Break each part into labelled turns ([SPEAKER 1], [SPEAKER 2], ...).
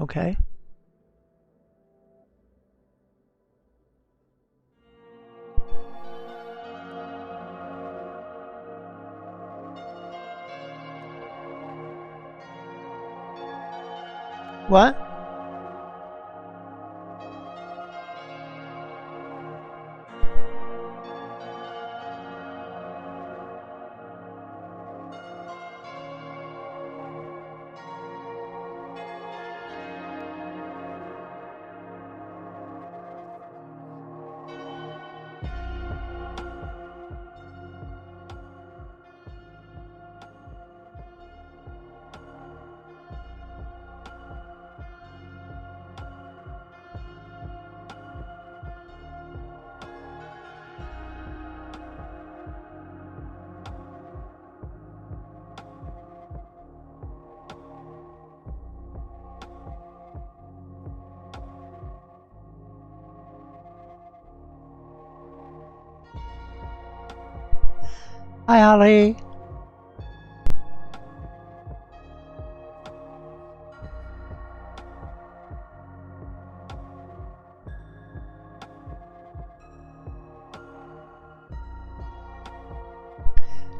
[SPEAKER 1] Okay. What? Hi, Holly.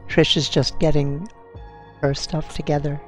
[SPEAKER 1] Trish is just getting her stuff together.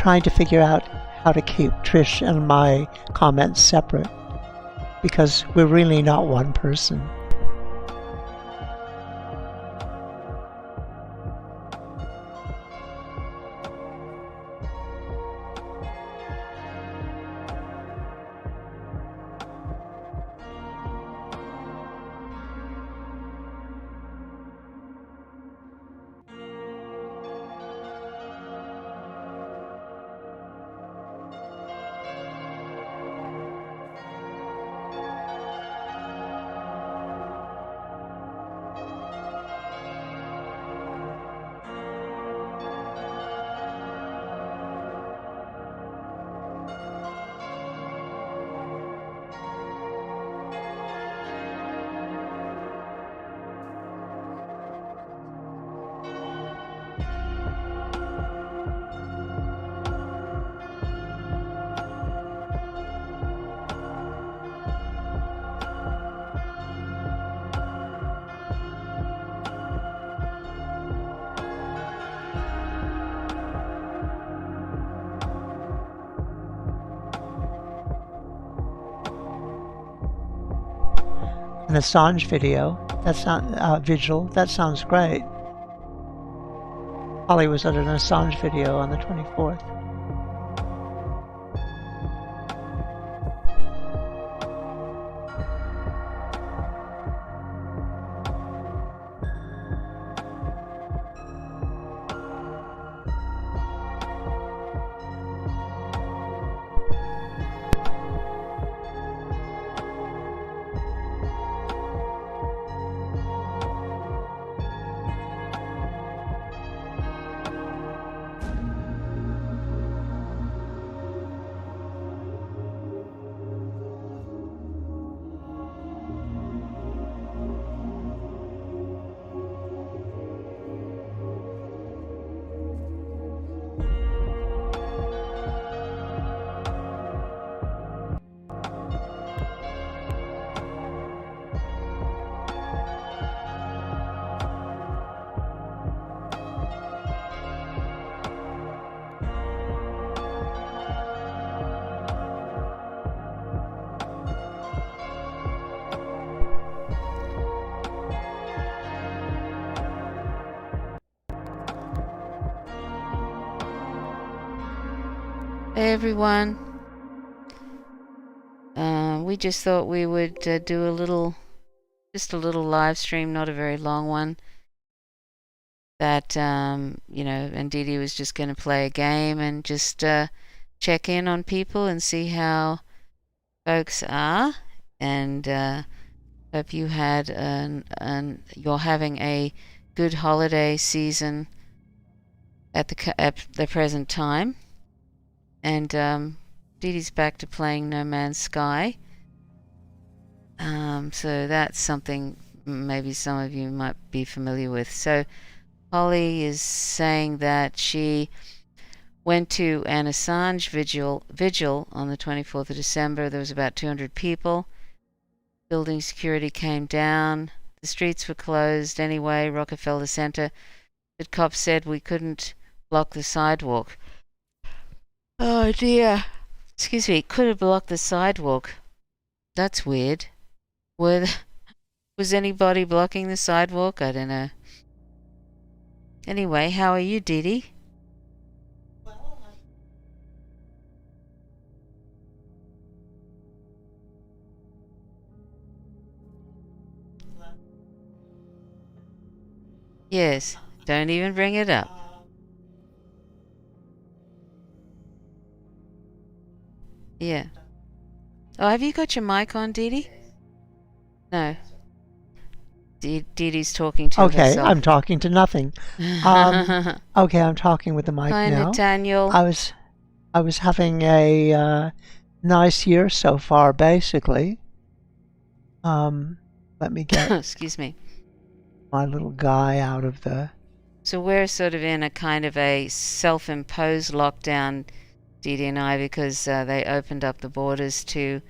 [SPEAKER 1] trying to figure out how to keep Trish and my comments separate, because we're really not one person. An Assange video, that's not vigil, that sounds great. Holly was at an Assange video on the 24th.
[SPEAKER 2] Hey everyone, we just thought we would do just a little live stream, not a very long one, that, you know, and Dee Dee was just going to play a game and just check in on people and see how folks are, and hope you had you're having a good holiday season at the present time. And Dee Dee's back to playing No Man's Sky. So that's something maybe some of you might be familiar with. So Holly is saying that she went to an Assange vigil on the 24th of December. There was about 200 people. Building security came down. The streets were closed anyway, Rockefeller Center. But cops said we couldn't block the sidewalk. Oh dear. Excuse me, could have blocked the sidewalk. That's weird. Was anybody blocking the sidewalk? I don't know. Anyway, how are you, Dee Dee? Yes, don't even bring it up. Yeah. Oh, have you got your mic on, Dee Dee? No. Dee Dee's talking to
[SPEAKER 1] Okay,
[SPEAKER 2] herself.
[SPEAKER 1] I'm talking to nothing. Okay, I'm talking with the mic
[SPEAKER 2] Hi,
[SPEAKER 1] now.
[SPEAKER 2] Nathaniel.
[SPEAKER 1] I was having a nice year so far, basically. Let me get
[SPEAKER 2] Excuse me.
[SPEAKER 1] my little guy out of the...
[SPEAKER 2] So we're sort of in a kind of a self-imposed lockdown, Dee Dee and I, because they opened up the borders to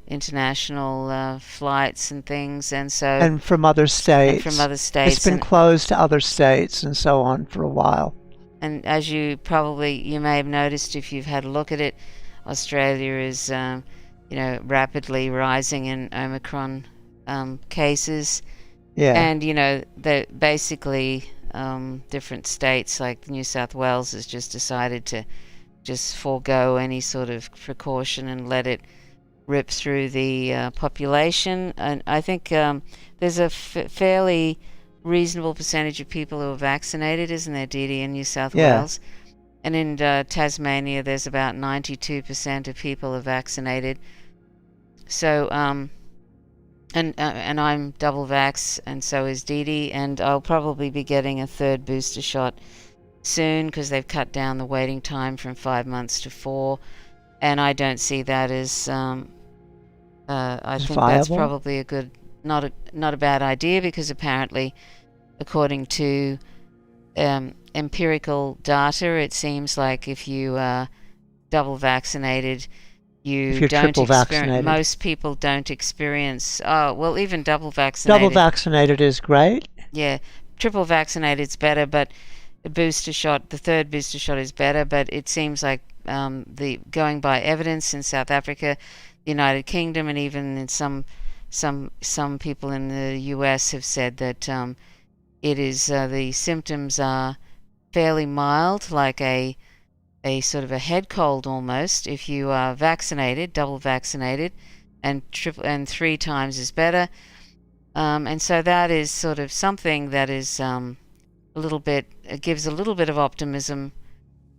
[SPEAKER 2] international flights and things, and so
[SPEAKER 1] from other states.
[SPEAKER 2] It's been
[SPEAKER 1] closed to other states and so on for a while.
[SPEAKER 2] And as you may have noticed if you've had a look at it, Australia is, rapidly rising in Omicron cases.
[SPEAKER 1] Yeah.
[SPEAKER 2] And, that basically different states like New South Wales has just decided to just forego any sort of precaution and let it rip through the population. And I think there's a fairly reasonable percentage of people who are vaccinated, isn't there, Dee Dee, in New South
[SPEAKER 1] Yeah.
[SPEAKER 2] Wales? And in Tasmania, there's about 92% of people are vaccinated. So, and I'm double vax, and so is Dee Dee, and I'll probably be getting a third booster shot soon because they've cut down the waiting time from 5 months to 4, and I don't see that as I think that's
[SPEAKER 1] viable?
[SPEAKER 2] probably a good, not a bad idea, because apparently, according to empirical data, it seems like if you are double vaccinated,
[SPEAKER 1] If you're triple vaccinated.
[SPEAKER 2] most people don't experience, even double vaccinated.
[SPEAKER 1] Double vaccinated is great.
[SPEAKER 2] Yeah, triple vaccinated is better, but the third booster shot is better, but it seems like going by evidence in South Africa, the United Kingdom, and even in some people in the US have said that it is the symptoms are fairly mild, like a sort of a head cold almost, if you are vaccinated, double vaccinated, and 3 times is better. And so that is sort of something that is it gives a little bit of optimism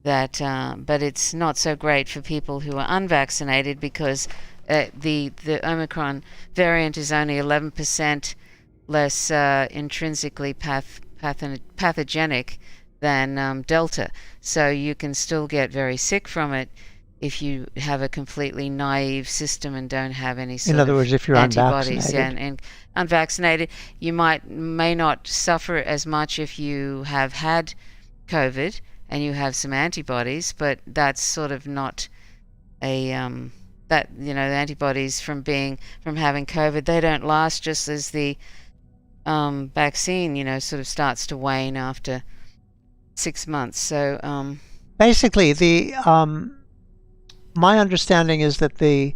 [SPEAKER 2] that, but it's not so great for people who are unvaccinated, because the Omicron variant is only 11% less intrinsically pathogenic than Delta. So you can still get very sick from it if you have a completely naive system and don't have any sort
[SPEAKER 1] In other words, if you're
[SPEAKER 2] antibodies.
[SPEAKER 1] unvaccinated.
[SPEAKER 2] And unvaccinated, you may not suffer as much if you have had COVID and you have some antibodies, but that's sort of not a the antibodies from having COVID, they don't last, just as the vaccine sort of starts to wane after 6 months. So
[SPEAKER 1] basically, my understanding is that the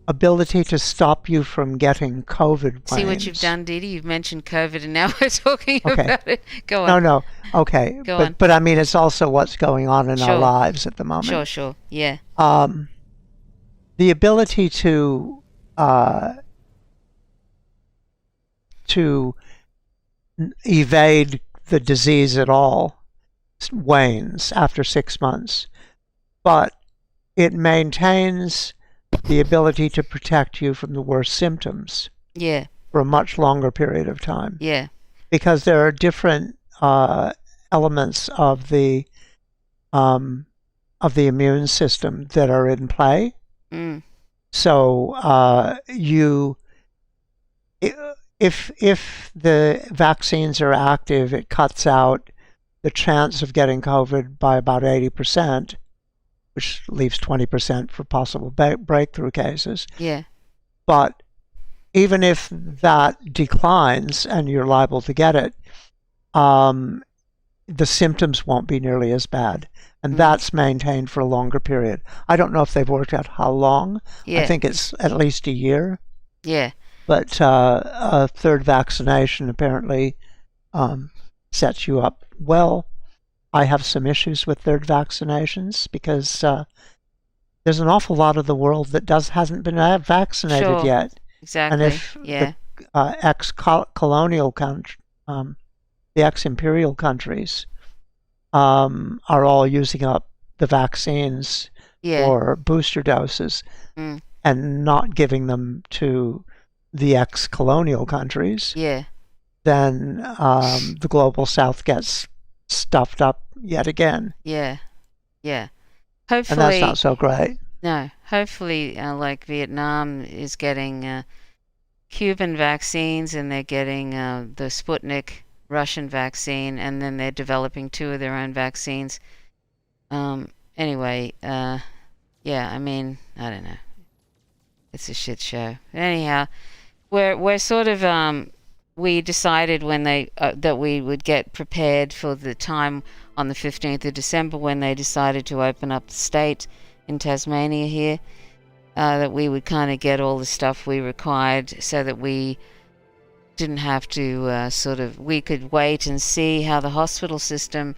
[SPEAKER 1] ability to stop you from getting COVID wanes.
[SPEAKER 2] See what you've done, Dee Dee? You've mentioned COVID, and now we're talking about it. Go on.
[SPEAKER 1] No. Okay.
[SPEAKER 2] Go on.
[SPEAKER 1] But I mean, it's also what's going on in our lives at the moment.
[SPEAKER 2] Sure. Yeah.
[SPEAKER 1] The ability to evade the disease at all wanes after 6 months, but it maintains the ability to protect you from the worst symptoms.
[SPEAKER 2] Yeah.
[SPEAKER 1] For a much longer period of time.
[SPEAKER 2] Yeah.
[SPEAKER 1] Because there are different elements of the immune system that are in play.
[SPEAKER 2] Mm.
[SPEAKER 1] So if the vaccines are active, it cuts out the chance of getting COVID by about 80%, which leaves 20% for possible breakthrough cases.
[SPEAKER 2] Yeah.
[SPEAKER 1] But even if that declines and you're liable to get it, the symptoms won't be nearly as bad. And that's maintained for a longer period. I don't know if they've worked out how long.
[SPEAKER 2] Yeah.
[SPEAKER 1] I think it's at least a year.
[SPEAKER 2] Yeah.
[SPEAKER 1] But a third vaccination apparently sets you up well. I have some issues with third vaccinations because there's an awful lot of the world that hasn't been vaccinated yet.
[SPEAKER 2] Exactly.
[SPEAKER 1] And if the ex-colonial country, the ex-imperial countries are all using up the vaccines or booster doses and not giving them to the ex-colonial countries, then the global south gets stuffed up yet again.
[SPEAKER 2] Yeah. Hopefully,
[SPEAKER 1] and that's not so great.
[SPEAKER 2] No. Hopefully, like Vietnam is getting Cuban vaccines, and they're getting the Sputnik Russian vaccine, and then they're developing 2 of their own vaccines. Anyway, I mean, I don't know. It's a shit show. Anyhow, we're sort of we decided when that we would get prepared for the time on the 15th of December when they decided to open up the state in Tasmania here, that we would kind of get all the stuff we required so that we didn't have to we could wait and see how the hospital system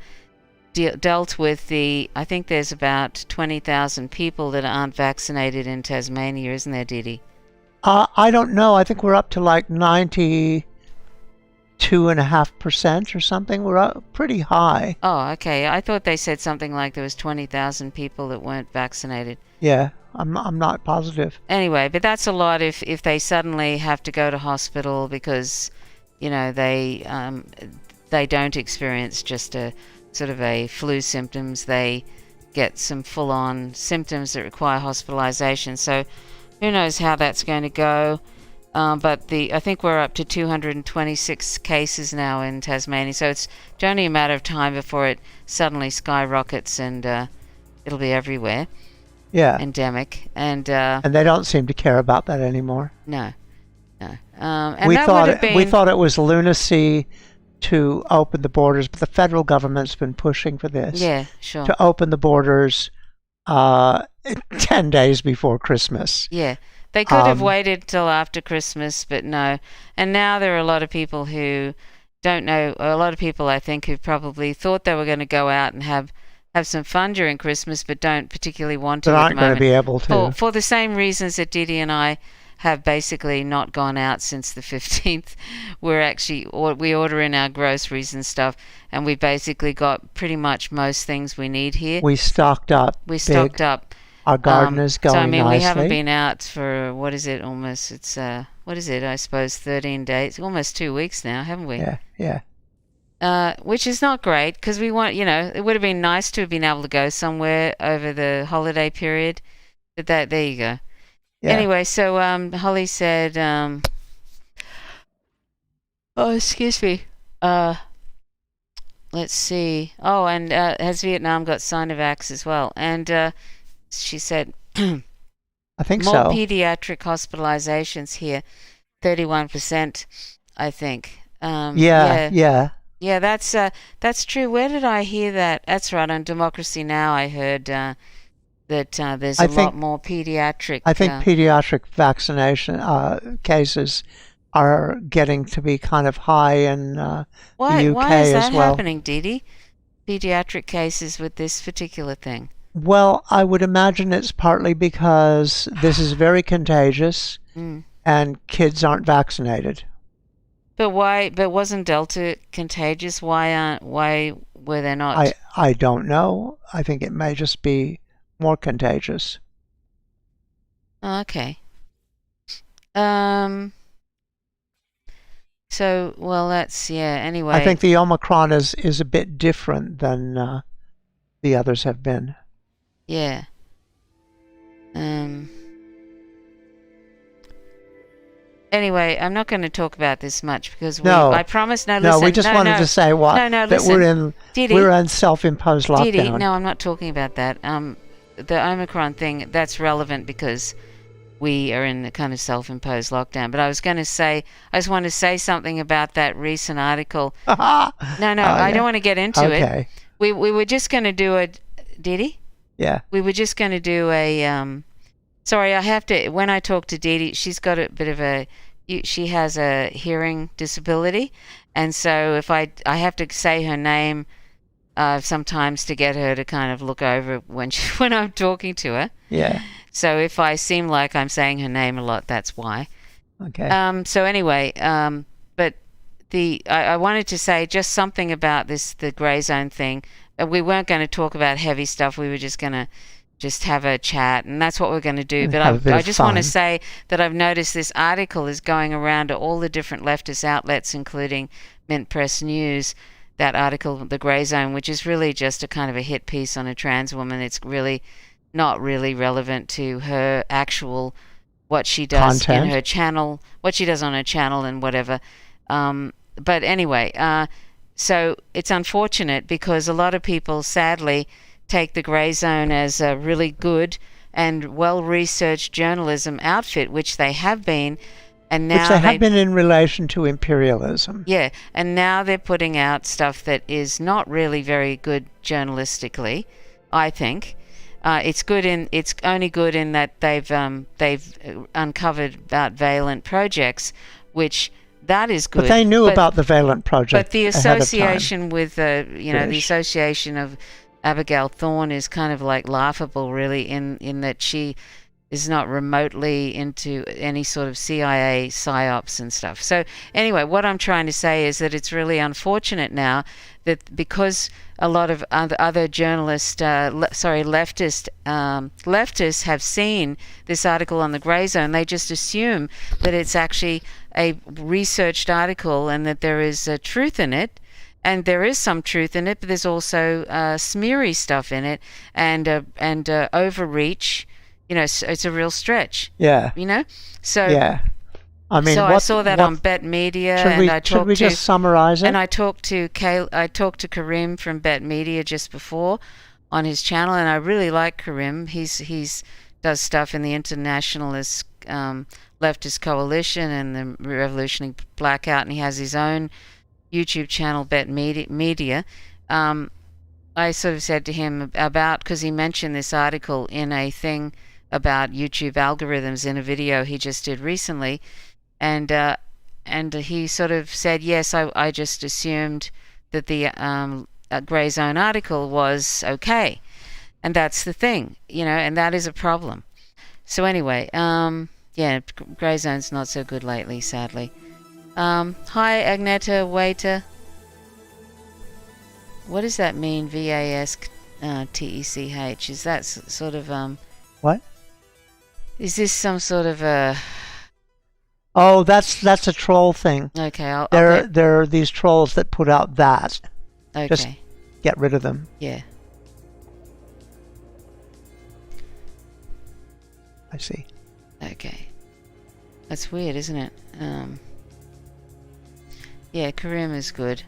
[SPEAKER 2] dealt with I think there's about 20,000 people that aren't vaccinated in Tasmania, isn't there, Didi?
[SPEAKER 1] I don't know. I think we're up to like 92.5% or something. We're up pretty high.
[SPEAKER 2] Oh, okay. I thought they said something like there was 20,000 people that weren't vaccinated.
[SPEAKER 1] Yeah, I'm not positive.
[SPEAKER 2] Anyway, but that's a lot if they suddenly have to go to hospital because, they don't experience just a sort of a flu symptoms. They get some full-on symptoms that require hospitalization. So who knows how that's going to go. But I think we're up to 226 cases now in Tasmania. So it's only a matter of time before it suddenly skyrockets and it'll be everywhere.
[SPEAKER 1] Yeah.
[SPEAKER 2] Endemic. And
[SPEAKER 1] they don't seem to care about that anymore.
[SPEAKER 2] No. And
[SPEAKER 1] we
[SPEAKER 2] that
[SPEAKER 1] thought
[SPEAKER 2] would have been...
[SPEAKER 1] we thought it was lunacy to open the borders, but the federal government's been pushing for this.
[SPEAKER 2] Yeah, sure.
[SPEAKER 1] To open the borders 10 days before Christmas.
[SPEAKER 2] Yeah. They could have waited till after Christmas, but no. And now there are a lot of people who don't know, a lot of people I think who probably thought they were going to go out and have some fun during Christmas, but don't particularly want to
[SPEAKER 1] But
[SPEAKER 2] at the
[SPEAKER 1] aren't going to
[SPEAKER 2] moment.
[SPEAKER 1] be able to.
[SPEAKER 2] For the same reasons that Didi and I have basically not gone out since the 15th. We order in our groceries and stuff, and we basically got pretty much most things we need here.
[SPEAKER 1] We stocked up.
[SPEAKER 2] Stocked up.
[SPEAKER 1] Our garden is going
[SPEAKER 2] So, I mean,
[SPEAKER 1] nicely.
[SPEAKER 2] we haven't been out for, what is it, almost, it's, what is it, I suppose 13 days, almost 2 weeks now, haven't we?
[SPEAKER 1] Yeah.
[SPEAKER 2] Which is not great, because we want, it would have been nice to have been able to go somewhere over the holiday period, but there you go. Yeah. Anyway, so Holly said, excuse me, let's see, and has Vietnam got Sinovac as well? And she said,
[SPEAKER 1] I think
[SPEAKER 2] more
[SPEAKER 1] so.
[SPEAKER 2] pediatric hospitalizations here, 31%, I think.
[SPEAKER 1] Yeah,
[SPEAKER 2] that's true. Where did I hear that? That's right, on Democracy Now! I heard that there's a lot more pediatric.
[SPEAKER 1] I think pediatric vaccination cases are getting to be kind of high in the UK
[SPEAKER 2] why is that
[SPEAKER 1] as well.
[SPEAKER 2] happening, Didi? Pediatric cases with this particular thing.
[SPEAKER 1] Well, I would imagine it's partly because this is very contagious and kids aren't vaccinated.
[SPEAKER 2] But why? But wasn't Delta contagious? Why were they not?
[SPEAKER 1] I don't know. I think it may just be more contagious.
[SPEAKER 2] Okay. So, well, anyway.
[SPEAKER 1] I think the Omicron is a bit different than the others have been.
[SPEAKER 2] Yeah. Anyway, I'm not going to talk about this much because I promise. No, listen.
[SPEAKER 1] No, we just wanted to say
[SPEAKER 2] listen.
[SPEAKER 1] We're in self-imposed lockdown.
[SPEAKER 2] Didi, no, I'm not talking about that. The Omicron thing, that's relevant because we are in a kind of self-imposed lockdown. But I just want to say something about that recent article. No, I don't want to get into it. We were just going to do a, Didi?
[SPEAKER 1] Yeah.
[SPEAKER 2] We were just going to do a, sorry, I have to, when I talk to Didi, she's got a bit of she has a hearing disability. And so if I have to say her name sometimes to get her to kind of look over when I'm talking to her.
[SPEAKER 1] Yeah.
[SPEAKER 2] So if I seem like I'm saying her name a lot, that's why.
[SPEAKER 1] Okay.
[SPEAKER 2] So anyway, but I wanted to say just something about the gray zone thing. We weren't going to talk about heavy stuff. We were just going to have a chat, and that's what we're going to do. But I just want to say that I've noticed this article is going around to all the different leftist outlets, including Mint Press News, that article, The Grey Zone, which is really just a kind of a hit piece on a trans woman. It's really not really relevant to her actual, what she does
[SPEAKER 1] content
[SPEAKER 2] in her channel, what she does on her channel and whatever. But anyway, so it's unfortunate because a lot of people sadly take the Grey Zone as a really good and well-researched journalism outfit, which they have been, And
[SPEAKER 1] Which
[SPEAKER 2] now
[SPEAKER 1] they have been in relation to imperialism.
[SPEAKER 2] Yeah, and now they're putting out stuff that is not really very good journalistically, I think. It's only good in that they've uncovered about Valent projects, which that is good.
[SPEAKER 1] But they knew about the Valent project.
[SPEAKER 2] But the association with the association of Abigail Thorne is kind of like laughable, really, in that she is not remotely into any sort of CIA psyops and stuff. So anyway, what I'm trying to say is that it's really unfortunate now that because a lot of other journalists, leftists have seen this article on the Grey Zone, they just assume that it's actually a researched article and that there is truth in it. And there is some truth in it, but there's also smeary stuff in it and overreach. It's a real stretch.
[SPEAKER 1] Yeah.
[SPEAKER 2] So
[SPEAKER 1] yeah. I mean,
[SPEAKER 2] I saw that on Bet Media,
[SPEAKER 1] should we just summarize it?
[SPEAKER 2] And I talked to Karim from Bet Media just before on his channel, and I really like Karim. He's does stuff in the Internationalist Leftist Coalition and the Revolutionary Blackout, and he has his own YouTube channel, Bet Media. I sort of said to him because he mentioned this article in a thing about YouTube algorithms in a video he just did recently, and he sort of said, yes, I just assumed that the Grey Zone article was okay, and that's the thing, and that is a problem. So anyway, Grey Zone's not so good lately, sadly. Hi, Agneta Waiter. What does that mean, VASTECH? Is that sort of
[SPEAKER 1] What?
[SPEAKER 2] Is this some sort of a?
[SPEAKER 1] Oh, that's a troll thing.
[SPEAKER 2] Okay,
[SPEAKER 1] there are these trolls that put out that.
[SPEAKER 2] Okay.
[SPEAKER 1] Just get rid of them.
[SPEAKER 2] Yeah.
[SPEAKER 1] I see.
[SPEAKER 2] Okay. That's weird, isn't it? Yeah, Karim is good.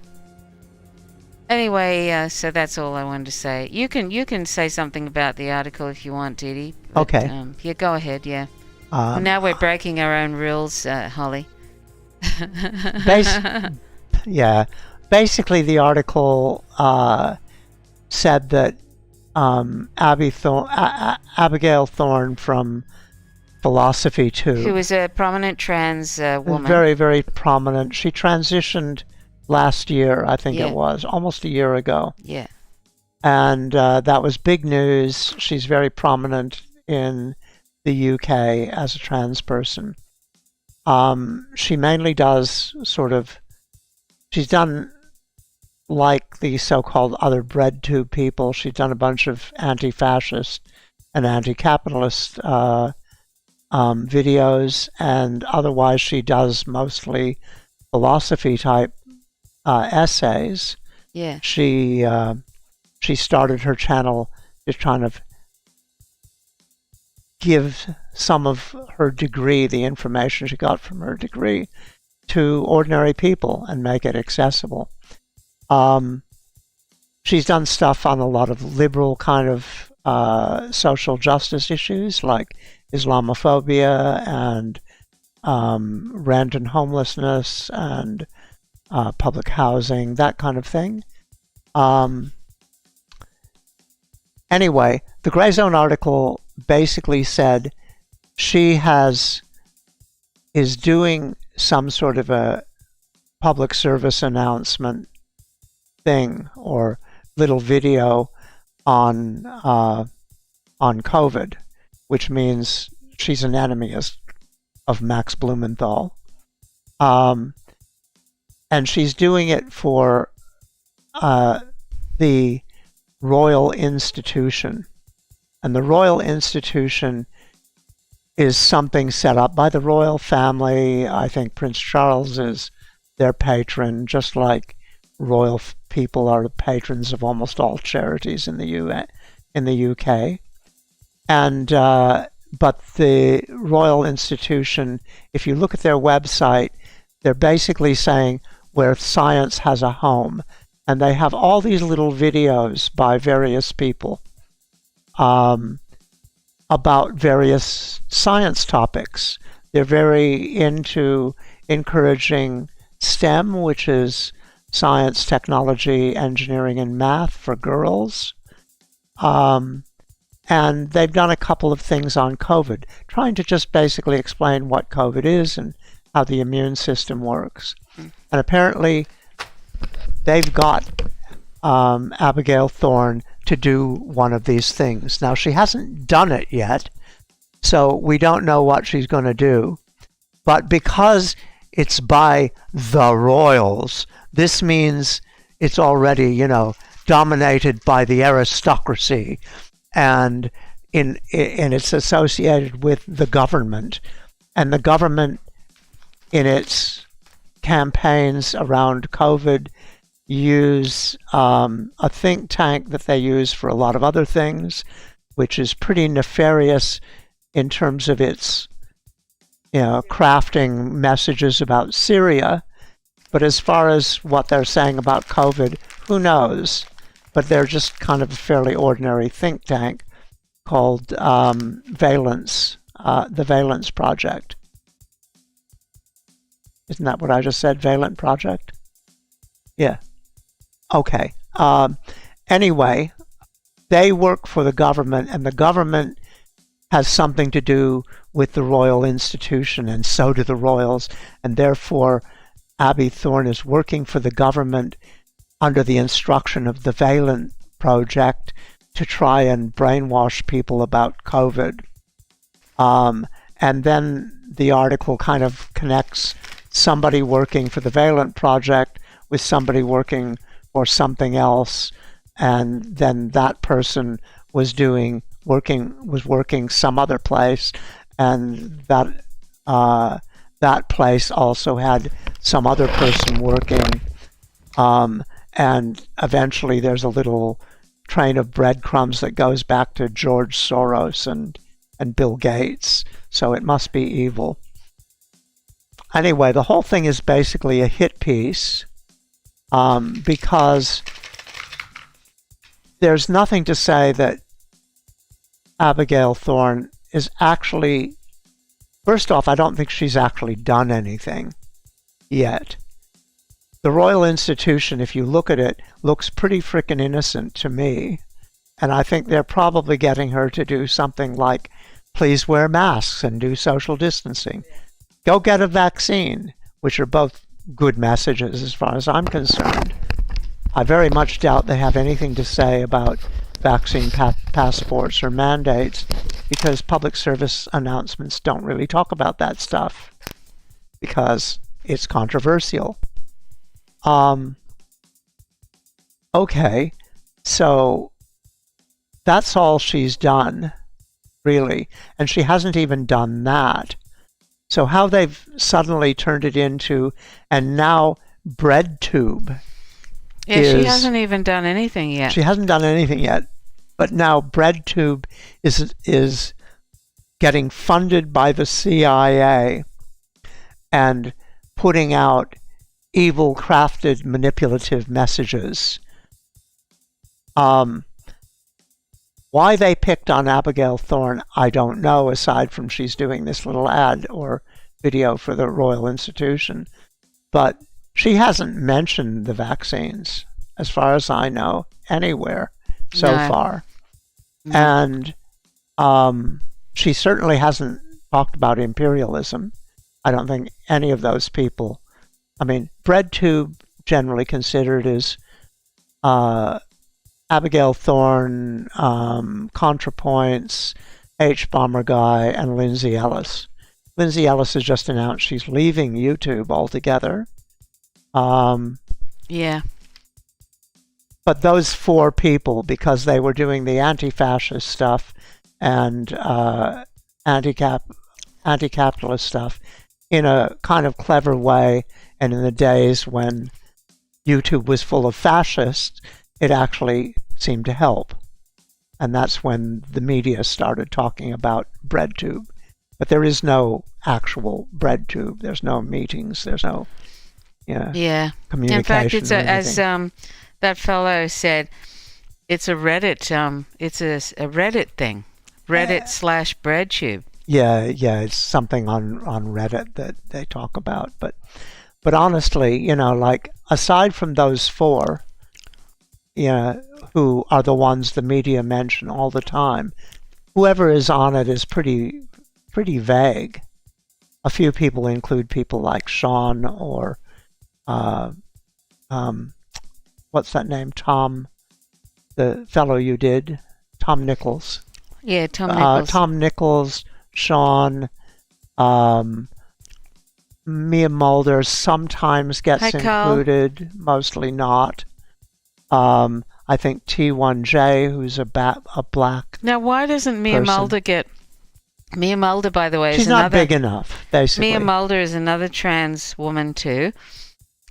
[SPEAKER 2] Anyway, so that's all I wanted to say. You can say something about the article if you want, Didi.
[SPEAKER 1] Okay.
[SPEAKER 2] Yeah, go ahead. Yeah. Now we're breaking our own rules, Holly.
[SPEAKER 1] Yeah. Basically, the article said that Abigail Thorne from Philosophy Tube,
[SPEAKER 2] who was a prominent trans woman,
[SPEAKER 1] very, very prominent. She transitioned last year, I think it was, almost a year ago.
[SPEAKER 2] Yeah.
[SPEAKER 1] And that was big news. She's very prominent in the UK as a trans person. She mainly does she's done like the so-called other breadtube people. She's done a bunch of anti-fascist and anti-capitalist videos, and otherwise she does mostly philosophy type essays.
[SPEAKER 2] Yeah.
[SPEAKER 1] She started her channel just trying to give some of her degree, the information she got from her degree, to ordinary people and make it accessible. She's done stuff on a lot of liberal kind of social justice issues like Islamophobia and rent and homelessness and public housing, that kind of thing. Anyway, the Grey Zone article basically said she is doing some sort of a public service announcement thing or little video on COVID, which means she's an enemy of Max Blumenthal. And she's doing it for the Royal Institution. And the Royal Institution is something set up by the royal family. I think Prince Charles is their patron, just like royal people are the patrons of almost all charities in the UK. And but the Royal Institution, if you look at their website, they're basically saying where science has a home. And they have all these little videos by various people about various science topics. They're very into encouraging STEM, which is science, technology, engineering, and math for girls. And they've done a couple of things on COVID, trying to just basically explain what COVID is and how the immune system works. And apparently they've got Abigail Thorne to do one of these things. Now, she hasn't done it yet, so we don't know what she's going to do. But because it's by the royals, this means it's already, dominated by the aristocracy, and it's associated with the government. And the government, in its campaigns around COVID, use a think tank that they use for a lot of other things, which is pretty nefarious in terms of its crafting messages about Syria. But as far as what they're saying about COVID, who knows? But they're just kind of a fairly ordinary think tank called Valence, the Valence Project. Isn't that what I just said? Valent Project? Yeah. Okay. Anyway, they work for the government, and the government has something to do with the royal institution, and so do the royals, and therefore Abby Thorne is working for the government under the instruction of the Valent Project to try and brainwash people about COVID. And then the article kind of connects somebody working for the Valent Project with somebody working for something else, and then that person was working some other place, and that place also had some other person working, and eventually there's a little train of breadcrumbs that goes back to George Soros and Bill Gates, so it must be evil. Anyway, the whole thing is basically a hit piece, because there's nothing to say that Abigail Thorne is actually, first off, I don't think she's actually done anything yet. The Royal Institution, if you look at it, looks pretty frickin' innocent to me. And I think they're probably getting her to do something like, please wear masks and do social distancing. Go get a vaccine, which are both good messages as far as I'm concerned. I very much doubt they have anything to say about vaccine passports or mandates, because public service announcements don't really talk about that stuff because it's controversial. Okay, so that's all she's done, really, and she hasn't even done that. So how they've suddenly turned it into, and now BreadTube.
[SPEAKER 2] Yeah, she hasn't even done anything yet.
[SPEAKER 1] She hasn't done anything yet, but now BreadTube is getting funded by the CIA and putting out evil crafted manipulative messages. Why they picked on Abigail Thorne, I don't know, aside from she's doing this little ad or video for the Royal Institution. But she hasn't mentioned the vaccines, as far as I know, anywhere so far. And she certainly hasn't talked about imperialism. I don't think any of those people, I mean, BreadTube generally considered is Abigail Thorne, ContraPoints, H-Bomber Guy, and Lindsay Ellis. Lindsay Ellis has just announced she's leaving YouTube altogether.
[SPEAKER 2] Yeah.
[SPEAKER 1] But those four people, because they were doing the anti-fascist stuff and anti-capitalist stuff in a kind of clever way, and in the days when YouTube was full of fascists, it actually seemed to help. And that's when the media started talking about BreadTube. But there is no actual BreadTube. There's no meetings. There's no communication.
[SPEAKER 2] In fact, it's as that fellow said, it's a Reddit. It's a Reddit thing. Reddit /BreadTube.
[SPEAKER 1] Yeah, it's something on Reddit that they talk about. But honestly, like aside from those four, who are the ones the media mention all the time, whoever is on it is pretty vague. A few people include people like Sean or uh, what's that name? Tom, the fellow you did, Tom Nichols.
[SPEAKER 2] Yeah, Tom Nichols.
[SPEAKER 1] Tom Nichols, Sean, Mia Mulder sometimes gets included, mostly not. I think T1J, who's a black.
[SPEAKER 2] Now, why doesn't Mia Mulder get? Mia Mulder, by the way,
[SPEAKER 1] she's not big enough. Basically,
[SPEAKER 2] Mia Mulder is another trans woman too.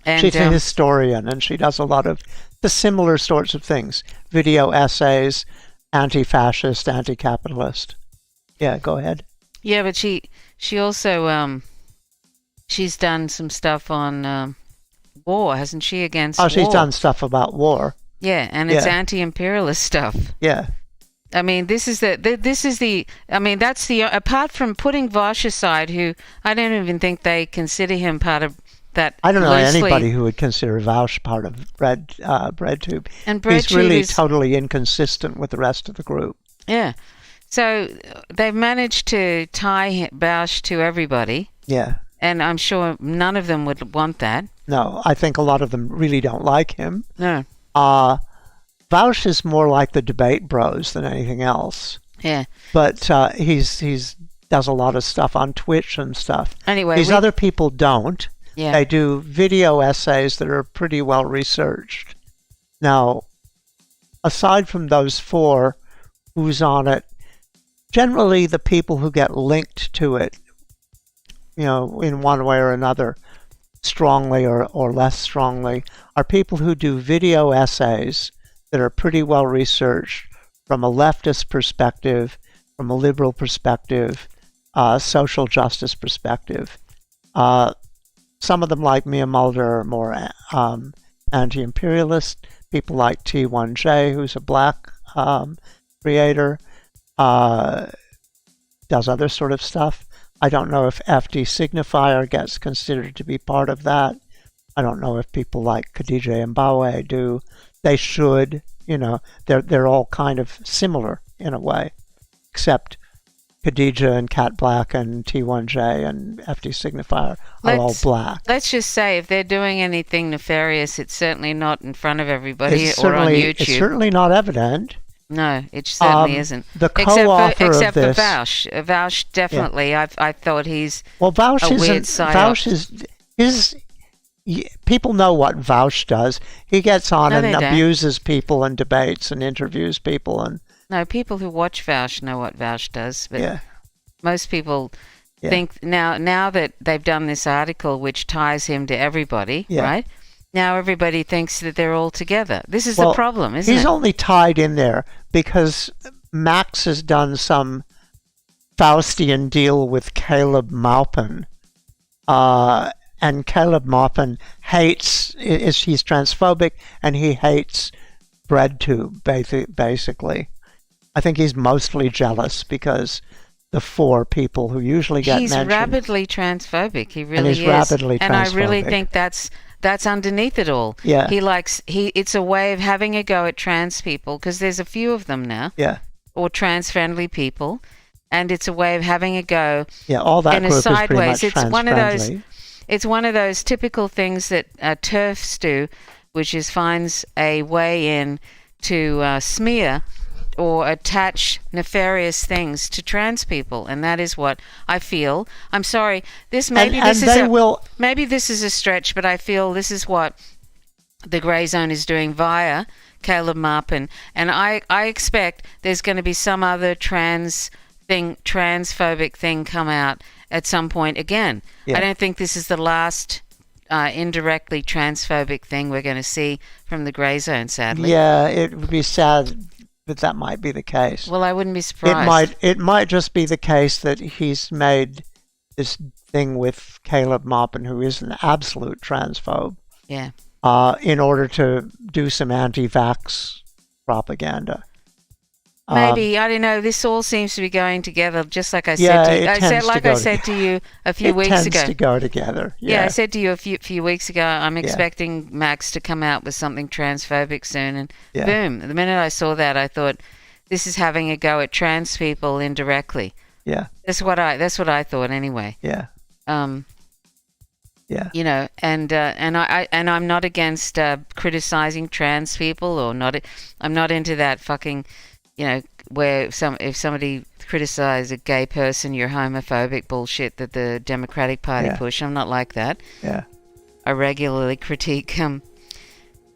[SPEAKER 2] And,
[SPEAKER 1] she's a historian, and she does a lot of the similar sorts of things: video essays, anti-fascist, anti-capitalist. Yeah, go ahead.
[SPEAKER 2] Yeah, but she also she's done some stuff on war, hasn't she? Against war.
[SPEAKER 1] She's done stuff about war.
[SPEAKER 2] Yeah, and it's anti-imperialist stuff.
[SPEAKER 1] Yeah.
[SPEAKER 2] I mean, that's the apart from putting Vaush aside, who I don't even think they consider him part of that.
[SPEAKER 1] I don't know anybody who would consider Vaush part of BreadTube.
[SPEAKER 2] And
[SPEAKER 1] he's really totally inconsistent with the rest of the group.
[SPEAKER 2] Yeah. So they've managed to tie Vaush to everybody.
[SPEAKER 1] Yeah.
[SPEAKER 2] And I'm sure none of them would want that.
[SPEAKER 1] No, I think a lot of them really don't like him.
[SPEAKER 2] No.
[SPEAKER 1] Vaush is more like the debate bros than anything else.
[SPEAKER 2] Yeah.
[SPEAKER 1] But he's does a lot of stuff on Twitch and stuff.
[SPEAKER 2] Anyway,
[SPEAKER 1] these other people don't.
[SPEAKER 2] Yeah.
[SPEAKER 1] They do video essays that are pretty well researched. Now, aside from those four, who's on it? Generally, the people who get linked to it, in one way or another, strongly or less strongly, are people who do video essays that are pretty well researched from a leftist perspective, from a liberal perspective, social justice perspective. Some of them, like Mia Mulder, are more anti-imperialist. People like T1J, who's a black creator, does other sort of stuff. I don't know if FD Signifier gets considered to be part of that. I don't know if people like Khadija Mbawe do. They should, they're all kind of similar in a way, except Khadija and Cat Black and T1J and FD Signifier are all black.
[SPEAKER 2] Let's just say if they're doing anything nefarious, it's certainly not in front of everybody or on YouTube.
[SPEAKER 1] It's certainly not evident.
[SPEAKER 2] No, it certainly isn't.
[SPEAKER 1] The co-author
[SPEAKER 2] except
[SPEAKER 1] of this,
[SPEAKER 2] for Vaush. Vaush definitely. Yeah. I thought he's
[SPEAKER 1] Vaush
[SPEAKER 2] a weird psyop.
[SPEAKER 1] Vaush is people know what Vaush does. He gets on and abuses people and debates and interviews people and.
[SPEAKER 2] No, people who watch Vaush know what Vaush does, but most people think now that they've done this article which ties him to everybody, right? Now everybody thinks that they're all together. This is the problem, isn't it?
[SPEAKER 1] He's only tied in there because Max has done some Faustian deal with Caleb Maupin. And Caleb Maupin he's transphobic and he hates BreadTube, basically. I think he's mostly jealous because the four people who usually get mentioned. He's
[SPEAKER 2] rabidly transphobic. He really is.
[SPEAKER 1] And he's rabidly transphobic.
[SPEAKER 2] And I really think that's underneath it all.
[SPEAKER 1] Yeah.
[SPEAKER 2] It's a way of having a go at trans people because there's a few of them now.
[SPEAKER 1] Yeah.
[SPEAKER 2] Or trans-friendly people, and it's a way of having a go.
[SPEAKER 1] Yeah, all that
[SPEAKER 2] in
[SPEAKER 1] group
[SPEAKER 2] a sideways.
[SPEAKER 1] Is pretty much
[SPEAKER 2] It's one of those typical things that TERFs do, which is finds a way in to smear or attach nefarious things to trans people, and that is what I feel. I'm sorry, maybe this is a stretch, but I feel this is what the Grey Zone is doing via Caleb Maupin, and I expect there's going to be some other transphobic thing come out at some point again. Yeah. I don't think this is the last indirectly transphobic thing we're going to see from the Grey Zone, sadly.
[SPEAKER 1] Yeah, it would be sad. But that might be the case.
[SPEAKER 2] Well, I wouldn't be surprised.
[SPEAKER 1] It might just be the case that he's made this thing with Caleb Maupin, who is an absolute transphobe.
[SPEAKER 2] Yeah.
[SPEAKER 1] In order to do some anti-vax propaganda.
[SPEAKER 2] Maybe, I don't know. This all seems to be going together, just like I said
[SPEAKER 1] Yeah,
[SPEAKER 2] to you.
[SPEAKER 1] it tends to go
[SPEAKER 2] I said to you a few
[SPEAKER 1] It
[SPEAKER 2] weeks
[SPEAKER 1] tends
[SPEAKER 2] ago.
[SPEAKER 1] to go together.
[SPEAKER 2] Yeah, I
[SPEAKER 1] Yeah.
[SPEAKER 2] said to you a few weeks ago, I'm expecting Max to come out with something transphobic soon, and
[SPEAKER 1] Yeah.
[SPEAKER 2] boom! The minute I saw that, I thought, this is having a go at trans people indirectly.
[SPEAKER 1] Yeah.
[SPEAKER 2] That's what I thought anyway.
[SPEAKER 1] Yeah. Yeah.
[SPEAKER 2] You know, and I'm not against criticizing trans people, or not. I'm not into that fucking, you know, where if somebody criticize a gay person, you're homophobic bullshit that the Democratic Party push. I'm not like that.
[SPEAKER 1] Yeah.
[SPEAKER 2] I regularly critique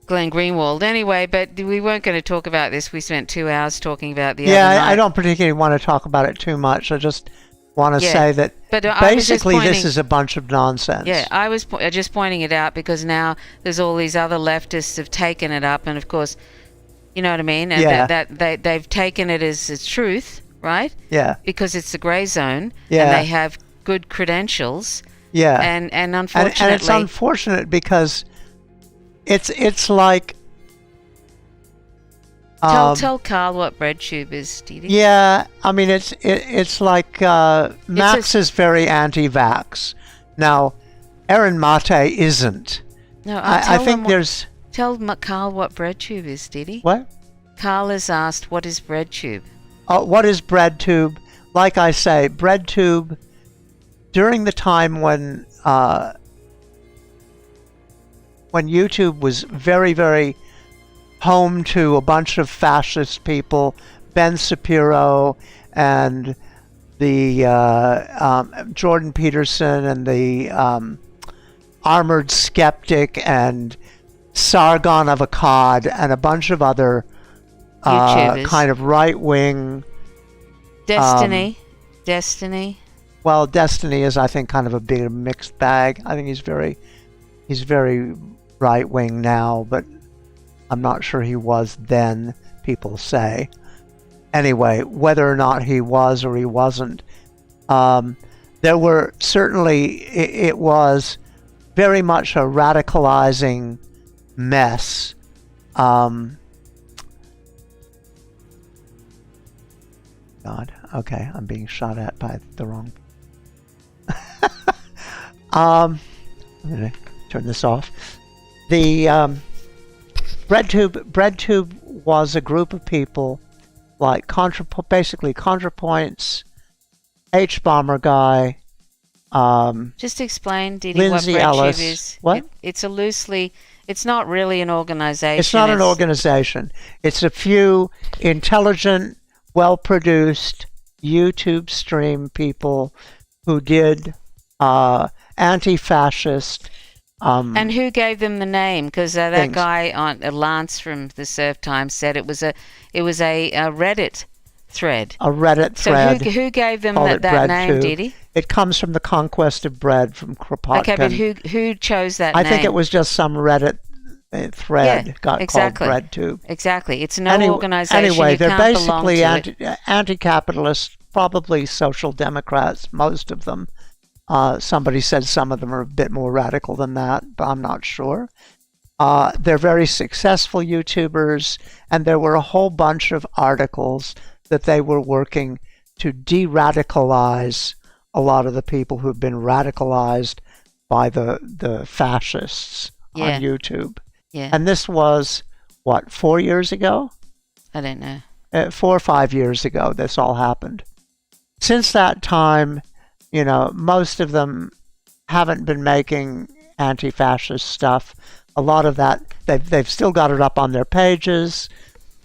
[SPEAKER 2] Glenn Greenwald anyway, but we weren't going to talk about this. We spent 2 hours talking about the other night.
[SPEAKER 1] I don't particularly want to talk about it too much. I just want to say that
[SPEAKER 2] but I was just
[SPEAKER 1] basically this
[SPEAKER 2] pointing-
[SPEAKER 1] is a bunch of nonsense.
[SPEAKER 2] Yeah, I was just pointing it out because now there's all these other leftists have taken it up, and of course, you know what I mean? And
[SPEAKER 1] Yeah.
[SPEAKER 2] that they've taken it as truth, right?
[SPEAKER 1] Yeah.
[SPEAKER 2] Because it's the grey zone,
[SPEAKER 1] Yeah.
[SPEAKER 2] and they have good credentials,
[SPEAKER 1] Yeah.
[SPEAKER 2] and
[SPEAKER 1] And
[SPEAKER 2] unfortunately,
[SPEAKER 1] it's unfortunate because it's like
[SPEAKER 2] tell Carl what BreadTube is, Dee Dee.
[SPEAKER 1] yeah, I mean it's like Max is very anti-vax. Now, Aaron Mate isn't.
[SPEAKER 2] No,
[SPEAKER 1] I think there's
[SPEAKER 2] tell Carl what BreadTube is, Dee Dee.
[SPEAKER 1] what?
[SPEAKER 2] Carl has asked, what is BreadTube?
[SPEAKER 1] What is BreadTube? Like I say, BreadTube during the time when YouTube was very, very home to a bunch of fascist people, Ben Shapiro and the Jordan Peterson and the Armored Skeptic and Sargon of Akkad and a bunch of other
[SPEAKER 2] YouTubers.
[SPEAKER 1] kind of right-wing.
[SPEAKER 2] Destiny.
[SPEAKER 1] Well, Destiny is, I think, kind of a big mixed bag. I think he's very right-wing now, but I'm not sure he was then, people say. Anyway, whether or not he was or he wasn't, there were certainly, it was very much a radicalizing mess. God, okay, I'm being shot at by the wrong. I'm gonna turn this off. The BreadTube was a group of people like basically ContraPoints, H Bomber Guy,
[SPEAKER 2] Just explain, Dee Dee, what
[SPEAKER 1] Lindsay
[SPEAKER 2] BreadTube
[SPEAKER 1] Ellis.
[SPEAKER 2] is.
[SPEAKER 1] What?
[SPEAKER 2] It's not really an organization.
[SPEAKER 1] It's not an organization. It's a few intelligent, well-produced YouTube stream people who did anti-fascist.
[SPEAKER 2] And who gave them the name? Because that
[SPEAKER 1] Things.
[SPEAKER 2] guy on Lance from the Surf Times said it was a Reddit thread.
[SPEAKER 1] A Reddit
[SPEAKER 2] So
[SPEAKER 1] thread.
[SPEAKER 2] who gave them
[SPEAKER 1] called it
[SPEAKER 2] that name,
[SPEAKER 1] BreadTube.
[SPEAKER 2] Dee Dee?
[SPEAKER 1] It comes from the conquest of bread from Kropotkin.
[SPEAKER 2] Okay, but who chose that
[SPEAKER 1] I
[SPEAKER 2] name?
[SPEAKER 1] think it was just some Reddit thread
[SPEAKER 2] Yeah,
[SPEAKER 1] got
[SPEAKER 2] exactly.
[SPEAKER 1] called BreadTube.
[SPEAKER 2] Exactly. It's no organization.
[SPEAKER 1] Anyway,
[SPEAKER 2] You
[SPEAKER 1] they're
[SPEAKER 2] can't belong
[SPEAKER 1] basically
[SPEAKER 2] to it.
[SPEAKER 1] anti-capitalist, probably social democrats, most of them. Somebody said some of them are a bit more radical than that, but I'm not sure. They're very successful YouTubers, and there were a whole bunch of articles that they were working to de-radicalize a lot of the people who've been radicalized by the fascists
[SPEAKER 2] Yeah.
[SPEAKER 1] on YouTube.
[SPEAKER 2] Yeah.
[SPEAKER 1] And this was, what, 4 years ago?
[SPEAKER 2] I don't know.
[SPEAKER 1] 4 or 5 years ago, this all happened. Since that time, you know, most of them haven't been making anti-fascist stuff. A lot of that, they've still got it up on their pages.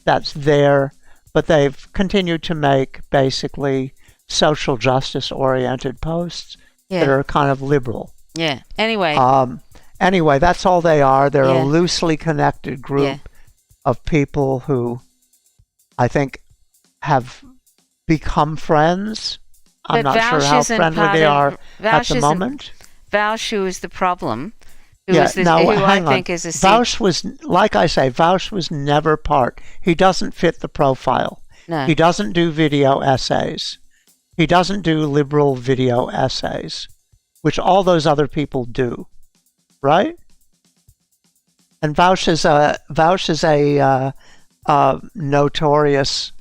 [SPEAKER 1] That's there. But they've continued to make basically social justice-oriented posts that
[SPEAKER 2] Yeah.
[SPEAKER 1] are kind of liberal.
[SPEAKER 2] Yeah. Anyway.
[SPEAKER 1] Anyway, that's all they are. They're
[SPEAKER 2] Yeah.
[SPEAKER 1] a loosely connected group
[SPEAKER 2] Yeah.
[SPEAKER 1] of people who I think have become friends. I'm
[SPEAKER 2] But
[SPEAKER 1] not sure
[SPEAKER 2] Vaush
[SPEAKER 1] how
[SPEAKER 2] isn't
[SPEAKER 1] friendly
[SPEAKER 2] part
[SPEAKER 1] they
[SPEAKER 2] of-
[SPEAKER 1] are at
[SPEAKER 2] Vaush
[SPEAKER 1] the
[SPEAKER 2] isn't-
[SPEAKER 1] moment.
[SPEAKER 2] Vaush, who is the problem, who
[SPEAKER 1] Yeah,
[SPEAKER 2] is this,
[SPEAKER 1] now,
[SPEAKER 2] who I
[SPEAKER 1] hang on.
[SPEAKER 2] think is a
[SPEAKER 1] Vaush was, like I say, Vaush was never part. He doesn't fit the profile.
[SPEAKER 2] no.
[SPEAKER 1] He doesn't do video essays. He doesn't do liberal video essays, which all those other people do, right? And Vaush is a notorious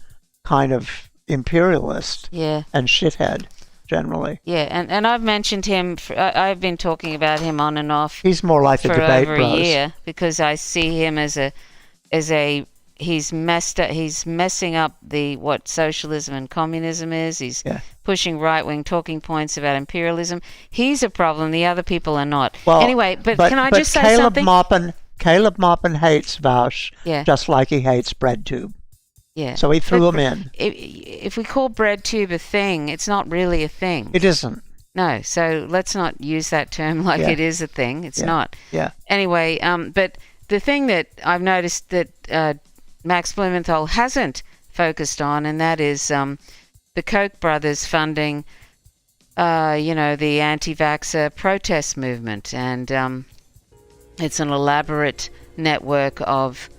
[SPEAKER 1] kind of imperialist
[SPEAKER 2] Yeah.
[SPEAKER 1] and shithead generally.
[SPEAKER 2] Yeah, and I've mentioned him. I've been talking about him on and off
[SPEAKER 1] He's more like the
[SPEAKER 2] for
[SPEAKER 1] debate
[SPEAKER 2] over
[SPEAKER 1] bros.
[SPEAKER 2] a year because I see him as a he's messing up what socialism and communism is. He's pushing right-wing talking points about imperialism. He's a problem. The other people are not.
[SPEAKER 1] Well,
[SPEAKER 2] anyway, but can I just say something?
[SPEAKER 1] Caleb Maupin hates Vaush
[SPEAKER 2] Yeah.
[SPEAKER 1] just like he hates BreadTube.
[SPEAKER 2] Yeah.
[SPEAKER 1] So he threw him in.
[SPEAKER 2] If we call BreadTube a thing, it's not really a thing.
[SPEAKER 1] It isn't.
[SPEAKER 2] No, so let's not use that term like it is a thing. It's not.
[SPEAKER 1] Yeah.
[SPEAKER 2] Anyway, but the thing that I've noticed that Max Blumenthal hasn't focused on, and that is the Koch brothers funding, the anti-vaxxer protest movement, and it's an elaborate network of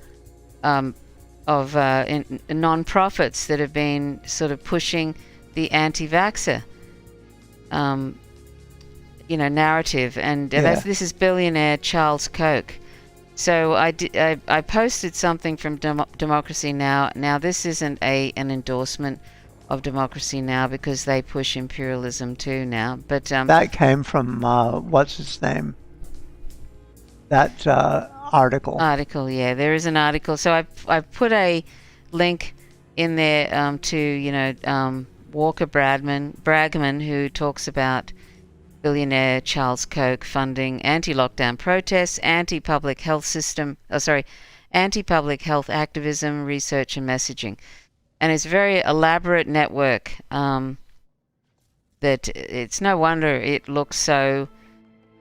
[SPEAKER 2] non-profits that have been sort of pushing the anti-vaxxer narrative, and this is billionaire Charles Koch. So I posted something from Democracy Now. Now this isn't an endorsement of Democracy Now because they push imperialism too now, but
[SPEAKER 1] that came from what's his name? That article.
[SPEAKER 2] Yeah, there is an article. So I've put a link in there to Walker Bragman, who talks about billionaire Charles Koch funding anti-lockdown protests, anti-public health activism, research and messaging. And it's a very elaborate network that it's no wonder it looks so...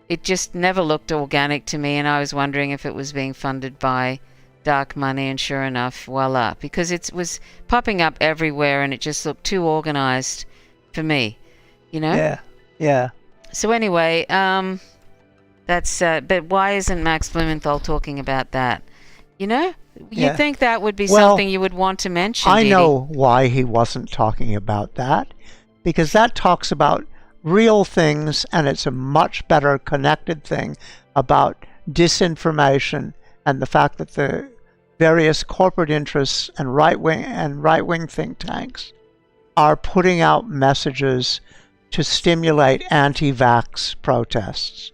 [SPEAKER 2] It just never looked organic to me, and I was wondering if it was being funded by dark money, and sure enough, voila. Because it was popping up everywhere, and it just looked too organized for me,
[SPEAKER 1] Yeah.
[SPEAKER 2] So anyway, that's... but why isn't Max Blumenthal talking about that? You'd think that would be something you would want to mention,
[SPEAKER 1] I know why he wasn't talking about that, because that talks about real things, and it's a much better connected thing about disinformation and the fact that the various corporate interests and right-wing think tanks are putting out messages to stimulate anti-vax protests,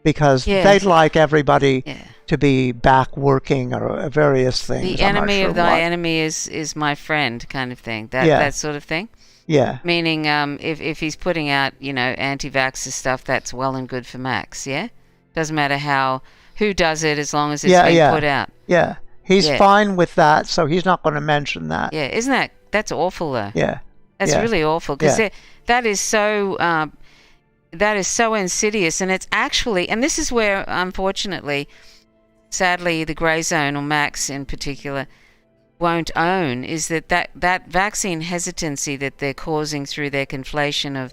[SPEAKER 1] because they'd like everybody to be back working or various things.
[SPEAKER 2] The enemy of thy enemy is my friend kind of thing. That sort of thing.
[SPEAKER 1] Yeah.
[SPEAKER 2] Meaning, if he's putting out, anti-vaxxer stuff, that's well and good for Max, yeah? Doesn't matter who does it, as long as it's being put out.
[SPEAKER 1] Yeah. He's fine with that, so he's not going to mention that.
[SPEAKER 2] Yeah. That's awful, though.
[SPEAKER 1] Yeah.
[SPEAKER 2] That's really awful, because that is so insidious, and it's actually, and this is where, unfortunately, sadly, the grey zone, or Max in particular, won't own, is that vaccine hesitancy that they're causing through their conflation of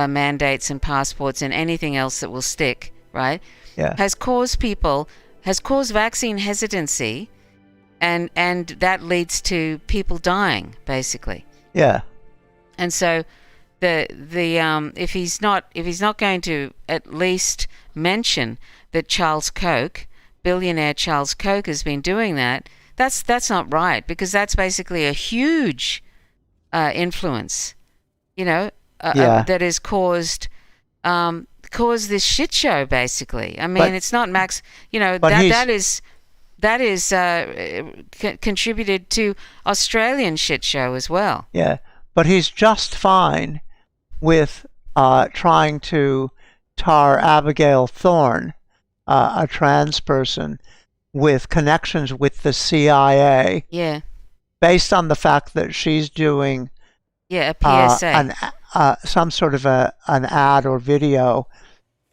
[SPEAKER 2] mandates and passports and anything else that will stick, right?
[SPEAKER 1] Yeah.
[SPEAKER 2] Has caused vaccine hesitancy, and that leads to people dying, basically.
[SPEAKER 1] Yeah.
[SPEAKER 2] And so if he's not going to at least mention that billionaire Charles Koch has been doing that, that's not right, because that's basically a huge influence, that has caused this shit show, basically. I mean, it's not Max, that is contributed to Australian shit show as well.
[SPEAKER 1] Yeah, but he's just fine with trying to tar Abigail Thorne, a trans person, with connections with the CIA.
[SPEAKER 2] Yeah.
[SPEAKER 1] Based on the fact that she's doing
[SPEAKER 2] a PSA.
[SPEAKER 1] Some sort of an ad or video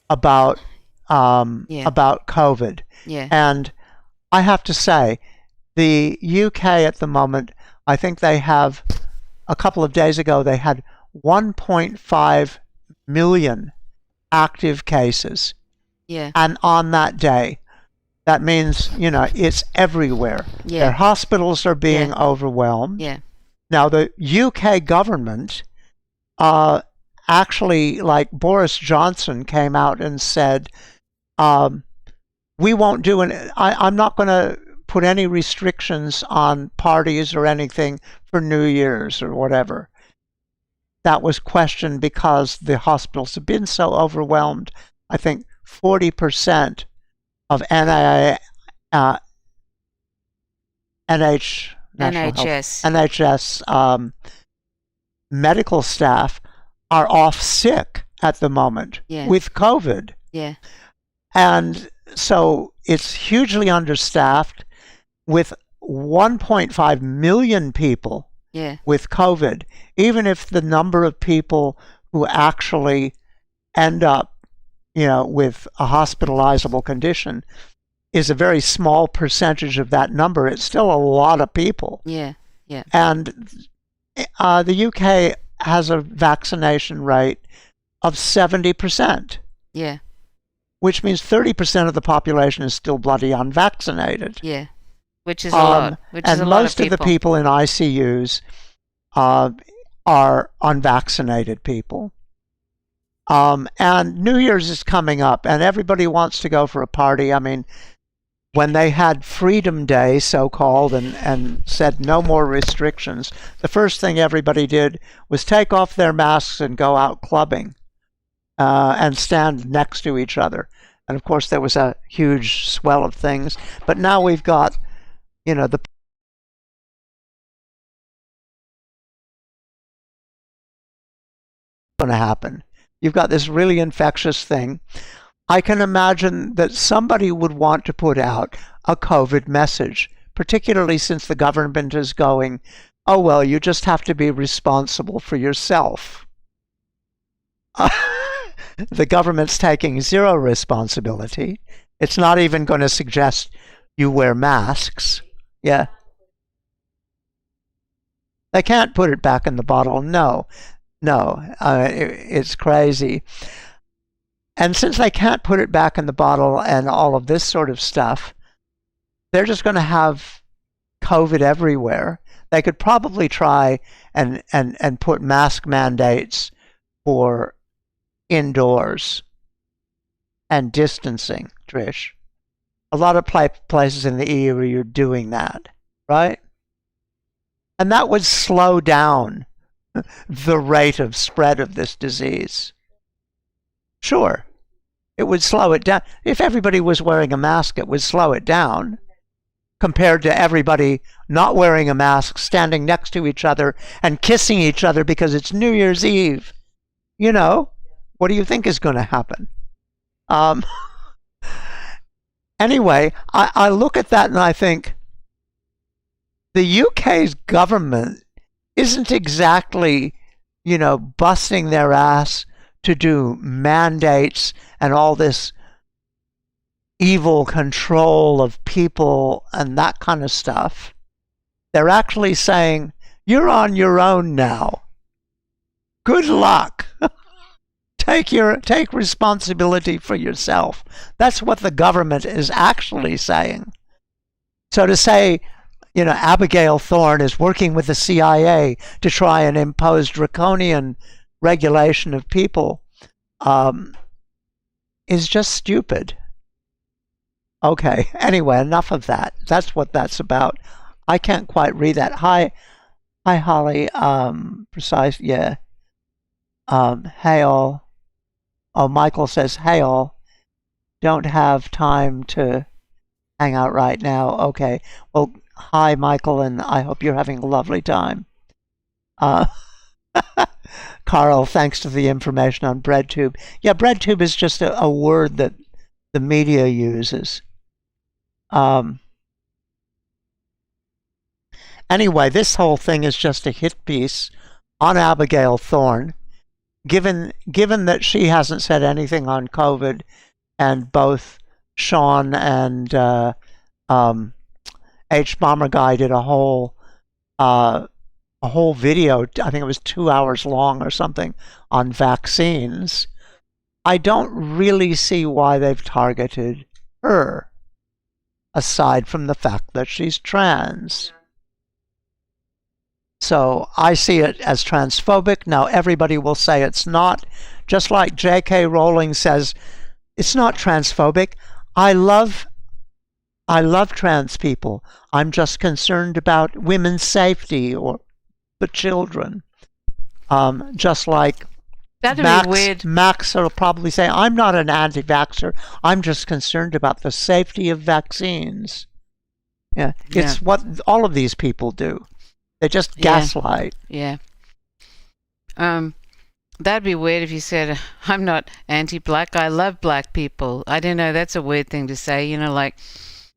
[SPEAKER 1] about COVID.
[SPEAKER 2] Yeah.
[SPEAKER 1] And I have to say, the UK at the moment, I think they have, a couple of days ago, they had 1.5 million active cases.
[SPEAKER 2] Yeah.
[SPEAKER 1] And on that day, that means, it's everywhere.
[SPEAKER 2] Yeah.
[SPEAKER 1] Their hospitals are being overwhelmed.
[SPEAKER 2] Yeah.
[SPEAKER 1] Now, the UK government actually, like Boris Johnson came out and said, we won't do I'm not going to put any restrictions on parties or anything for New Year's or whatever. That was questioned because the hospitals have been so overwhelmed. I think 40% of NHS medical staff are off sick at the moment with COVID.
[SPEAKER 2] Yeah.
[SPEAKER 1] And so it's hugely understaffed with 1.5 million people with COVID. Even if the number of people who actually end up, with a hospitalizable condition is a very small percentage of that number, it's still a lot of people.
[SPEAKER 2] Yeah.
[SPEAKER 1] And the UK has a vaccination rate of 70%.
[SPEAKER 2] Yeah.
[SPEAKER 1] Which means 30% of the population is still bloody unvaccinated.
[SPEAKER 2] Yeah. Which is a lot.
[SPEAKER 1] And most of the people in ICUs are unvaccinated people. And New Year's is coming up, and everybody wants to go for a party. I mean, when they had Freedom Day, so-called, and said no more restrictions, the first thing everybody did was take off their masks and go out clubbing and stand next to each other. And, of course, there was a huge swell of things. But now we've got, the going to happen. You've got this really infectious thing. I can imagine that somebody would want to put out a COVID message, particularly since the government is going, oh, well, you just have to be responsible for yourself. The government's taking zero responsibility. It's not even going to suggest you wear masks. Yeah. They can't put it back in the bottle. No. It's crazy. And since they can't put it back in the bottle and all of this sort of stuff, they're just going to have COVID everywhere. They could probably try and put mask mandates for indoors and distancing, Trish. A lot of places in the EU are doing that, right? And that would slow down the rate of spread of this disease. Sure, it would slow it down. If everybody was wearing a mask, it would slow it down compared to everybody not wearing a mask, standing next to each other and kissing each other because it's New Year's Eve. What do you think is going to happen? Anyway, I look at that and I think the UK's government isn't exactly, busting their ass to do mandates and all this evil control of people and that kind of stuff. They're actually saying, you're on your own now. Good luck. Take responsibility for yourself. That's what the government is actually saying. So to say, Abigail Thorne is working with the CIA to try and impose draconian regulation of people is just stupid. Okay, anyway, enough of that. That's what that's about. I can't quite read that. Hi, Holly. Precise, yeah. Hey all. Oh, Michael says, hey all. Don't have time to hang out right now. Okay. Well, hi, Michael, and I hope you're having a lovely time. Carl, thanks to the information on BreadTube. Yeah, BreadTube is just a word that the media uses. Anyway, this whole thing is just a hit piece on Abigail Thorne. Given that she hasn't said anything on COVID, and both Sean and H Bomber Guy did a whole video, I think it was 2 hours long or something, on vaccines, I don't really see why they've targeted her, aside from the fact that she's trans. So I see it as transphobic. Now everybody will say it's not, just like J.K. Rowling says it's not transphobic. I love I love trans people. I'm just concerned about women's safety or the children. Just like
[SPEAKER 2] That'd be weird.
[SPEAKER 1] Max will probably say, I'm not an anti-vaxxer. I'm just concerned about the safety of vaccines. Yeah, it's what all of these people do. They just gaslight.
[SPEAKER 2] Yeah. That'd be weird if you said, I'm not anti-black. I love black people. I don't know. That's a weird thing to say. Like,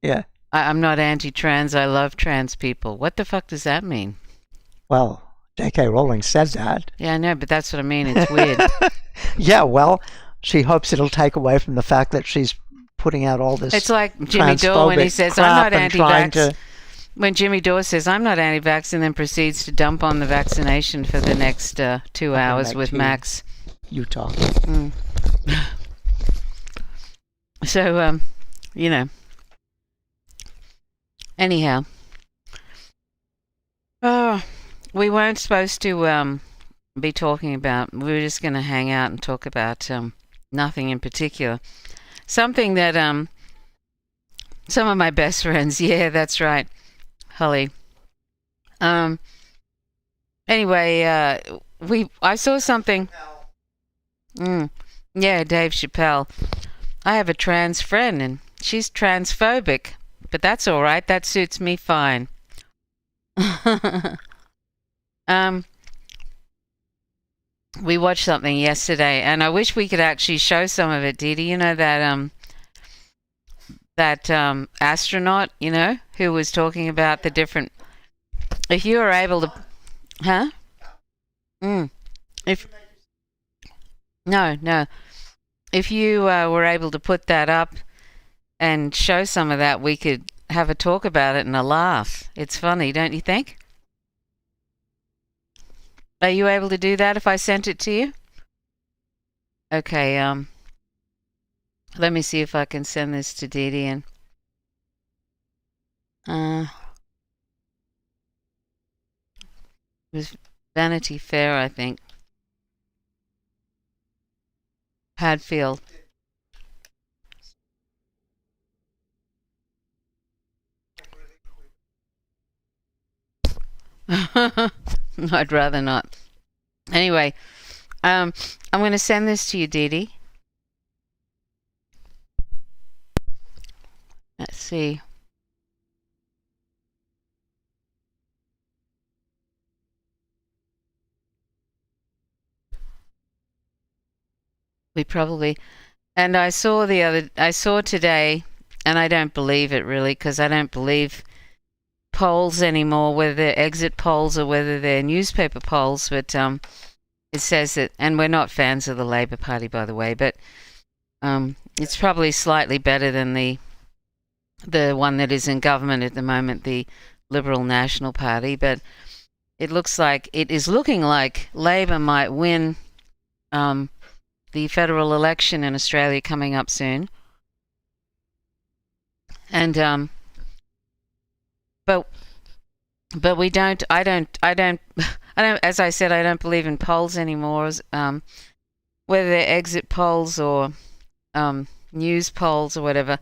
[SPEAKER 1] yeah,
[SPEAKER 2] I'm not anti-trans. I love trans people. What the fuck does that mean?
[SPEAKER 1] Well, J.K. Rowling said that.
[SPEAKER 2] Yeah, I know, but that's what I mean. It's weird.
[SPEAKER 1] Yeah, well, she hopes it'll take away from the fact that she's putting out all this.
[SPEAKER 2] It's like Jimmy Dore when he says, I'm not anti-vax. When Jimmy Dore says, I'm not anti-vax, and then proceeds to dump on the vaccination for the next 2 hours with Max.
[SPEAKER 1] Utah.
[SPEAKER 2] So, anyhow. We weren't supposed to be talking about, we were just going to hang out and talk about nothing in particular. Something that some of my best friends, yeah, that's right, Holly. Anyway, I saw something. Yeah, Dave Chappelle. I have a trans friend and she's transphobic, but that's all right. That suits me fine. We watched something yesterday, and I wish we could actually show some of it, Dee Dee. You know that astronaut, who was talking about the different. If you were able to, huh? If no, if you were able to put that up and show some of that, we could have a talk about it and a laugh. It's funny, don't you think? Are you able to do that if I sent it to you? Okay, let me see if I can send this to Dee Dee and it was Vanity Fair, I think. Hadfield. I'd rather not. Anyway, I'm going to send this to you, Dee Dee. Let's see. We probably, and I saw today, and I don't believe it really, because I don't believe polls anymore, whether they're exit polls or whether they're newspaper polls, but it says that, and we're not fans of the Labour Party, by the way, but it's probably slightly better than the one that is in government at the moment, the Liberal National Party, but it is looking like Labour might win the federal election in Australia coming up soon. And but we don't. I don't. As I said, I don't believe in polls anymore. Whether they're exit polls or news polls or whatever,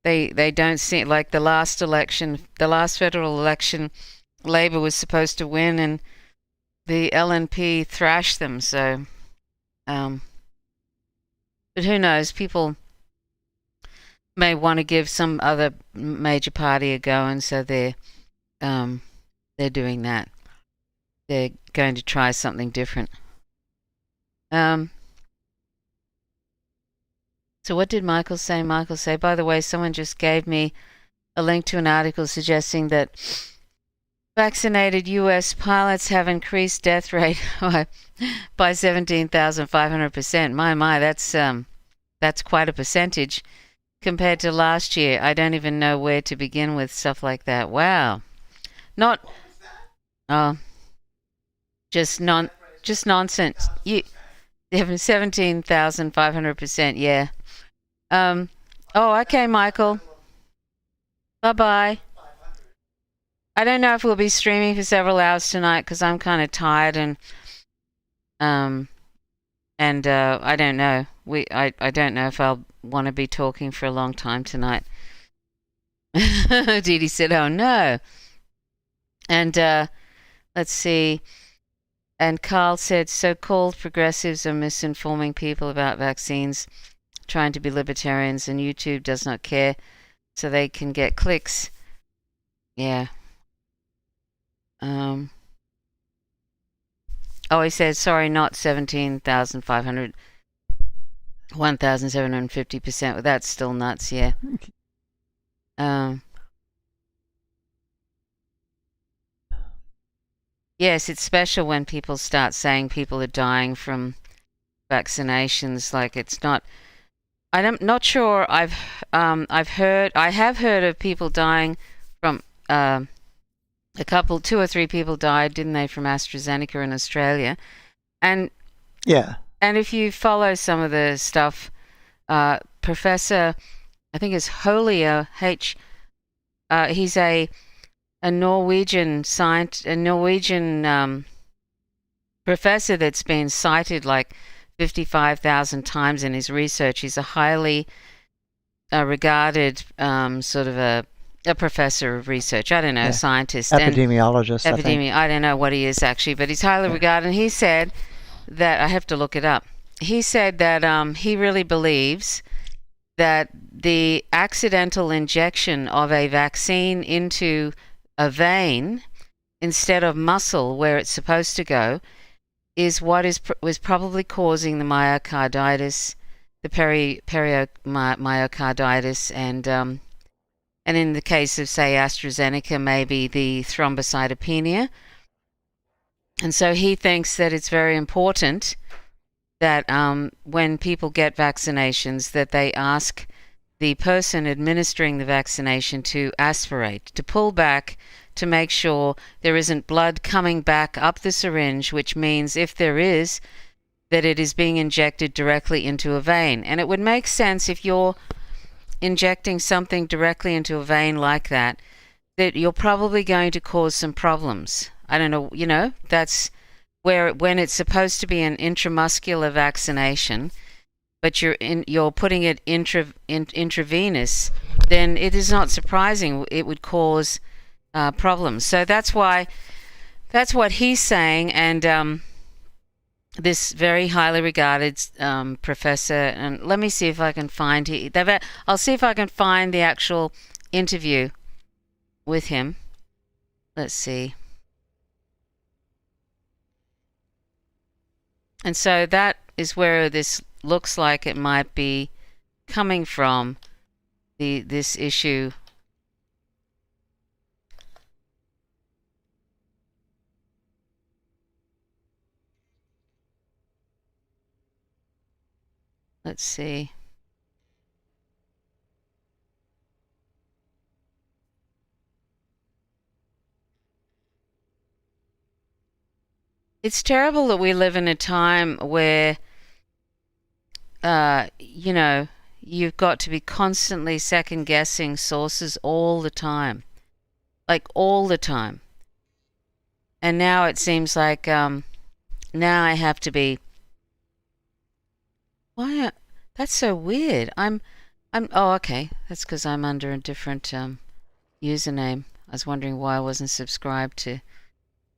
[SPEAKER 2] they don't seem like the last election, the last federal election. Labor was supposed to win, and the LNP thrashed them. So, but who knows? People may want to give some other major party a go, and so they're doing that. They're going to try something different. So what did Michael say? Michael say, by the way, someone just gave me a link to an article suggesting that vaccinated U.S. pilots have increased death rate by 17,500%. My, that's quite a percentage compared to last year. I don't even know where to begin with stuff like that. Wow. Just nonsense. You have 17,500%, yeah. Okay, Michael. Bye-bye. I don't know if we'll be streaming for several hours tonight because I'm kind of tired and I don't know. I don't know if I'll want to be talking for a long time tonight. Dee Dee said, "Oh no." And let's see. And Carl said, so-called progressives are misinforming people about vaccines, trying to be libertarians, and YouTube does not care, so they can get clicks. Yeah. Oh, he said, sorry, not 17,500, 1,750%. Well, that's still nuts, yeah. Yes, it's special when people start saying people are dying from vaccinations. Like it's not. I'm not sure. I have heard of people dying from a couple, 2 or 3 people died, didn't they, from AstraZeneca in Australia? And
[SPEAKER 1] yeah,
[SPEAKER 2] and if you follow some of the stuff, Professor, I think it's Holia he's a Norwegian professor that's been cited like 55,000 times in his research. He's a highly regarded sort of a professor of research. I don't know, scientist.
[SPEAKER 1] Epidemiologist.
[SPEAKER 2] I don't know what he is actually, but he's highly regarded. And he said that, I have to look it up. He said that he really believes that the accidental injection of a vaccine into a vein instead of muscle where it's supposed to go is what was probably causing the myocarditis, the perimyocarditis, and in the case of, say, AstraZeneca, maybe the thrombocytopenia. And so he thinks that it's very important that when people get vaccinations, that they ask the person administering the vaccination to aspirate, to pull back, to make sure there isn't blood coming back up the syringe, which means if there is, that it is being injected directly into a vein. And it would make sense if you're injecting something directly into a vein like that you're probably going to cause some problems. I don't know, that's where when it's supposed to be an intramuscular vaccination, but you're putting it intravenous, then it is not surprising it would cause problems. So that's what he's saying, and this very highly regarded professor. And let me see if I can find I'll see if I can find the actual interview with him. Let's see. And so that is where this looks like it might be coming from, this issue. Let's see. It's terrible that we live in a time where, you've got to be constantly second guessing sources all the time. Like all the time. And now it seems like, now I have to be, why? That's so weird. Oh, okay. That's because I'm under a different username. I was wondering why I wasn't subscribed to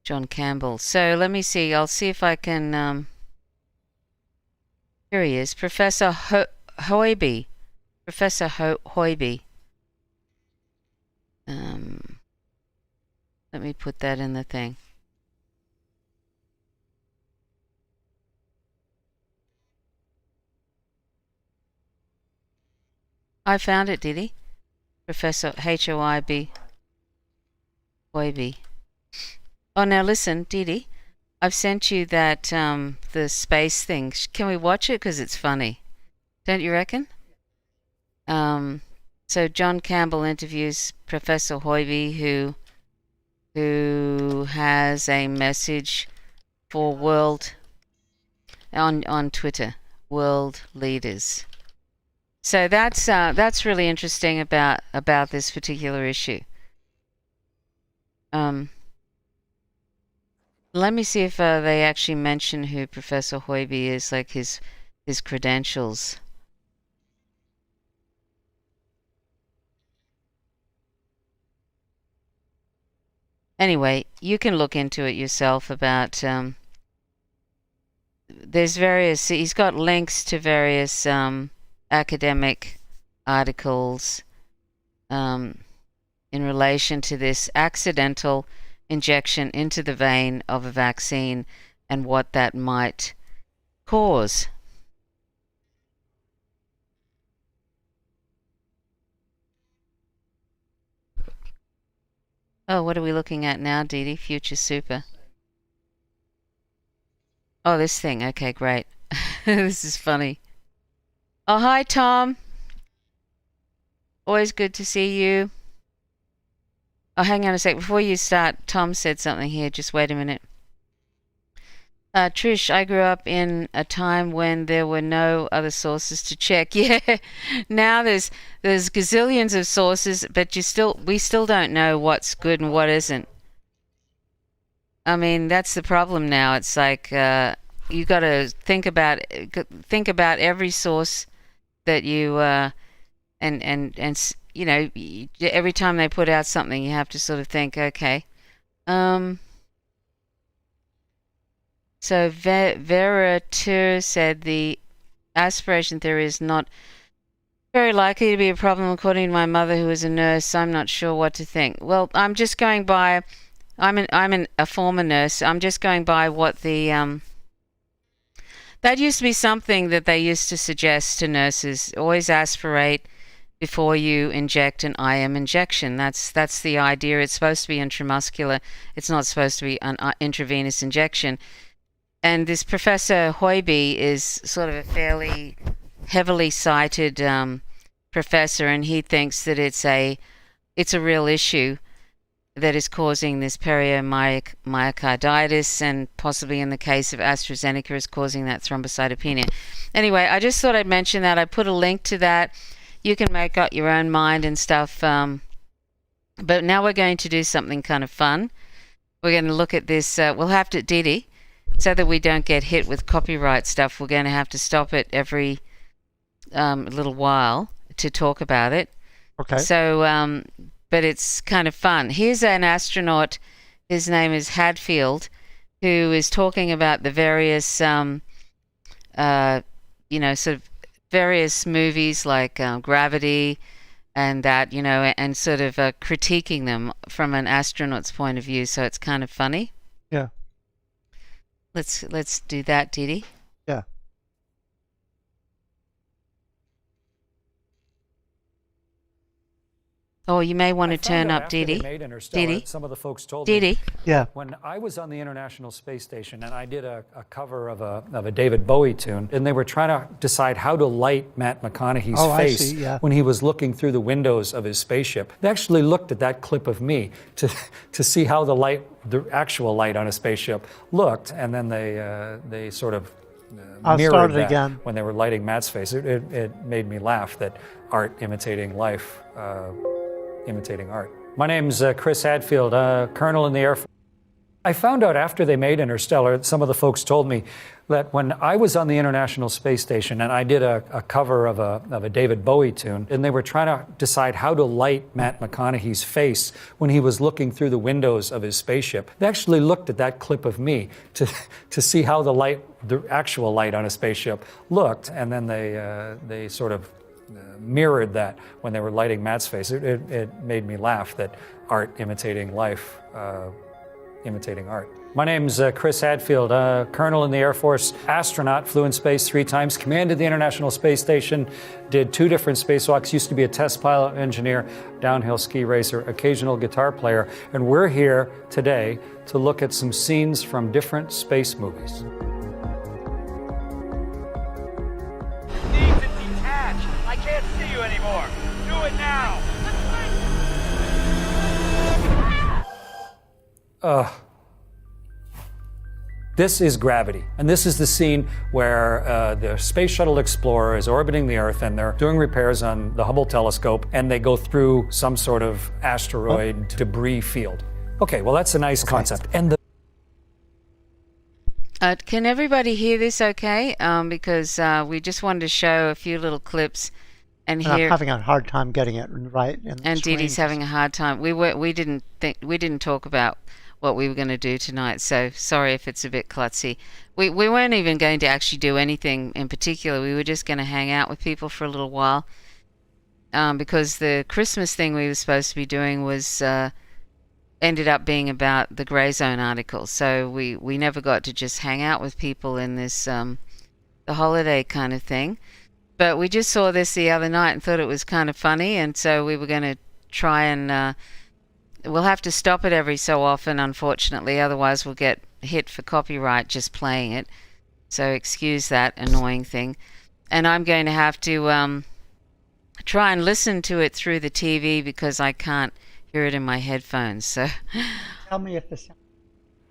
[SPEAKER 2] John Campbell. So let me see. I'll see if I can. Here he is, Professor Hoiby. Professor Hoiby. Let me put that in the thing. I found it, did he? Professor Hoiby. Hoiby. Oh, now listen, Didi, I've sent you that, the space thing. Can we watch it? Because it's funny. Don't you reckon? So John Campbell interviews Professor Hoiby, who has a message for on Twitter, world leaders. So that's really interesting about this particular issue. Let me see if they actually mention who Professor Hoiby is, like his credentials. Anyway, you can look into it yourself about there's various, he's got links to various academic articles in relation to this accidental injection into the vein of a vaccine and what that might cause. Oh, what are we looking at now, Dee Dee? Future Super. Oh, this thing. Okay, great. This is funny. Oh, hi, Tom. Always good to see you. Oh, hang on a sec. Before you start, Tom said something here. Just wait a minute. Trish, I grew up in a time when there were no other sources to check. Yeah, now there's gazillions of sources, but we still don't know what's good and what isn't. I mean, that's the problem now. It's like you got to think about every source that you and you know, every time they put out something, you have to sort of think, okay. So Vera Tur said the aspiration theory is not very likely to be a problem according to my mother, who is a nurse. I'm not sure what to think. Well, I'm just going by. I'm a former nurse. I'm just going by what the that used to be something that they used to suggest to nurses. Always aspirate before you inject an IM injection. That's the idea. It's supposed to be intramuscular. It's not supposed to be an intravenous injection. And this Professor Hoiby is sort of a fairly heavily cited professor, and he thinks that it's a real issue that is causing this periomyocarditis, and possibly in the case of AstraZeneca is causing that thrombocytopenia. Anyway, I just thought I'd mention that. I put a link to that. You can make up your own mind and stuff. But now we're going to do something kind of fun. We're going to look at this. We'll have to, Didi, so that we don't get hit with copyright stuff, we're going to have to stop it every little while to talk about it.
[SPEAKER 1] Okay.
[SPEAKER 2] So, but it's kind of fun. Here's an astronaut, his name is Hadfield, who is talking about the various, you know, sort of various movies like Gravity and that, you know, and sort of critiquing them from an astronaut's point of view. So it's kind of funny.
[SPEAKER 1] Yeah.
[SPEAKER 2] Let's do that, Didi.
[SPEAKER 1] Yeah.
[SPEAKER 2] Oh, you may want to turn up, Didi. Didi.
[SPEAKER 3] Some of the folks told
[SPEAKER 2] Didi.
[SPEAKER 3] me.
[SPEAKER 1] Yeah.
[SPEAKER 3] When I was on the International Space Station and I did a cover of a David Bowie tune, and they were trying to decide how to light Matt McConaughey's face
[SPEAKER 1] I see, yeah.
[SPEAKER 3] when he was looking through the windows of his spaceship. They actually looked at that clip of me to see how the actual light on a spaceship looked, and then they sort of mirrored that
[SPEAKER 1] again.
[SPEAKER 3] when they were lighting Matt's face. It made me laugh that art imitating life. Imitating art. My name's Chris Hadfield, Colonel in the Air Force. I found out after they made Interstellar, some of the folks told me that when I was on the International Space Station and I did a cover of a David Bowie tune, and they were trying to decide how to light Matt McConaughey's face when he was looking through the windows of his spaceship, they actually looked at that clip of me to see how the actual light on a spaceship looked, and then they sort of mirrored that when they were lighting Matt's face. It made me laugh that art imitating life, imitating art. My name's Chris Hadfield, Colonel in the Air Force, astronaut, flew in space 3 times, commanded the International Space Station, did 2 different spacewalks, used to be a test pilot, engineer, downhill ski racer, occasional guitar player, and we're here today to look at some scenes from different space movies.
[SPEAKER 4] I can't see you anymore. Do it now.
[SPEAKER 3] This is Gravity, and this is the scene where the Space Shuttle Explorer is orbiting the Earth, and they're doing repairs on the Hubble telescope, and they go through some sort of asteroid debris field. Okay, well, that's a nice concept. And
[SPEAKER 2] can everybody hear this okay? Because we just wanted to show a few little clips, And
[SPEAKER 1] I'm
[SPEAKER 2] here,
[SPEAKER 1] having a hard time getting it right.
[SPEAKER 2] and Dee Dee's having a hard time. We didn't talk about what we were going to do tonight, so sorry if it's a bit klutzy. We weren't even going to actually do anything in particular. We were just going to hang out with people for a little while, because the Christmas thing we were supposed to be doing was ended up being about the Grey Zone article. So we never got to just hang out with people in this the holiday kind of thing. But we just saw this the other night and thought it was kind of funny, and so we were going to try and we'll have to stop it every so often, unfortunately, otherwise we'll get hit for copyright just playing it. So excuse that annoying thing. And I'm going to have to try and listen to it through the TV because I can't hear it in my headphones. So
[SPEAKER 1] Tell me if the sound.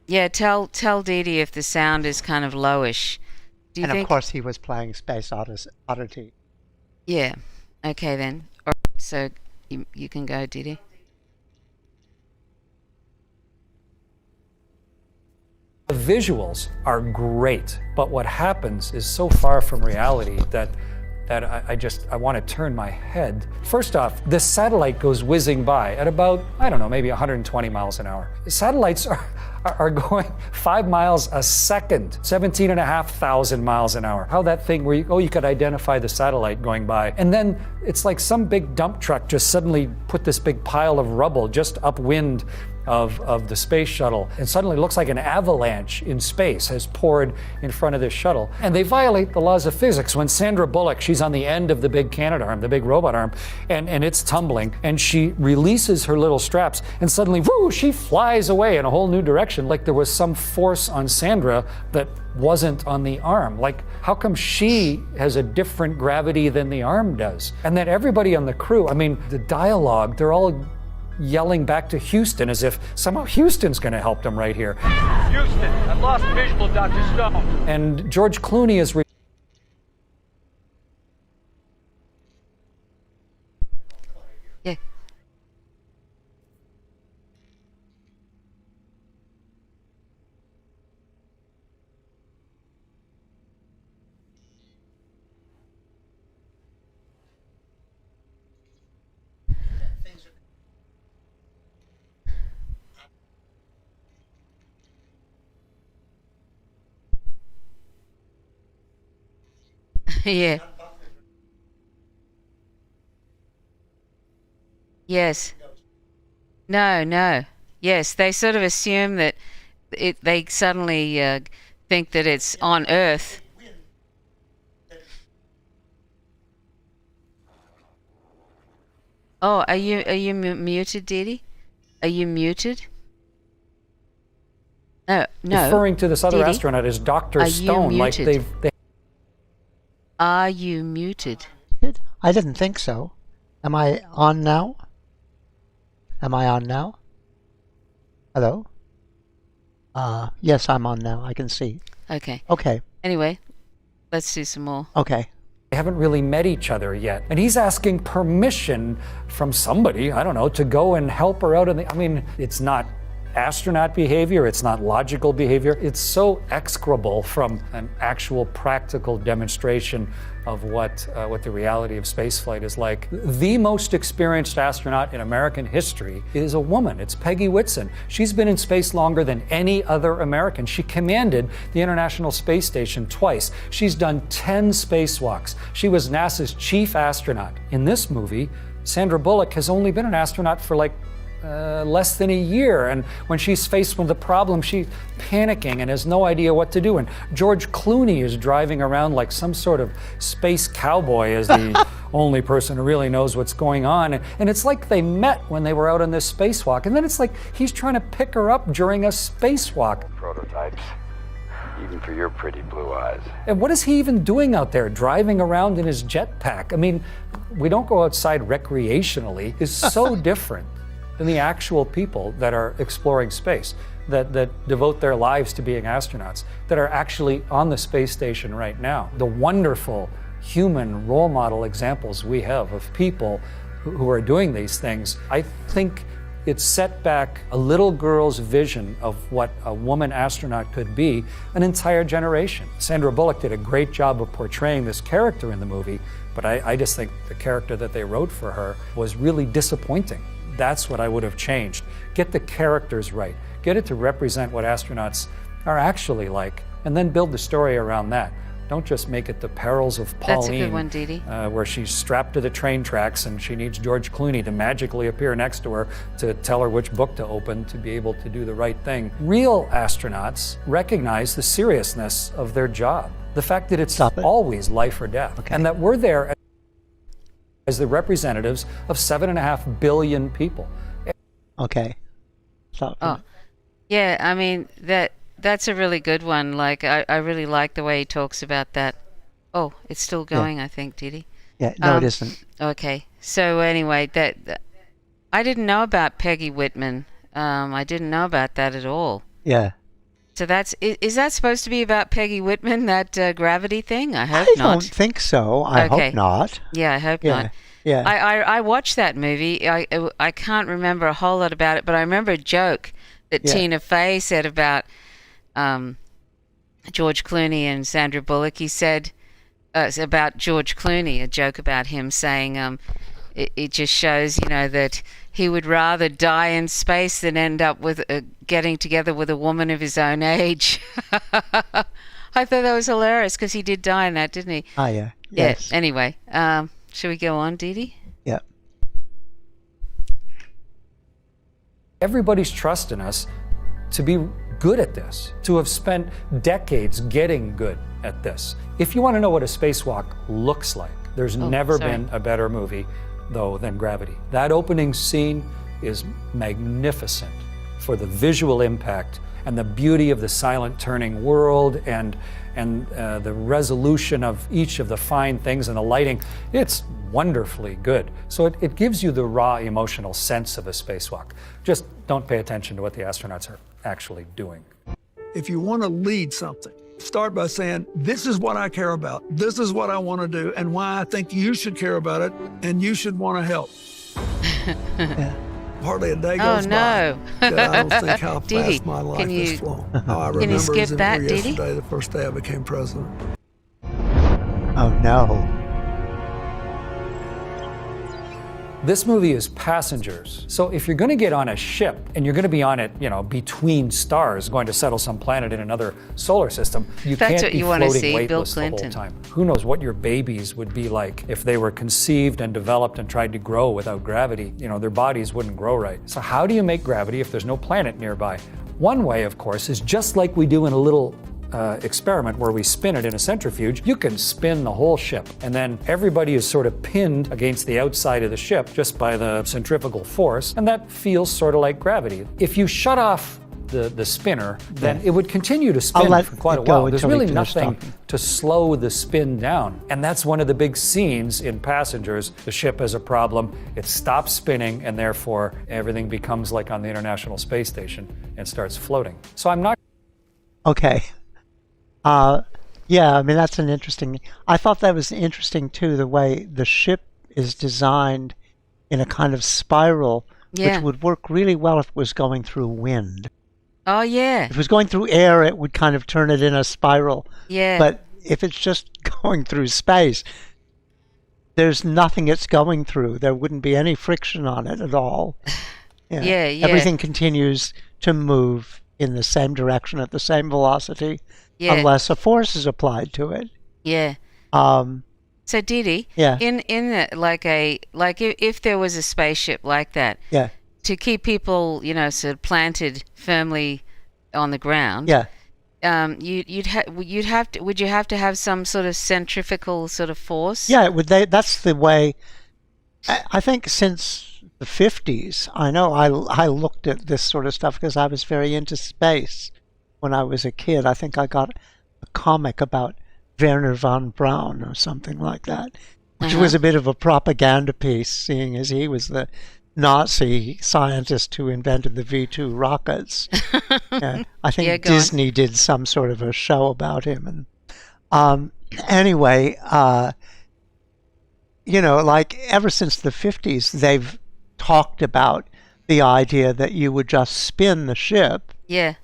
[SPEAKER 2] yeah, tell Dee Dee if the sound is kind of lowish. Do you
[SPEAKER 1] And
[SPEAKER 2] think?
[SPEAKER 1] of course, he was playing Space Oddity.
[SPEAKER 2] Yeah. Okay then. All right, so you can go, Dee Dee.
[SPEAKER 3] The visuals are great, but what happens is so far from reality that I want to turn my head. First off, the satellite goes whizzing by at about, I don't know, maybe 120 miles an hour. Satellites are going 5 miles a second, 17,500 miles an hour. How that thing where you could identify the satellite going by. And then it's like some big dump truck just suddenly put this big pile of rubble just upwind of the space shuttle, and suddenly it looks like an avalanche in space has poured in front of this shuttle. And they violate the laws of physics. When Sandra Bullock, she's on the end of the big Canadarm, the big robot arm, and it's tumbling, and she releases her little straps, and suddenly, whoo, she flies away in a whole new direction, like there was some force on Sandra that wasn't on the arm. Like, how come she has a different gravity than the arm does? And then everybody on the crew, I mean, the dialogue, they're all yelling back to Houston as if somehow Houston's going to help them right here.
[SPEAKER 4] Houston, I've lost visual of Dr. Stone.
[SPEAKER 3] And George Clooney is...
[SPEAKER 2] Yeah. Yeah. Yes. No. Yes, they sort of assume that they suddenly think that it's on Earth. Oh, are you muted, Dee Dee? Are you muted? No.
[SPEAKER 3] referring to this other
[SPEAKER 2] Dee Dee,
[SPEAKER 3] astronaut as Dr.
[SPEAKER 2] are you
[SPEAKER 3] Stone, like
[SPEAKER 2] muted?
[SPEAKER 3] they
[SPEAKER 2] Are you muted?
[SPEAKER 1] I didn't think so. Am I on now? Am I on now? Hello? Yes, I'm on now. I can see.
[SPEAKER 2] Okay.
[SPEAKER 1] Okay.
[SPEAKER 2] Anyway, let's do some more.
[SPEAKER 1] Okay.
[SPEAKER 3] They haven't really met each other yet. And he's asking permission from somebody, I don't know, to go and help her out. I mean, it's not astronaut behavior, it's not logical behavior. It's so execrable from an actual practical demonstration of what the reality of spaceflight is like. The most experienced astronaut in American history is a woman. It's Peggy Whitson. She's been in space longer than any other American. She commanded the International Space Station twice. She's done 10 spacewalks. She was NASA's chief astronaut. In this movie, Sandra Bullock has only been an astronaut for less than a year, and when she's faced with the problem, she's panicking and has no idea what to do. And George Clooney is driving around like some sort of space cowboy as the only person who really knows what's going on. And it's like they met when they were out on this spacewalk, and then it's like he's trying to pick her up during a spacewalk.
[SPEAKER 5] Prototypes, even for your pretty blue eyes.
[SPEAKER 3] And what is he even doing out there, driving around in his jetpack? I mean, we don't go outside recreationally. It's so different than the actual people that are exploring space, that devote their lives to being astronauts, that are actually on the space station right now. The wonderful human role model examples we have of people who are doing these things, I think It set back a little girl's vision of what a woman astronaut could be an entire generation. Sandra Bullock did a great job of portraying this character in the movie, but I just think the character that they wrote for her was really disappointing. That's what I would have changed. Get the characters right. Get it to represent what astronauts are actually like, and then build the story around that. Don't just make it the perils of Pauline.
[SPEAKER 2] That's a good one, Dee Dee.
[SPEAKER 3] Where she's strapped to the train tracks and she needs George Clooney to magically appear next to her to tell her which book to open to be able to do the right thing. Real astronauts recognize the seriousness of their job. The fact that it's always life or death.
[SPEAKER 1] Okay.
[SPEAKER 3] And that we're there as the representatives of 7.5 billion people.
[SPEAKER 1] Okay. Stop.
[SPEAKER 2] Oh, yeah. I mean that's a really good one. Like I really like the way he talks about that. Oh, it's still going, I think, Dee Dee.
[SPEAKER 1] Yeah, no, it isn't.
[SPEAKER 2] Okay. So anyway, that I didn't know about Peggy Whitman. I didn't know about that at all.
[SPEAKER 1] Yeah.
[SPEAKER 2] So is that supposed to be about Peggy Whitman, that Gravity thing? I hope
[SPEAKER 1] I
[SPEAKER 2] not.
[SPEAKER 1] don't think so. I
[SPEAKER 2] Okay.
[SPEAKER 1] hope not.
[SPEAKER 2] Yeah, I hope
[SPEAKER 1] Yeah.
[SPEAKER 2] not.
[SPEAKER 1] Yeah.
[SPEAKER 2] I watched that movie. I can't remember a whole lot about it, but I remember a joke that
[SPEAKER 1] Yeah.
[SPEAKER 2] Tina Fey said about George Clooney and Sandra Bullock. He said about George Clooney, a joke about him saying it just shows, that he would rather die in space than end up with getting together with a woman of his own age. I thought that was hilarious because he did die in that, didn't he?
[SPEAKER 1] Ah, yeah. Yes.
[SPEAKER 2] Yeah. Anyway, should we go on, Dee Dee?
[SPEAKER 1] Yeah.
[SPEAKER 3] Everybody's trusting us to be good at this, to have spent decades getting good at this. If you want to know what a spacewalk looks like, there's never been a better movie, though, than Gravity. That opening scene is magnificent for the visual impact and the beauty of the silent turning world and the resolution of each of the fine things and the lighting. It's wonderfully good. So it gives you the raw emotional sense of a spacewalk. Just don't pay attention to what the astronauts are actually doing.
[SPEAKER 6] If you want to lead something, start by saying, this is what I care about. This is what I want to do and why I think you should care about it and you should want to help.
[SPEAKER 1] Yeah.
[SPEAKER 6] Hardly a day goes by that I don't think how
[SPEAKER 2] Dee Dee,
[SPEAKER 6] fast my life
[SPEAKER 2] can you-
[SPEAKER 6] has flown. How I
[SPEAKER 2] can you
[SPEAKER 6] remember
[SPEAKER 2] skip
[SPEAKER 6] as if it
[SPEAKER 2] that,
[SPEAKER 6] were
[SPEAKER 2] Dee Dee?
[SPEAKER 6] yesterday, the first day I became president.
[SPEAKER 1] Oh, no.
[SPEAKER 3] This movie is Passengers. So if you're going to get on a ship and you're going to be on it, between stars, going to settle some planet in another solar system, you
[SPEAKER 2] That's
[SPEAKER 3] can't
[SPEAKER 2] what
[SPEAKER 3] be
[SPEAKER 2] you wanna
[SPEAKER 3] floating
[SPEAKER 2] see, Bill
[SPEAKER 3] weightless the whole
[SPEAKER 2] Clinton.
[SPEAKER 3] time. Who knows what your babies would be like if they were conceived and developed and tried to grow without gravity. Their bodies wouldn't grow right. So how do you make gravity if there's no planet nearby? One way, of course, is just like we do in a little experiment where we spin it in a centrifuge. You can spin the whole ship, and then everybody is sort of pinned against the outside of the ship just by the centrifugal force, and that feels sort of like gravity. If you shut off the spinner, then it would continue to spin
[SPEAKER 1] let
[SPEAKER 3] for quite a
[SPEAKER 1] it go
[SPEAKER 3] while. There's
[SPEAKER 1] until we
[SPEAKER 3] really
[SPEAKER 1] finish
[SPEAKER 3] nothing
[SPEAKER 1] talking.
[SPEAKER 3] to slow the spin down. And that's one of the big scenes in Passengers. The ship has a problem, it stops spinning, and therefore everything becomes like on the International Space Station and starts floating. So I'm not
[SPEAKER 1] Okay. Yeah, I mean, that's an interesting. I thought that was interesting, too, the way the ship is designed in a kind of spiral,
[SPEAKER 2] Yeah.
[SPEAKER 1] which would work really well if it was going through wind.
[SPEAKER 2] Oh, yeah.
[SPEAKER 1] If it was going through air, it would kind of turn it in a spiral.
[SPEAKER 2] Yeah.
[SPEAKER 1] But if it's just going through space, there's nothing it's going through. There wouldn't be any friction on it at all.
[SPEAKER 2] Yeah, yeah.
[SPEAKER 1] Everything continues to move in the same direction at the same velocity,
[SPEAKER 2] Yeah.
[SPEAKER 1] unless a force is applied to it.
[SPEAKER 2] Yeah.
[SPEAKER 1] Um,
[SPEAKER 2] So Dee Dee,
[SPEAKER 1] Yeah.
[SPEAKER 2] in if there was a spaceship like that,
[SPEAKER 1] yeah,
[SPEAKER 2] to keep people, sort of planted firmly on the ground,
[SPEAKER 1] yeah.
[SPEAKER 2] would you have to have some sort of centrifugal sort of force?
[SPEAKER 1] Yeah, that's the way. I think since the 50s, I know I looked at this sort of stuff because I was very into space when I was a kid. I think I got a comic about Werner von Braun or something like that, which was a bit of a propaganda piece, seeing as he was the Nazi scientist who invented the V2 rockets. Yeah, I think
[SPEAKER 2] Yeah, go on.
[SPEAKER 1] Disney did some sort of a show about him. And anyway, like ever since the 50s, they've talked about the idea that you would just spin the ship,
[SPEAKER 2] Yeah.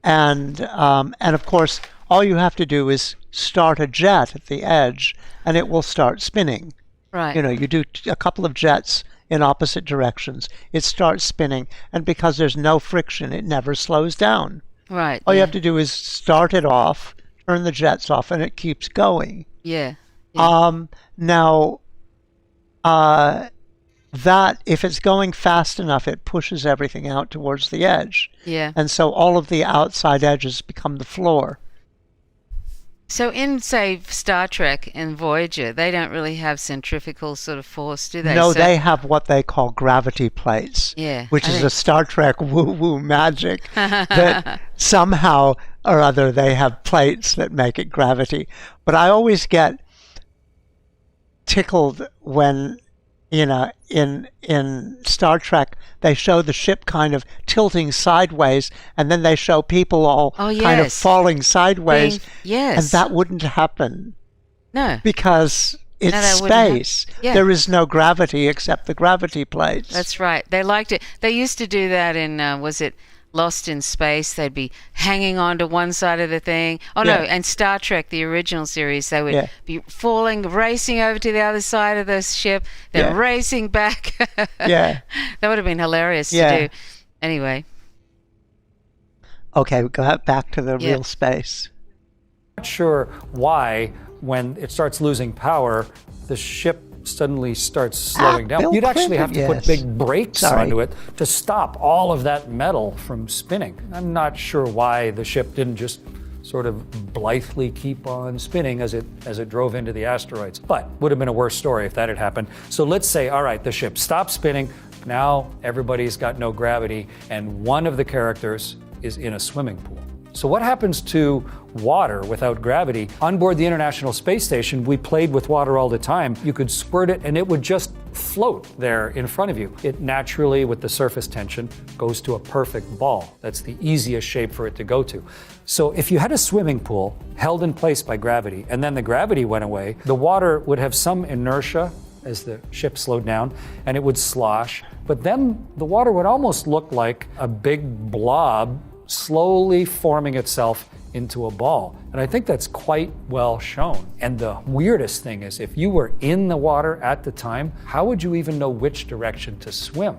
[SPEAKER 1] and of course, all you have to do is start a jet at the edge, and it will start spinning.
[SPEAKER 2] Right.
[SPEAKER 1] You know, you do a couple of jets in opposite directions, it starts spinning, and because there's no friction, it never slows down.
[SPEAKER 2] Right.
[SPEAKER 1] All you
[SPEAKER 2] yeah.
[SPEAKER 1] have to do is start it off, turn the jets off, and it keeps going.
[SPEAKER 2] Yeah. Yeah.
[SPEAKER 1] Now, that if it's going fast enough, it pushes everything out towards the edge,
[SPEAKER 2] Yeah.
[SPEAKER 1] and so all of the outside edges become the floor.
[SPEAKER 2] So in, say, Star Trek and Voyager, they don't really have centrifugal sort of force, do they?
[SPEAKER 1] No,
[SPEAKER 2] So-
[SPEAKER 1] they have what they call gravity plates,
[SPEAKER 2] Yeah.
[SPEAKER 1] which
[SPEAKER 2] I
[SPEAKER 1] is
[SPEAKER 2] think-
[SPEAKER 1] a Star Trek woo-woo magic that somehow or other they have plates that make it gravity. But I always get tickled when, you know, in Star Trek they show the ship kind of tilting sideways, and then they show people all
[SPEAKER 2] Oh,
[SPEAKER 1] kind of
[SPEAKER 2] yes.
[SPEAKER 1] falling sideways,
[SPEAKER 2] Yes.
[SPEAKER 1] and that wouldn't happen
[SPEAKER 2] No.
[SPEAKER 1] because it's
[SPEAKER 2] that wouldn't happen.
[SPEAKER 1] space.
[SPEAKER 2] Yeah.
[SPEAKER 1] There is no gravity except the gravity plates.
[SPEAKER 2] That's right. They liked it. They used to do that in, was it Lost in Space? They'd be hanging on to one side of the thing. Oh, no,
[SPEAKER 1] Yeah.
[SPEAKER 2] and Star Trek, the original series, they would
[SPEAKER 1] Yeah.
[SPEAKER 2] be falling, racing over to the other side of the ship, then
[SPEAKER 1] Yeah.
[SPEAKER 2] racing back.
[SPEAKER 1] Yeah.
[SPEAKER 2] That would have been hilarious
[SPEAKER 1] Yeah.
[SPEAKER 2] to do. Anyway,
[SPEAKER 1] Okay, we go back to the
[SPEAKER 2] Yeah.
[SPEAKER 1] real space.
[SPEAKER 3] Not sure why, when it starts losing power, the ship suddenly starts slowing down.
[SPEAKER 1] Bill
[SPEAKER 3] You'd actually have to
[SPEAKER 1] Clinton,
[SPEAKER 3] put
[SPEAKER 1] yes.
[SPEAKER 3] big brakes
[SPEAKER 1] Sorry.
[SPEAKER 3] onto it to stop all of that metal from spinning. I'm not sure why the ship didn't just sort of blithely keep on spinning as it drove into the asteroids. But would have been a worse story if that had happened. So let's say, all right, the ship stops spinning. Now everybody's got no gravity, and one of the characters is in a swimming pool. So what happens to water without gravity? On board the International Space Station, we played with water all the time. You could squirt it and it would just float there in front of you. It naturally, with the surface tension, goes to a perfect ball. That's the easiest shape for it to go to. So if you had a swimming pool held in place by gravity and then the gravity went away, the water would have some inertia as the ship slowed down, and it would slosh. But then the water would almost look like a big blob slowly forming itself into a ball. And I think that's quite well shown. And the weirdest thing is, if you were in the water at the time, how would you even know which direction to swim?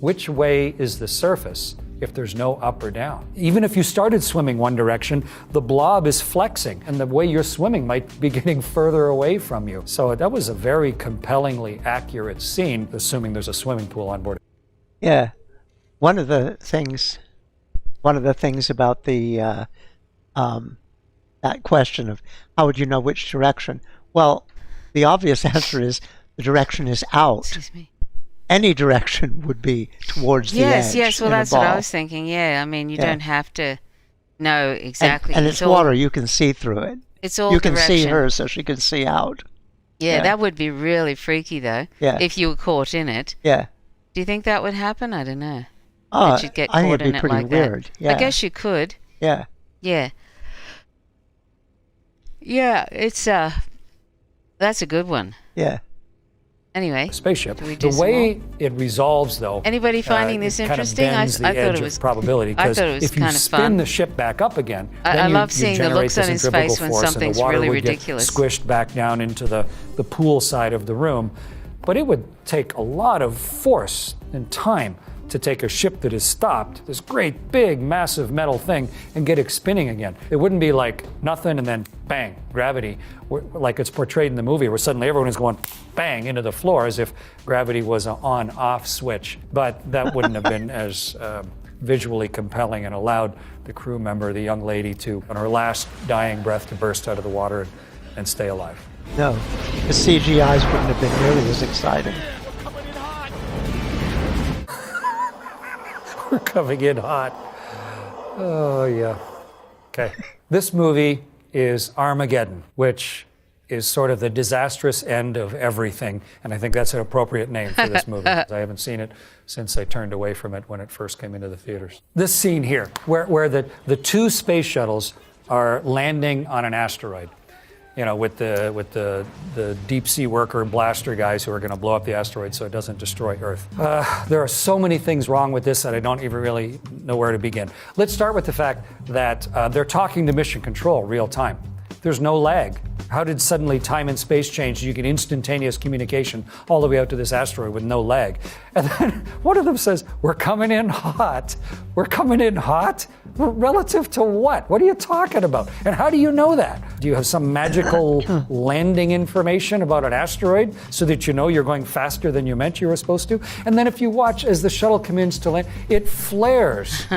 [SPEAKER 3] Which way is the surface if there's no up or down? Even if you started swimming one direction, the blob is flexing, and the way you're swimming might be getting further away from you. So that was a very compellingly accurate scene, assuming there's a swimming pool on board.
[SPEAKER 1] Yeah. One of the things about the that question of how would you know which direction? Well, the obvious answer is the direction is out.
[SPEAKER 2] excuse me.
[SPEAKER 1] Any direction would be towards the edge.
[SPEAKER 2] Yes. Well,
[SPEAKER 1] in a
[SPEAKER 2] that's what I
[SPEAKER 1] ball.
[SPEAKER 2] was thinking. Yeah. I mean, you
[SPEAKER 1] Yeah.
[SPEAKER 2] don't have to know exactly.
[SPEAKER 1] And it's
[SPEAKER 2] all,
[SPEAKER 1] water. You can see through it.
[SPEAKER 2] It's all
[SPEAKER 1] You can see
[SPEAKER 2] direction.
[SPEAKER 1] her, so she can see out.
[SPEAKER 2] Yeah,
[SPEAKER 1] Yeah.
[SPEAKER 2] that would be really freaky, though.
[SPEAKER 1] Yeah.
[SPEAKER 2] If you were caught in it.
[SPEAKER 1] Yeah.
[SPEAKER 2] Do you think that would happen? I don't know.
[SPEAKER 1] Oh,
[SPEAKER 2] That you'd get
[SPEAKER 1] I think
[SPEAKER 2] caught
[SPEAKER 1] it'd
[SPEAKER 2] in
[SPEAKER 1] be
[SPEAKER 2] it
[SPEAKER 1] pretty
[SPEAKER 2] like
[SPEAKER 1] weird.
[SPEAKER 2] that.
[SPEAKER 1] Yeah.
[SPEAKER 2] I guess you could.
[SPEAKER 1] Yeah.
[SPEAKER 2] Yeah. Yeah, it's that's a good one.
[SPEAKER 1] Yeah.
[SPEAKER 2] Anyway,
[SPEAKER 3] Spaceship.
[SPEAKER 2] Do we do
[SPEAKER 3] The
[SPEAKER 2] some
[SPEAKER 3] way it resolves, though,
[SPEAKER 2] Anybody finding this
[SPEAKER 3] it kind of
[SPEAKER 2] interesting?
[SPEAKER 3] bends the
[SPEAKER 2] I thought
[SPEAKER 3] edge
[SPEAKER 2] it
[SPEAKER 3] of
[SPEAKER 2] was
[SPEAKER 3] probability.
[SPEAKER 2] I
[SPEAKER 3] 'Cause
[SPEAKER 2] thought it was
[SPEAKER 3] if you
[SPEAKER 2] kind of
[SPEAKER 3] spin
[SPEAKER 2] fun.
[SPEAKER 3] the ship back up again,
[SPEAKER 2] I
[SPEAKER 3] then
[SPEAKER 2] love
[SPEAKER 3] you
[SPEAKER 2] seeing the
[SPEAKER 3] generate
[SPEAKER 2] looks
[SPEAKER 3] the
[SPEAKER 2] on his
[SPEAKER 3] centrifugal
[SPEAKER 2] face when
[SPEAKER 3] force, and
[SPEAKER 2] something's
[SPEAKER 3] the water
[SPEAKER 2] really
[SPEAKER 3] would get
[SPEAKER 2] ridiculous.
[SPEAKER 3] squished back down into the pool side of the room. But it would take a lot of force and time to take a ship that is stopped, this great, big, massive metal thing, and get it spinning again. It wouldn't be like nothing and then bang, gravity, like it's portrayed in the movie, where suddenly everyone is going bang into the floor as if gravity was an on-off switch. But that wouldn't have been as visually compelling and allowed the crew member, the young lady, to, on her last dying breath, to burst out of the water and stay alive.
[SPEAKER 1] No. The CGIs wouldn't have been nearly as exciting.
[SPEAKER 3] We're coming in hot. Oh, yeah. Okay. This movie is Armageddon, which is sort of the disastrous end of everything. And I think that's an appropriate name for this movie. I haven't seen it since I turned away from it when it first came into the theaters. This scene here, where the two space shuttles are landing on an asteroid. with the deep sea worker blaster guys who are going to blow up the asteroid so it doesn't destroy Earth. There are so many things wrong with this that I don't even really know where to begin. Let's start with the fact that they're talking to mission control real time. There's no lag. How did suddenly time and space change? You get instantaneous communication all the way out to this asteroid with no lag. And then one of them says, we're coming in hot. We're coming in hot? Relative to what? What are you talking about? And how do you know that? Do you have some magical landing information about an asteroid so that you know you're going faster than you meant you were supposed to? And then if you watch as the shuttle comes to land, it flares.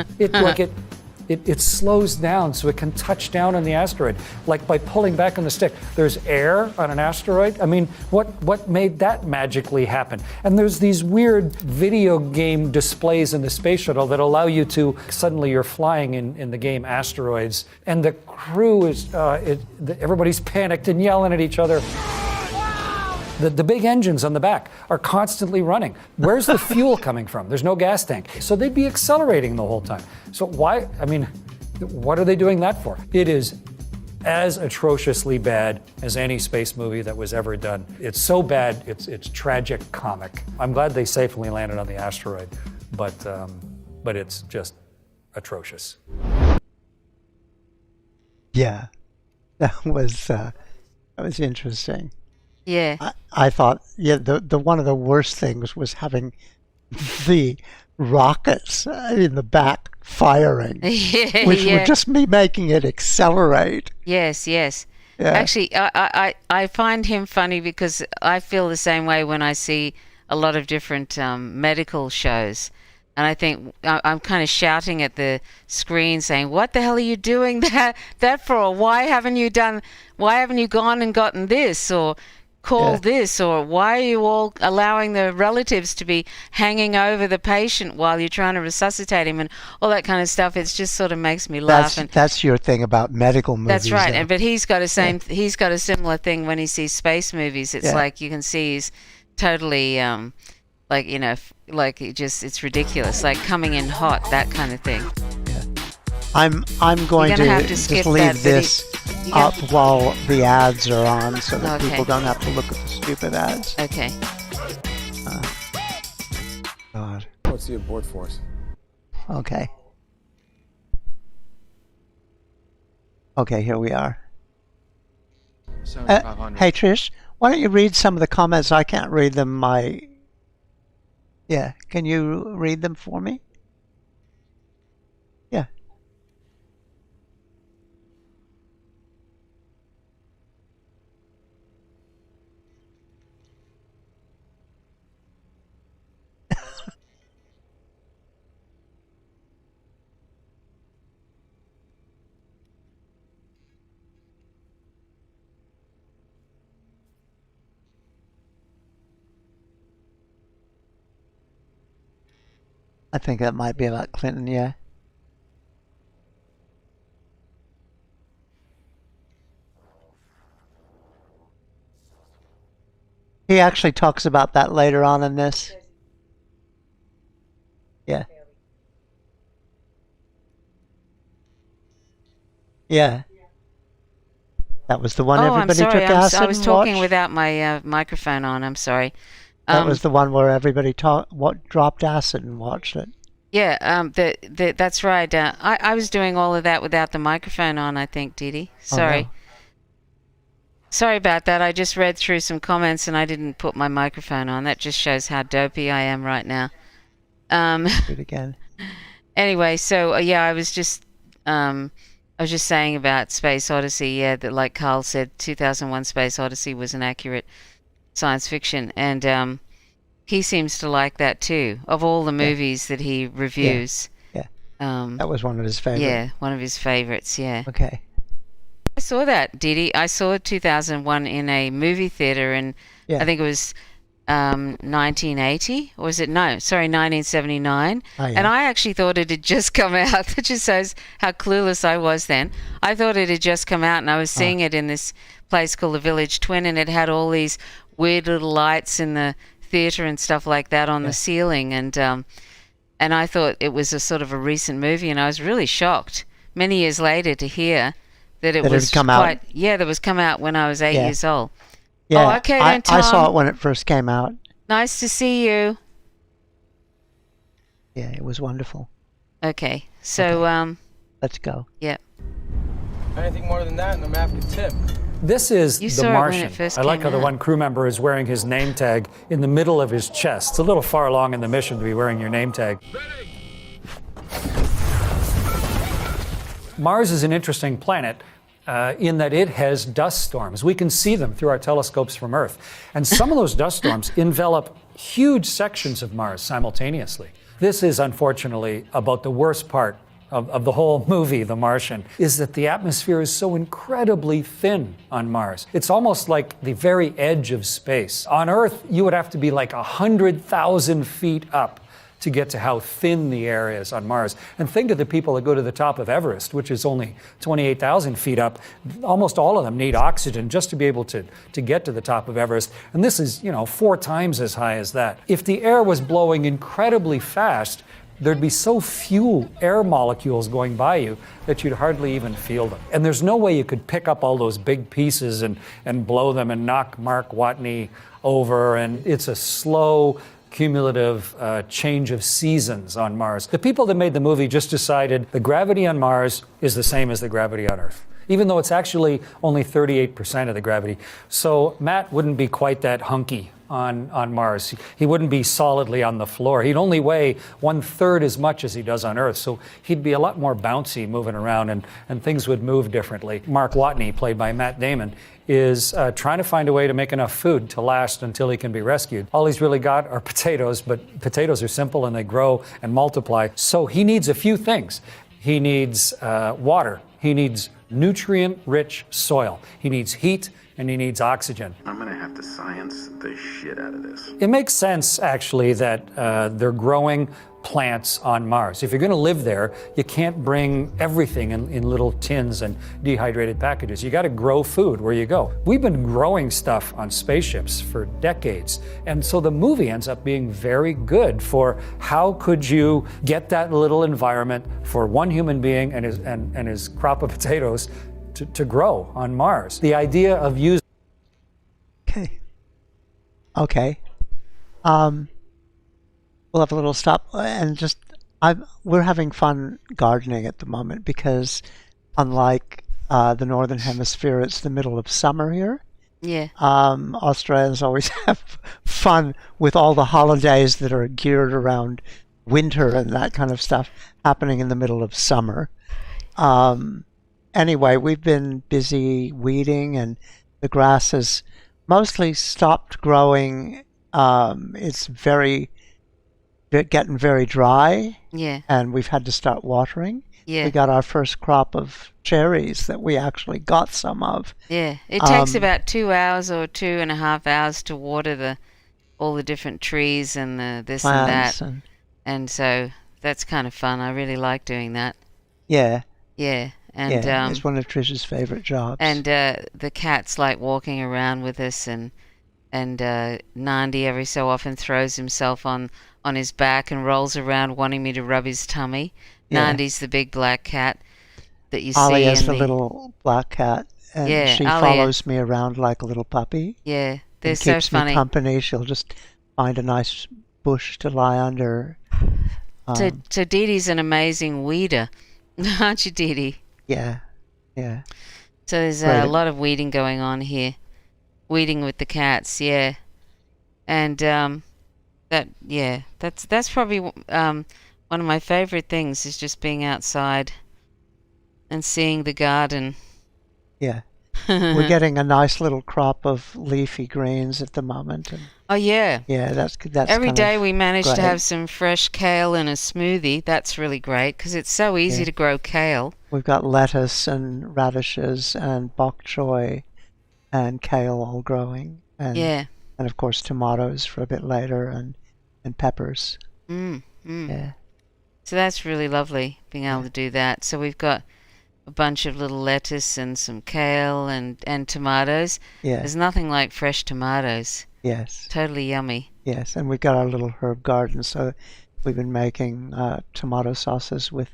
[SPEAKER 3] It slows down so it can touch down on the asteroid, like by pulling back on the stick. There's air on an asteroid. I mean, what made that magically happen? And there's these weird video game displays in the space shuttle that allow you to, suddenly you're flying in the game Asteroids, and the crew is, everybody's panicked and yelling at each other. The big engines on the back are constantly running. Where's the fuel coming from? There's no gas tank. So they'd be accelerating the whole time. So what are they doing that for? It is as atrociously bad as any space movie that was ever done. It's so bad, it's tragic comic. I'm glad they safely landed on the asteroid, but it's just atrocious.
[SPEAKER 1] Yeah, that was interesting.
[SPEAKER 2] Yeah.
[SPEAKER 1] I thought, the one of the worst things was having the rockets in the back firing, which would just be making it accelerate.
[SPEAKER 2] Yes.
[SPEAKER 1] Yeah.
[SPEAKER 2] Actually, I find him funny because I feel the same way when I see a lot of different medical shows. And I think I'm kind of shouting at the screen saying, what the hell are you doing that for? Why haven't you gone and gotten this? Or called this, or why are you all allowing the relatives to be hanging over the patient while you're trying to resuscitate him and all that kind of stuff? It just sort of makes me laugh.
[SPEAKER 1] That's your thing about medical movies.
[SPEAKER 2] That's right. But he's got a similar thing when he sees space movies. It's like you can see he's totally it's ridiculous, like coming in hot, that kind of thing.
[SPEAKER 1] I'm going to just leave this up while the ads are on so that people don't have to look at the stupid ads.
[SPEAKER 2] Okay.
[SPEAKER 1] God.
[SPEAKER 7] What's the abort force?
[SPEAKER 1] Okay. Okay, here we are.
[SPEAKER 7] 7,500.
[SPEAKER 1] Hey, Trish, why don't you read some of the comments? I can't read them. Can you read them for me? Yeah. I think that might be about Clinton, yeah. He actually talks about that later on in this. Yeah. Yeah. That was the one everybody took acid
[SPEAKER 2] I was
[SPEAKER 1] and
[SPEAKER 2] talking
[SPEAKER 1] watched?
[SPEAKER 2] without my microphone on. I'm sorry.
[SPEAKER 1] That was the one where everybody dropped acid and watched it.
[SPEAKER 2] Yeah, that's right. I was doing all of that without the microphone on, I think, Didi. Sorry.
[SPEAKER 1] Oh, no.
[SPEAKER 2] Sorry about that. I just read through some comments and I didn't put my microphone on. That just shows how dopey I am right now.
[SPEAKER 1] Do it again.
[SPEAKER 2] Anyway, so I was just saying about Space Odyssey. Yeah, that like Carl said, 2001: Space Odyssey was an accurate science fiction, and he seems to like that too. Of all the movies that he reviews,
[SPEAKER 1] that was one of his favorites.
[SPEAKER 2] Yeah, one of his favorites. Yeah.
[SPEAKER 1] Okay.
[SPEAKER 2] I saw that, Didi. I saw 2001 in a movie theater, and I think it was 1980, or was it? No, sorry, 1979.
[SPEAKER 1] Oh, yeah.
[SPEAKER 2] And I actually thought it had just come out. That just shows how clueless I was then. I thought it had just come out, and I was seeing it in this place called the Village Twin, and it had all these weird little lights in the theater and stuff like that on the ceiling, and I thought it was a sort of a recent movie, and I was really shocked many years later to hear that it
[SPEAKER 1] That it
[SPEAKER 2] was
[SPEAKER 1] had come out.
[SPEAKER 2] quite that was come out when I was 8
[SPEAKER 1] Yeah.
[SPEAKER 2] years old.
[SPEAKER 1] Yeah,
[SPEAKER 2] Oh, okay
[SPEAKER 1] I,
[SPEAKER 2] then, Tom.
[SPEAKER 1] I saw it when it first came out.
[SPEAKER 2] Nice to see you.
[SPEAKER 1] Yeah, it was wonderful.
[SPEAKER 2] Okay, so
[SPEAKER 1] Let's go.
[SPEAKER 2] yeah.
[SPEAKER 7] Anything more than that, and I'm after Tim.
[SPEAKER 3] This is
[SPEAKER 2] You
[SPEAKER 3] The
[SPEAKER 2] saw it when
[SPEAKER 3] Martian.
[SPEAKER 2] it first
[SPEAKER 3] I like
[SPEAKER 2] came
[SPEAKER 3] how the
[SPEAKER 2] out.
[SPEAKER 3] one crew member is wearing his name tag in the middle of his chest. It's a little far along in the mission to be wearing your name tag. Mars is an interesting planet in that it has dust storms. We can see them through our telescopes from Earth. And some of those dust storms envelop huge sections of Mars simultaneously. This is unfortunately about the worst part of the whole movie, The Martian, is that the atmosphere is so incredibly thin on Mars. It's almost like the very edge of space. On Earth, you would have to be like 100,000 feet up to get to how thin the air is on Mars. And think of the people that go to the top of Everest, which is only 28,000 feet up. Almost all of them need oxygen just to be able to get to the top of Everest. And this is, 4 times as high as that. If the air was blowing incredibly fast, there'd be so few air molecules going by you that you'd hardly even feel them. And there's no way you could pick up all those big pieces and blow them and knock Mark Watney over. And it's a slow, cumulative change of seasons on Mars. The people that made the movie just decided the gravity on Mars is the same as the gravity on Earth, even though it's actually only 38% of the gravity. So Matt wouldn't be quite that hunky on Mars. He wouldn't be solidly on the floor. He'd only weigh 1/3 as much as he does on Earth. So he'd be a lot more bouncy moving around and things would move differently. Mark Watney, played by Matt Damon, is trying to find a way to make enough food to last until he can be rescued. All he's really got are potatoes, but potatoes are simple and they grow and multiply. So he needs a few things. He needs water. He needs nutrient-rich soil. He needs heat, and he needs oxygen.
[SPEAKER 5] I'm gonna have to science the shit out of this.
[SPEAKER 3] It makes sense, actually, that they're growing plants on Mars. If you're going to live there, you can't bring everything in little tins and dehydrated packages. You got to grow food where you go. We've been growing stuff on spaceships for decades, and so the movie ends up being very good for how could you get that little environment for one human being and his crop of potatoes to grow on Mars. The idea of using
[SPEAKER 1] Okay. We'll have a little stop and we're having fun gardening at the moment because unlike the Northern Hemisphere, it's the middle of summer here.
[SPEAKER 2] Yeah.
[SPEAKER 1] Australians always have fun with all the holidays that are geared around winter and that kind of stuff happening in the middle of summer. Anyway, we've been busy weeding and the grass has mostly stopped growing. It's getting very dry.
[SPEAKER 2] Yeah.
[SPEAKER 1] And we've had to start watering.
[SPEAKER 2] Yeah.
[SPEAKER 1] We got our first crop of cherries that we actually got some of.
[SPEAKER 2] Yeah. It takes about 2 hours or 2.5 hours to water all the different trees and this and
[SPEAKER 1] Plants
[SPEAKER 2] that. And so that's kind of fun. I really like doing that.
[SPEAKER 1] Yeah.
[SPEAKER 2] Yeah. And
[SPEAKER 1] it's one of Trish's favorite jobs.
[SPEAKER 2] And the cats like walking around with us, and Nandi every so often throws himself on his back and rolls around wanting me to rub his tummy.
[SPEAKER 1] Yeah.
[SPEAKER 2] Nandi's the big black cat that you
[SPEAKER 1] Ollie
[SPEAKER 2] see
[SPEAKER 1] is
[SPEAKER 2] in
[SPEAKER 1] the little black cat, and
[SPEAKER 2] Yeah,
[SPEAKER 1] she
[SPEAKER 2] Ollie-
[SPEAKER 1] follows me around like a little puppy.
[SPEAKER 2] Yeah, they're
[SPEAKER 1] And
[SPEAKER 2] so
[SPEAKER 1] keeps
[SPEAKER 2] funny.
[SPEAKER 1] me company. She'll just find a nice bush to lie under.
[SPEAKER 2] So Dee Dee's an amazing weeder, aren't you, Dee Dee?
[SPEAKER 1] Yeah, yeah.
[SPEAKER 2] So there's
[SPEAKER 1] Right.
[SPEAKER 2] a lot of weeding going on here. Weeding with the cats, yeah. And that's probably one of my favorite things is just being outside and seeing the garden.
[SPEAKER 1] Yeah. We're getting a nice little crop of leafy greens at the moment. And
[SPEAKER 2] Oh yeah.
[SPEAKER 1] yeah, that's
[SPEAKER 2] Every
[SPEAKER 1] kind
[SPEAKER 2] day
[SPEAKER 1] of
[SPEAKER 2] we manage to
[SPEAKER 1] great.
[SPEAKER 2] have some fresh kale in a smoothie. That's really great because it's so easy
[SPEAKER 1] Yeah.
[SPEAKER 2] to grow kale.
[SPEAKER 1] We've got lettuce and radishes and bok choy and kale all growing. And,
[SPEAKER 2] Yeah.
[SPEAKER 1] and of course tomatoes for a bit later and peppers.
[SPEAKER 2] Mm.
[SPEAKER 1] Yeah.
[SPEAKER 2] So that's really lovely being able to do that. So we've got a bunch of little lettuce and some kale and tomatoes.
[SPEAKER 1] Yeah.
[SPEAKER 2] There's nothing like fresh tomatoes.
[SPEAKER 1] Yes.
[SPEAKER 2] Totally yummy.
[SPEAKER 1] Yes. And we've got our little herb garden, so we've been making tomato sauces with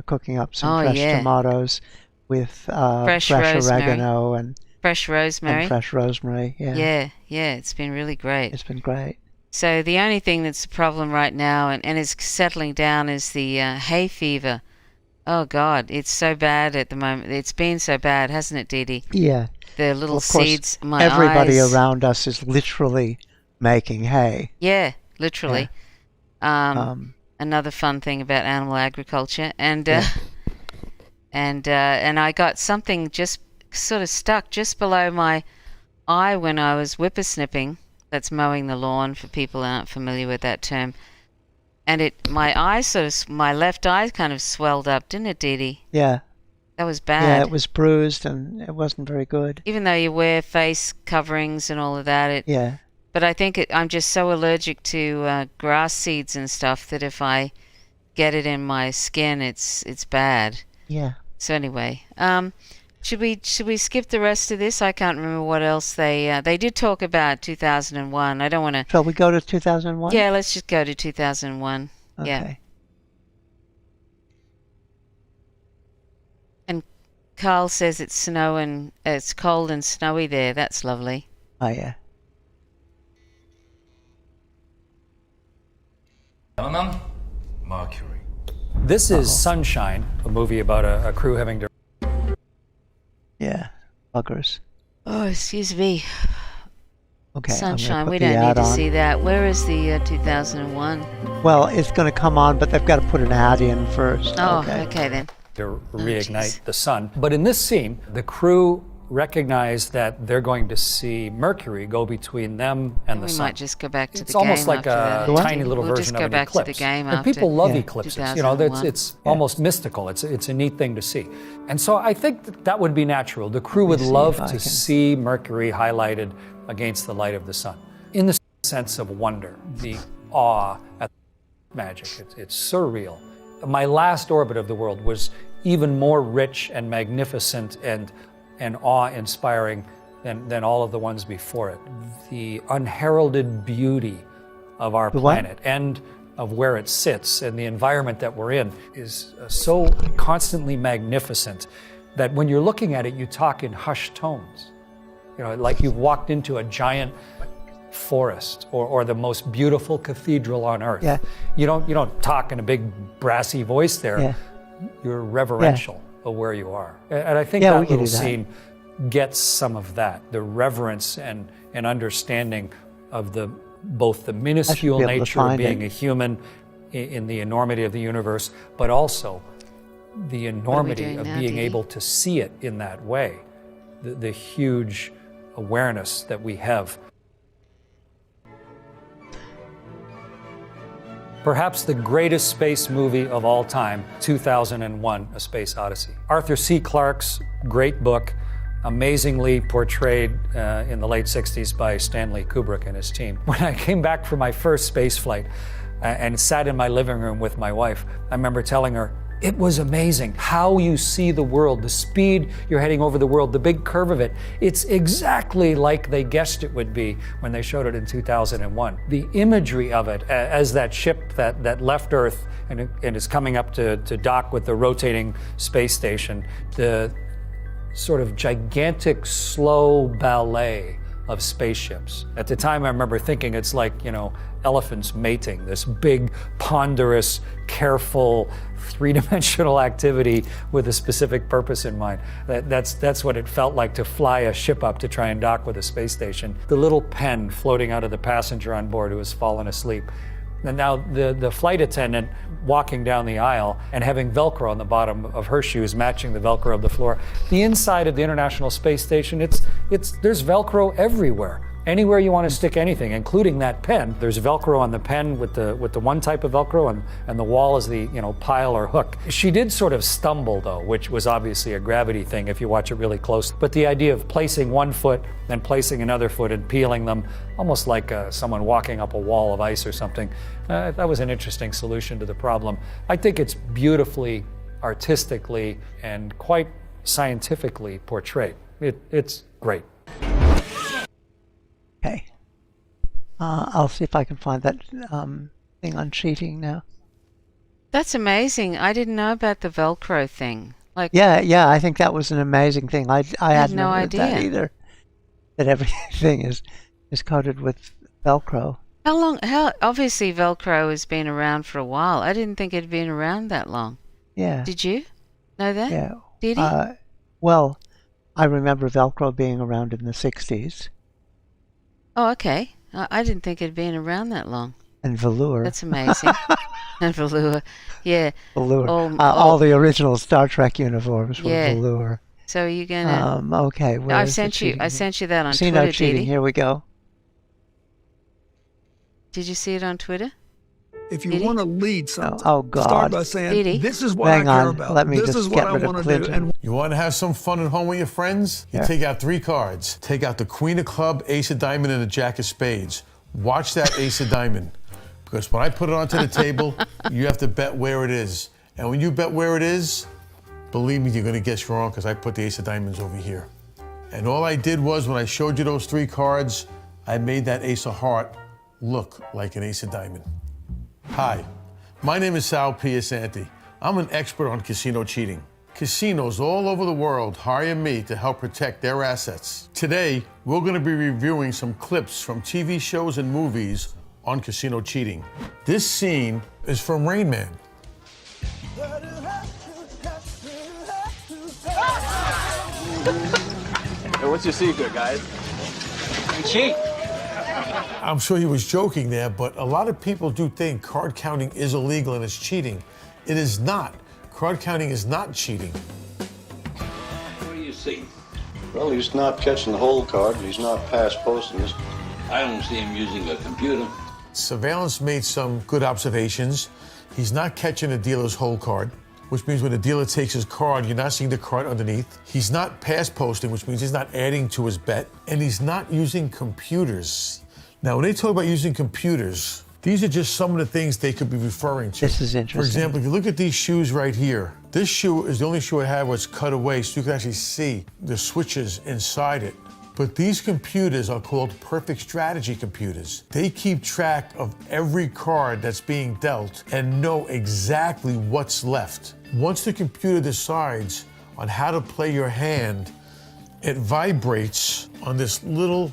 [SPEAKER 1] cooking up some
[SPEAKER 2] Oh,
[SPEAKER 1] fresh
[SPEAKER 2] yeah.
[SPEAKER 1] tomatoes, with
[SPEAKER 2] Fresh
[SPEAKER 1] fresh
[SPEAKER 2] rosemary.
[SPEAKER 1] oregano and
[SPEAKER 2] Fresh rosemary.
[SPEAKER 1] fresh rosemary. Yeah,
[SPEAKER 2] Yeah, it's been really great.
[SPEAKER 1] it's been great.
[SPEAKER 2] So the only thing that's a problem right now, and is settling down, is the hay fever. Oh God, it's so bad at the moment. It's been so bad, hasn't it, Dee Dee?
[SPEAKER 1] Yeah.
[SPEAKER 2] The little
[SPEAKER 1] Well, of course,
[SPEAKER 2] seeds, my
[SPEAKER 1] everybody
[SPEAKER 2] eyes.
[SPEAKER 1] around us is literally making hay.
[SPEAKER 2] Yeah, literally. Another fun thing about animal agriculture, and and I got something just sort of stuck just below my eye when I was whippersnipping. That's mowing the lawn for people who aren't familiar with that term. And my left eye kind of swelled up, didn't it, Dee Dee?
[SPEAKER 1] Yeah.
[SPEAKER 2] That was bad.
[SPEAKER 1] Yeah, it was bruised and it wasn't very good.
[SPEAKER 2] Even though you wear face coverings and all of that,
[SPEAKER 1] Yeah.
[SPEAKER 2] but I think I'm just so allergic to grass seeds and stuff that if I get it in my skin, it's bad.
[SPEAKER 1] Yeah.
[SPEAKER 2] So anyway, should we skip the rest of this? I can't remember what else they did talk about 2001. I don't want to.
[SPEAKER 1] Shall we go to 2001?
[SPEAKER 2] Yeah, let's just go to 2001.
[SPEAKER 1] Okay.
[SPEAKER 2] Yeah. And Carl says it's cold and snowy there. That's lovely.
[SPEAKER 1] Oh, yeah.
[SPEAKER 8] Element, Mercury.
[SPEAKER 3] This is Sunshine, a movie about a crew having to.
[SPEAKER 1] Yeah. Buggers.
[SPEAKER 2] Oh, excuse me.
[SPEAKER 1] Okay. I'm gonna
[SPEAKER 2] Sunshine.
[SPEAKER 1] put
[SPEAKER 2] We
[SPEAKER 1] the
[SPEAKER 2] don't need
[SPEAKER 1] ad
[SPEAKER 2] to
[SPEAKER 1] on.
[SPEAKER 2] see that. Where is the 2001?
[SPEAKER 1] Well, it's going to come on, but they've got to put an ad in first.
[SPEAKER 2] Oh, okay then.
[SPEAKER 3] to reignite
[SPEAKER 2] jeez.
[SPEAKER 3] the sun. But in this scene, the crew recognize that they're going to see Mercury go between them and the
[SPEAKER 2] We
[SPEAKER 3] sun.
[SPEAKER 2] might just go back to
[SPEAKER 3] It's
[SPEAKER 2] the game
[SPEAKER 3] almost like
[SPEAKER 2] after
[SPEAKER 3] a
[SPEAKER 2] that.
[SPEAKER 3] tiny little
[SPEAKER 2] We'll
[SPEAKER 3] version
[SPEAKER 2] just
[SPEAKER 3] of
[SPEAKER 2] go
[SPEAKER 3] an
[SPEAKER 2] back
[SPEAKER 3] eclipse.
[SPEAKER 2] to the game
[SPEAKER 3] And
[SPEAKER 2] after
[SPEAKER 3] people love
[SPEAKER 1] Yeah.
[SPEAKER 3] eclipses. You know,
[SPEAKER 2] 2001.
[SPEAKER 3] it's almost mystical. It's a neat thing to see. And so I think that would be natural. The crew would
[SPEAKER 1] see
[SPEAKER 3] love
[SPEAKER 1] if I
[SPEAKER 3] to
[SPEAKER 1] can-
[SPEAKER 3] see Mercury highlighted against the light of the sun. In the sense of wonder, the awe at magic. It's surreal. My last orbit of the world was even more rich and magnificent and awe-inspiring than all of the ones before it. The unheralded beauty of our
[SPEAKER 1] The what?
[SPEAKER 3] planet and of where it sits and the environment that we're in is so constantly magnificent that when you're looking at it, you talk in hushed tones. You know, like you've walked into a giant forest or the most beautiful cathedral on earth.
[SPEAKER 1] Yeah.
[SPEAKER 3] You don't talk in a big brassy voice there.
[SPEAKER 1] Yeah.
[SPEAKER 3] You're reverential of where you are. And I think
[SPEAKER 1] Yeah, we
[SPEAKER 3] that
[SPEAKER 1] can
[SPEAKER 3] little
[SPEAKER 1] do that.
[SPEAKER 3] scene gets some of that, the reverence and understanding of both the minuscule
[SPEAKER 1] be able to
[SPEAKER 3] nature of
[SPEAKER 1] find
[SPEAKER 3] being
[SPEAKER 1] it.
[SPEAKER 3] a human in the enormity of the universe, but also the enormity
[SPEAKER 2] doing
[SPEAKER 3] of
[SPEAKER 2] now,
[SPEAKER 3] being
[SPEAKER 2] Dee?
[SPEAKER 3] able to see it in that way, the huge awareness that we have. Perhaps the greatest space movie of all time, 2001, A Space Odyssey. Arthur C. Clarke's great book, amazingly portrayed in the late 60s by Stanley Kubrick and his team. When I came back from my first space flight and sat in my living room with my wife, I remember telling her, it was amazing how you see the world, the speed you're heading over the world, the big curve of it. It's exactly like they guessed it would be when they showed it in 2001. The imagery of it as that ship that left Earth and is coming up to dock with the rotating space station, the sort of gigantic slow ballet of spaceships. At the time, I remember thinking it's like, elephants mating, this big, ponderous, careful, three-dimensional activity with a specific purpose in mind. That's what it felt like to fly a ship up to try and dock with a space station. The little pen floating out of the passenger on board who has fallen asleep. And now the flight attendant walking down the aisle and having Velcro on the bottom of her shoes matching the Velcro of the floor. The inside of the International Space Station, there's Velcro everywhere. Anywhere you want to stick anything, including that pen, there's Velcro on the pen with the one type of Velcro, and the wall is the pile or hook. She did sort of stumble though, which was obviously a gravity thing if you watch it really close. But the idea of placing one foot, then placing another foot and peeling them, almost like someone walking up a wall of ice or something, that was an interesting solution to the problem. I think it's beautifully, artistically, and quite scientifically portrayed. It's great.
[SPEAKER 1] Okay. I'll see if I can find that thing on cheating now.
[SPEAKER 2] That's amazing. I didn't know about the Velcro thing. Like,
[SPEAKER 1] Yeah, I think that was an amazing thing. I
[SPEAKER 2] had
[SPEAKER 1] hadn't
[SPEAKER 2] no
[SPEAKER 1] heard that
[SPEAKER 2] idea.
[SPEAKER 1] either. That everything is coated with Velcro.
[SPEAKER 2] how obviously Velcro has been around for a while. I didn't think it had been around that long.
[SPEAKER 1] Yeah.
[SPEAKER 2] Did you know that?
[SPEAKER 1] Yeah.
[SPEAKER 2] Did he?
[SPEAKER 1] Well, I remember Velcro being around in the 60s
[SPEAKER 2] Oh, okay. I didn't think it had been around that long.
[SPEAKER 1] and velour.
[SPEAKER 2] That's amazing. And velour. Yeah.
[SPEAKER 1] Velour.
[SPEAKER 2] Oh,
[SPEAKER 1] All the original Star Trek uniforms were
[SPEAKER 2] Yeah.
[SPEAKER 1] velour.
[SPEAKER 2] So are you gonna?
[SPEAKER 1] Okay. Where
[SPEAKER 2] I
[SPEAKER 1] is the
[SPEAKER 2] sent you
[SPEAKER 1] cheating?
[SPEAKER 2] that on
[SPEAKER 1] Casino
[SPEAKER 2] Twitter,
[SPEAKER 1] cheating.
[SPEAKER 2] Didi.
[SPEAKER 1] Here we go.
[SPEAKER 2] Did you see it on Twitter?
[SPEAKER 6] If you
[SPEAKER 2] Did he?
[SPEAKER 6] want to lead something,
[SPEAKER 1] Oh, God.
[SPEAKER 6] start by saying,
[SPEAKER 2] Did he?
[SPEAKER 6] this is what
[SPEAKER 1] Hang
[SPEAKER 6] I care
[SPEAKER 1] on.
[SPEAKER 6] about.
[SPEAKER 1] Let me
[SPEAKER 6] this
[SPEAKER 1] just
[SPEAKER 6] is
[SPEAKER 1] get
[SPEAKER 6] what I
[SPEAKER 1] rid of
[SPEAKER 6] want to do.
[SPEAKER 1] Clinton.
[SPEAKER 6] And
[SPEAKER 9] You want to have some fun at home with your friends? You
[SPEAKER 1] Yeah.
[SPEAKER 9] take out 3 cards. Take out the Queen of Club, Ace of Diamond, and the Jack of Spades. Watch that Ace of Diamond. Because when I put it onto the table, you have to bet where it is. And when you bet where it is, believe me, you're going to guess wrong because I put the Ace of Diamonds over here. And all I did was when I showed you those 3 cards, I made that Ace of Heart look like an Ace of Diamond. Hi, my name is Sal Piasanti. I'm an expert on casino cheating. Casinos all over the world hire me to help protect their assets. Today, we're going to be reviewing some clips from TV shows and movies on casino cheating. This scene is from Rain Man.
[SPEAKER 7] Hey, what's your secret, guys?
[SPEAKER 4] You cheat.
[SPEAKER 9] I'm sure he was joking there, but a lot of people do think card counting is illegal and it's cheating. It is not. Card counting is not cheating.
[SPEAKER 10] What do you see?
[SPEAKER 5] Well, he's not catching the whole card, but he's not past posting this.
[SPEAKER 10] I don't see him using a computer.
[SPEAKER 9] Surveillance made some good observations. He's not catching the dealer's whole card, which means when the dealer takes his card, you're not seeing the card underneath. He's not pass posting, which means he's not adding to his bet. And he's not using computers. Now, when they talk about using computers, these are just some of the things they could be referring to.
[SPEAKER 1] This is interesting.
[SPEAKER 9] For example, if you look at these shoes right here, this shoe is the only shoe I have where it's cut away so you can actually see the switches inside it. But these computers are called perfect strategy computers. They keep track of every card that's being dealt and know exactly what's left. Once the computer decides on how to play your hand, it vibrates on this little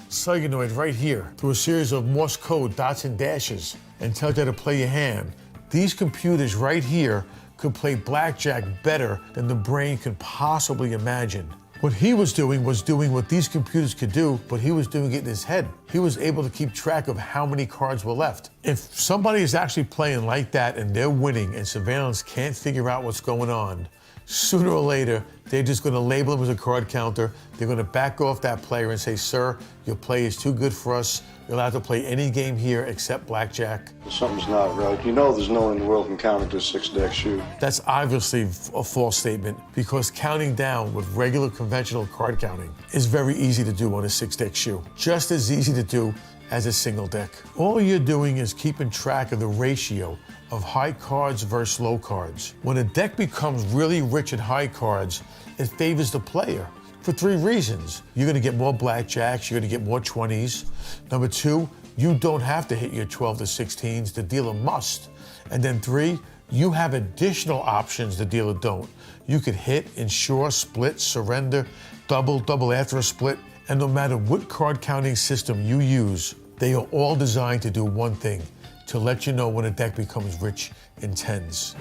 [SPEAKER 9] solenoid right here through a series of Morse code dots and dashes and tells you how to play your hand. These computers right here could play blackjack better than the brain could possibly imagine. What he was doing what these computers could do, but he was doing it in his head. He was able to keep track of how many cards were left. If somebody is actually playing like that and they're winning and surveillance can't figure out what's going on, sooner or later, they're just going to label him as a card counter. They're going to back off that player and say, sir, your play is too good for us. You're allowed to play any game here except blackjack.
[SPEAKER 5] Something's not right. You know there's no one in the world can count into a 6-deck shoe.
[SPEAKER 9] That's obviously a false statement because counting down with regular conventional card counting is very easy to do on a 6-deck shoe. Just as easy to do as a single deck. All you're doing is keeping track of the ratio of high cards versus low cards. When a deck becomes really rich at high cards, it favors the player for 3 reasons. You're gonna get more blackjacks, you're gonna get more 20s. Number 2, you don't have to hit your 12 to 16s, the dealer must. And then 3, you have additional options the dealer don't. You could hit, insure, split, surrender, double after a split, and no matter what card counting system you use, they are all designed to do one thing, to let you know when a deck becomes rich in 10s.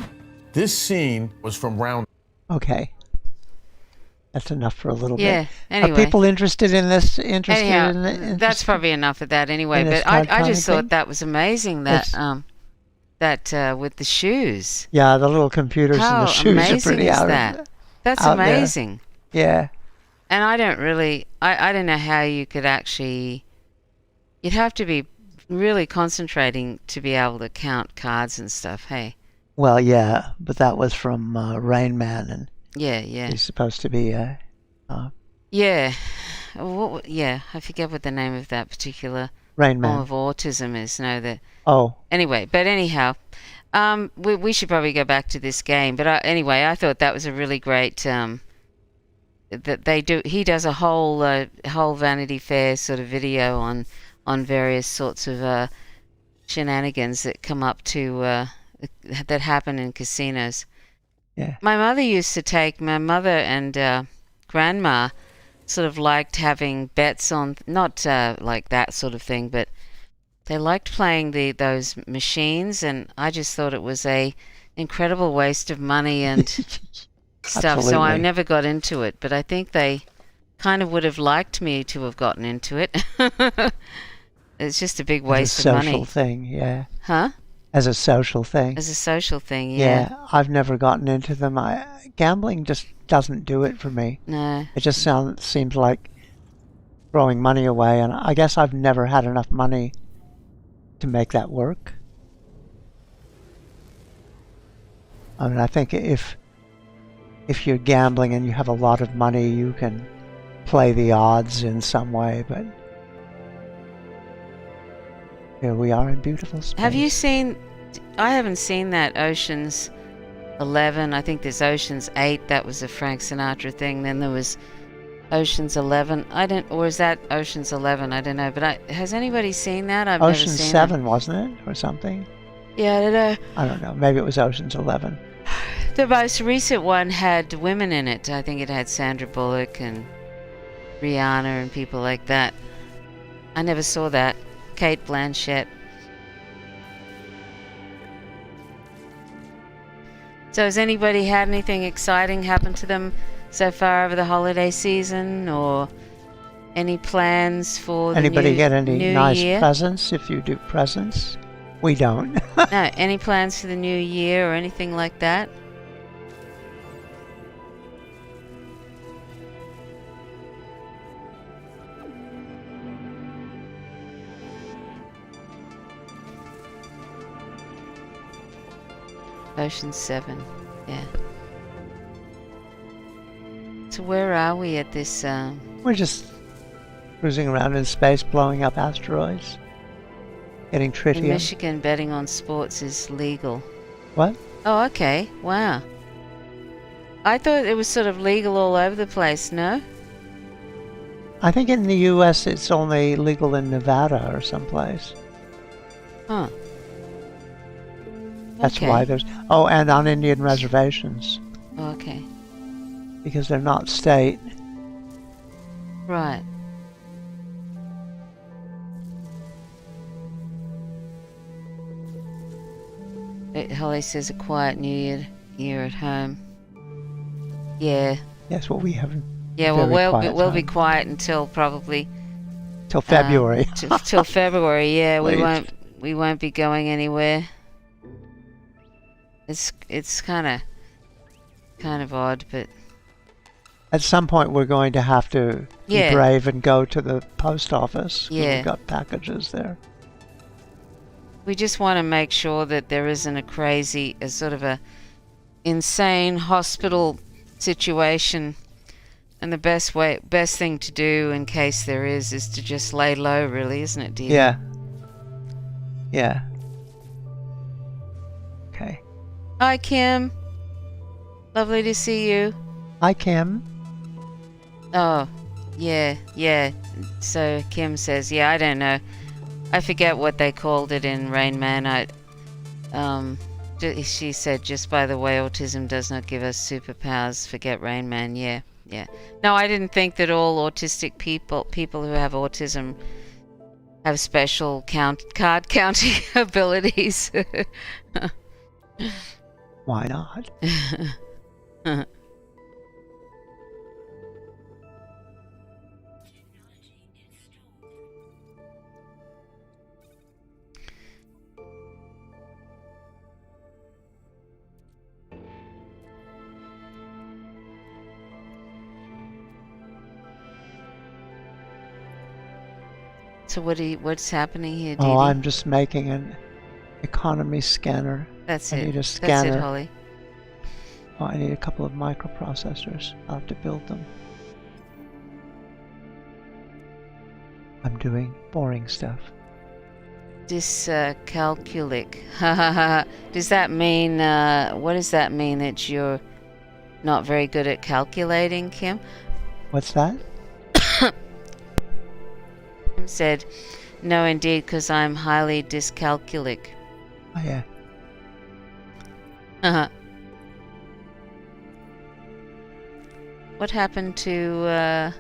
[SPEAKER 9] This scene was from round.
[SPEAKER 1] Okay. That's enough for a little
[SPEAKER 2] Yeah,
[SPEAKER 1] bit.
[SPEAKER 2] anyway.
[SPEAKER 1] Are people interested in this?
[SPEAKER 2] Anyhow, that's probably enough of that anyway.
[SPEAKER 1] in this
[SPEAKER 2] But I
[SPEAKER 1] card
[SPEAKER 2] just
[SPEAKER 1] counting
[SPEAKER 2] thought
[SPEAKER 1] thing?
[SPEAKER 2] that was amazing that
[SPEAKER 1] It's-
[SPEAKER 2] with the shoes.
[SPEAKER 1] Yeah, the little computers
[SPEAKER 2] How
[SPEAKER 1] and the shoes are
[SPEAKER 2] amazing
[SPEAKER 1] pretty
[SPEAKER 2] is
[SPEAKER 1] out
[SPEAKER 2] that?
[SPEAKER 1] of
[SPEAKER 2] That's
[SPEAKER 1] out there.
[SPEAKER 2] amazing.
[SPEAKER 1] Yeah.
[SPEAKER 2] And I don't really, I don't know how you could actually, you'd have to be really concentrating to be able to count cards and stuff, hey?
[SPEAKER 1] Well, yeah, but that was from Rain Man, and
[SPEAKER 2] Yeah.
[SPEAKER 1] he's supposed to be
[SPEAKER 2] Yeah. Yeah, I forget what the name of that particular
[SPEAKER 1] Rain
[SPEAKER 2] form
[SPEAKER 1] Man.
[SPEAKER 2] of autism is. No, that.
[SPEAKER 1] Oh,
[SPEAKER 2] Anyway, but anyhow, we should probably go back to this game. But anyway, I thought that was a really great. That they do. He does a whole Vanity Fair sort of video on various sorts of shenanigans that come up to that happen in casinos.
[SPEAKER 1] Yeah.
[SPEAKER 2] My mother used to take, my mother and grandma sort of liked having bets on, not like that sort of thing, but they liked playing those machines, and I just thought it was a incredible waste of money and stuff. So I
[SPEAKER 1] Absolutely.
[SPEAKER 2] never got into it, but I think they kind of would have liked me to have gotten into it. It's just a big waste
[SPEAKER 1] As a
[SPEAKER 2] of
[SPEAKER 1] social
[SPEAKER 2] money.
[SPEAKER 1] thing, yeah.
[SPEAKER 2] Huh?
[SPEAKER 1] As a social thing.
[SPEAKER 2] As a social thing,
[SPEAKER 1] Yeah, I've never gotten into them. Gambling just doesn't do it for me.
[SPEAKER 2] No.
[SPEAKER 1] It just seems like throwing money away, and I guess I've never had enough money to make that work. I mean, I think if you're gambling and you have a lot of money, you can play the odds in some way, but here we are in beautiful space.
[SPEAKER 2] Have you seen, I haven't seen that Ocean's 11. I think there's Ocean's 8. That was a Frank Sinatra thing. Then there was Ocean's 11. Or is that Ocean's 11? I don't know. But has anybody seen that? I've
[SPEAKER 1] Ocean's
[SPEAKER 2] never seen
[SPEAKER 1] 7, wasn't it? Or something?
[SPEAKER 2] Yeah, I don't know.
[SPEAKER 1] I don't know. Maybe it was Ocean's 11.
[SPEAKER 2] The most recent one had women in it. I think it had Sandra Bullock and Rihanna and people like that. I never saw that. Kate Blanchett. So has anybody had anything exciting happen to them so far over the holiday season, or any plans for the
[SPEAKER 1] Anybody
[SPEAKER 2] new,
[SPEAKER 1] get any
[SPEAKER 2] new
[SPEAKER 1] nice
[SPEAKER 2] year?
[SPEAKER 1] presents if you do presents? We don't.
[SPEAKER 2] No, any plans for the new year or anything like that? Ocean 7, yeah. So where are we at this?
[SPEAKER 1] We're just cruising around in space, blowing up asteroids, getting
[SPEAKER 2] In
[SPEAKER 1] tritium.
[SPEAKER 2] Michigan, betting on sports is legal.
[SPEAKER 1] What?
[SPEAKER 2] Oh, okay. Wow. I thought it was sort of legal all over the place, no?
[SPEAKER 1] I think in the U.S. it's only legal in Nevada or someplace.
[SPEAKER 2] Huh.
[SPEAKER 1] That's
[SPEAKER 2] Okay.
[SPEAKER 1] why there's... Oh, and on Indian reservations,
[SPEAKER 2] Okay.
[SPEAKER 1] because they're not state.
[SPEAKER 2] Right. Holly says a quiet New Year at home. Yeah.
[SPEAKER 1] Yes, well, we haven't...
[SPEAKER 2] Yeah, well,
[SPEAKER 1] Very quiet
[SPEAKER 2] we'll be
[SPEAKER 1] time.
[SPEAKER 2] quiet until probably
[SPEAKER 1] Till February.
[SPEAKER 2] till February. Yeah,
[SPEAKER 1] Late.
[SPEAKER 2] we won't be going anywhere. It's kind of odd, but
[SPEAKER 1] At some point we're going to have to
[SPEAKER 2] Yeah.
[SPEAKER 1] be brave and go to the post office. 'Cause
[SPEAKER 2] Yeah.
[SPEAKER 1] We've got packages there.
[SPEAKER 2] we just want to make sure that there isn't a sort of a insane hospital situation. And the best thing to do in case there is to just lay low, really, isn't it, dear?
[SPEAKER 1] Yeah. Yeah. Okay.
[SPEAKER 2] Hi, Kim. Lovely to see you.
[SPEAKER 1] Hi, Kim.
[SPEAKER 2] Oh, yeah. So Kim says, yeah, I don't know. I forget what they called it in Rain Man. She said, just by the way, autism does not give us superpowers. Forget Rain Man. Yeah. No, I didn't think that all autistic people who have autism, have special card counting abilities.
[SPEAKER 1] Why not?
[SPEAKER 2] So what's happening here, Dee
[SPEAKER 1] Oh,
[SPEAKER 2] Dee?
[SPEAKER 1] I'm just making an economy scanner.
[SPEAKER 2] That's
[SPEAKER 1] I
[SPEAKER 2] it.
[SPEAKER 1] need a
[SPEAKER 2] That's
[SPEAKER 1] scanner.
[SPEAKER 2] it, Holly.
[SPEAKER 1] Oh, I need a couple of microprocessors. I'll have to build them. I'm doing boring stuff.
[SPEAKER 2] Dyscalculic. Does that mean, what does that mean, that you're not very good at calculating, Kim?
[SPEAKER 1] What's that?
[SPEAKER 2] Kim said, no, indeed, because I'm highly dyscalculic.
[SPEAKER 1] Oh, yeah.
[SPEAKER 2] What happened to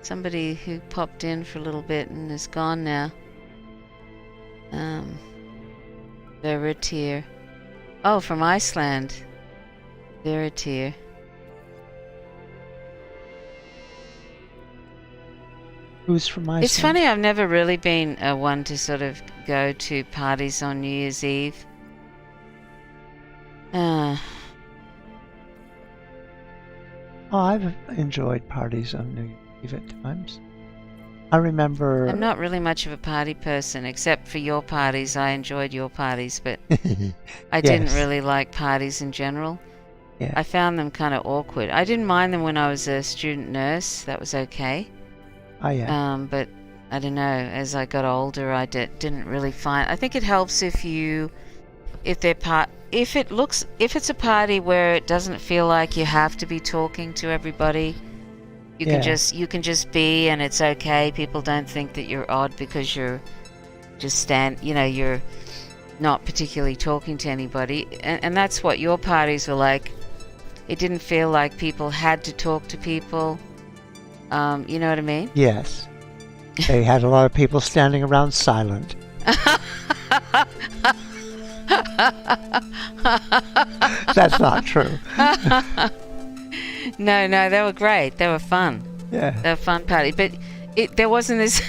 [SPEAKER 2] somebody who popped in for a little bit and is gone now? Veritir. Oh, from Iceland. Veritir.
[SPEAKER 1] Who's from Iceland?
[SPEAKER 2] It's funny, I've never really been one to sort of go to parties on New Year's Eve.
[SPEAKER 1] Oh, I've enjoyed parties on New Year's Eve at times. I remember.
[SPEAKER 2] I'm not really much of a party person, except for your parties. I enjoyed your parties, but I didn't
[SPEAKER 1] Yes.
[SPEAKER 2] really like parties in general.
[SPEAKER 1] Yeah.
[SPEAKER 2] I found them kind of awkward. I didn't mind them when I was a student nurse. That was okay.
[SPEAKER 1] Oh yeah.
[SPEAKER 2] But I don't know. As I got older, I didn't really find. I think it helps if it's a party where it doesn't feel like you have to be talking to everybody. You
[SPEAKER 1] Yeah.
[SPEAKER 2] can just be, and it's okay. People don't think that you're odd because you're just you're not particularly talking to anybody. And that's what your parties were like. It didn't feel like people had to talk to people. You know what I mean?
[SPEAKER 1] Yes. They had a lot of people standing around silent. That's not true.
[SPEAKER 2] No, they were great. They were fun.
[SPEAKER 1] Yeah.
[SPEAKER 2] They were fun party. But there wasn't this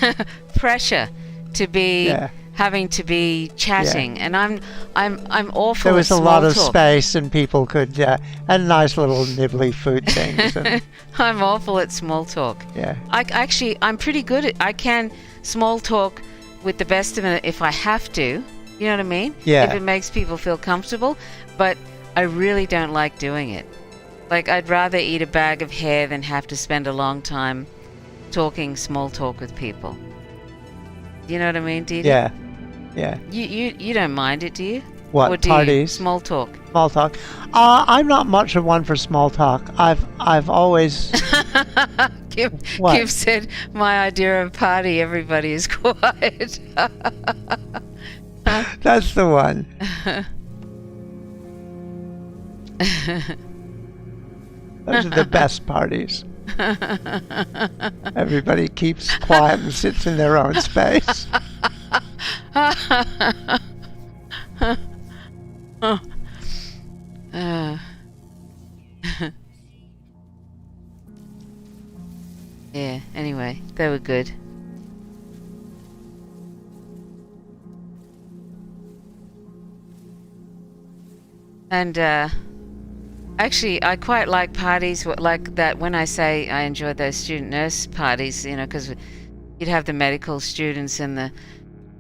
[SPEAKER 2] pressure to be having to be chatting. And I'm awful.
[SPEAKER 1] There was
[SPEAKER 2] at
[SPEAKER 1] a lot of
[SPEAKER 2] small talk.
[SPEAKER 1] space, and people could and nice little nibbly food things. And,
[SPEAKER 2] I'm awful at small talk.
[SPEAKER 1] yeah.
[SPEAKER 2] I'm pretty good at. I can small talk with the best of it if I have to. You know what I mean?
[SPEAKER 1] Yeah.
[SPEAKER 2] If it makes people feel comfortable. But I really don't like doing it. Like, I'd rather eat a bag of hair than have to spend a long time talking small talk with people. You know what I mean, Dee Dee?
[SPEAKER 1] Yeah. Yeah.
[SPEAKER 2] You don't mind it, do you?
[SPEAKER 1] What,
[SPEAKER 2] or do you?
[SPEAKER 1] parties?
[SPEAKER 2] Small talk.
[SPEAKER 1] Small talk. I'm not much of one for small talk. I've always. What?
[SPEAKER 2] Kim said, my idea of a party, everybody is quiet.
[SPEAKER 1] That's the one. Those are the best parties. Everybody keeps quiet and sits in their own space.
[SPEAKER 2] Yeah, anyway, they were good. And actually, I quite like parties like that. When I say I enjoyed those student nurse parties, because you'd have the medical students and the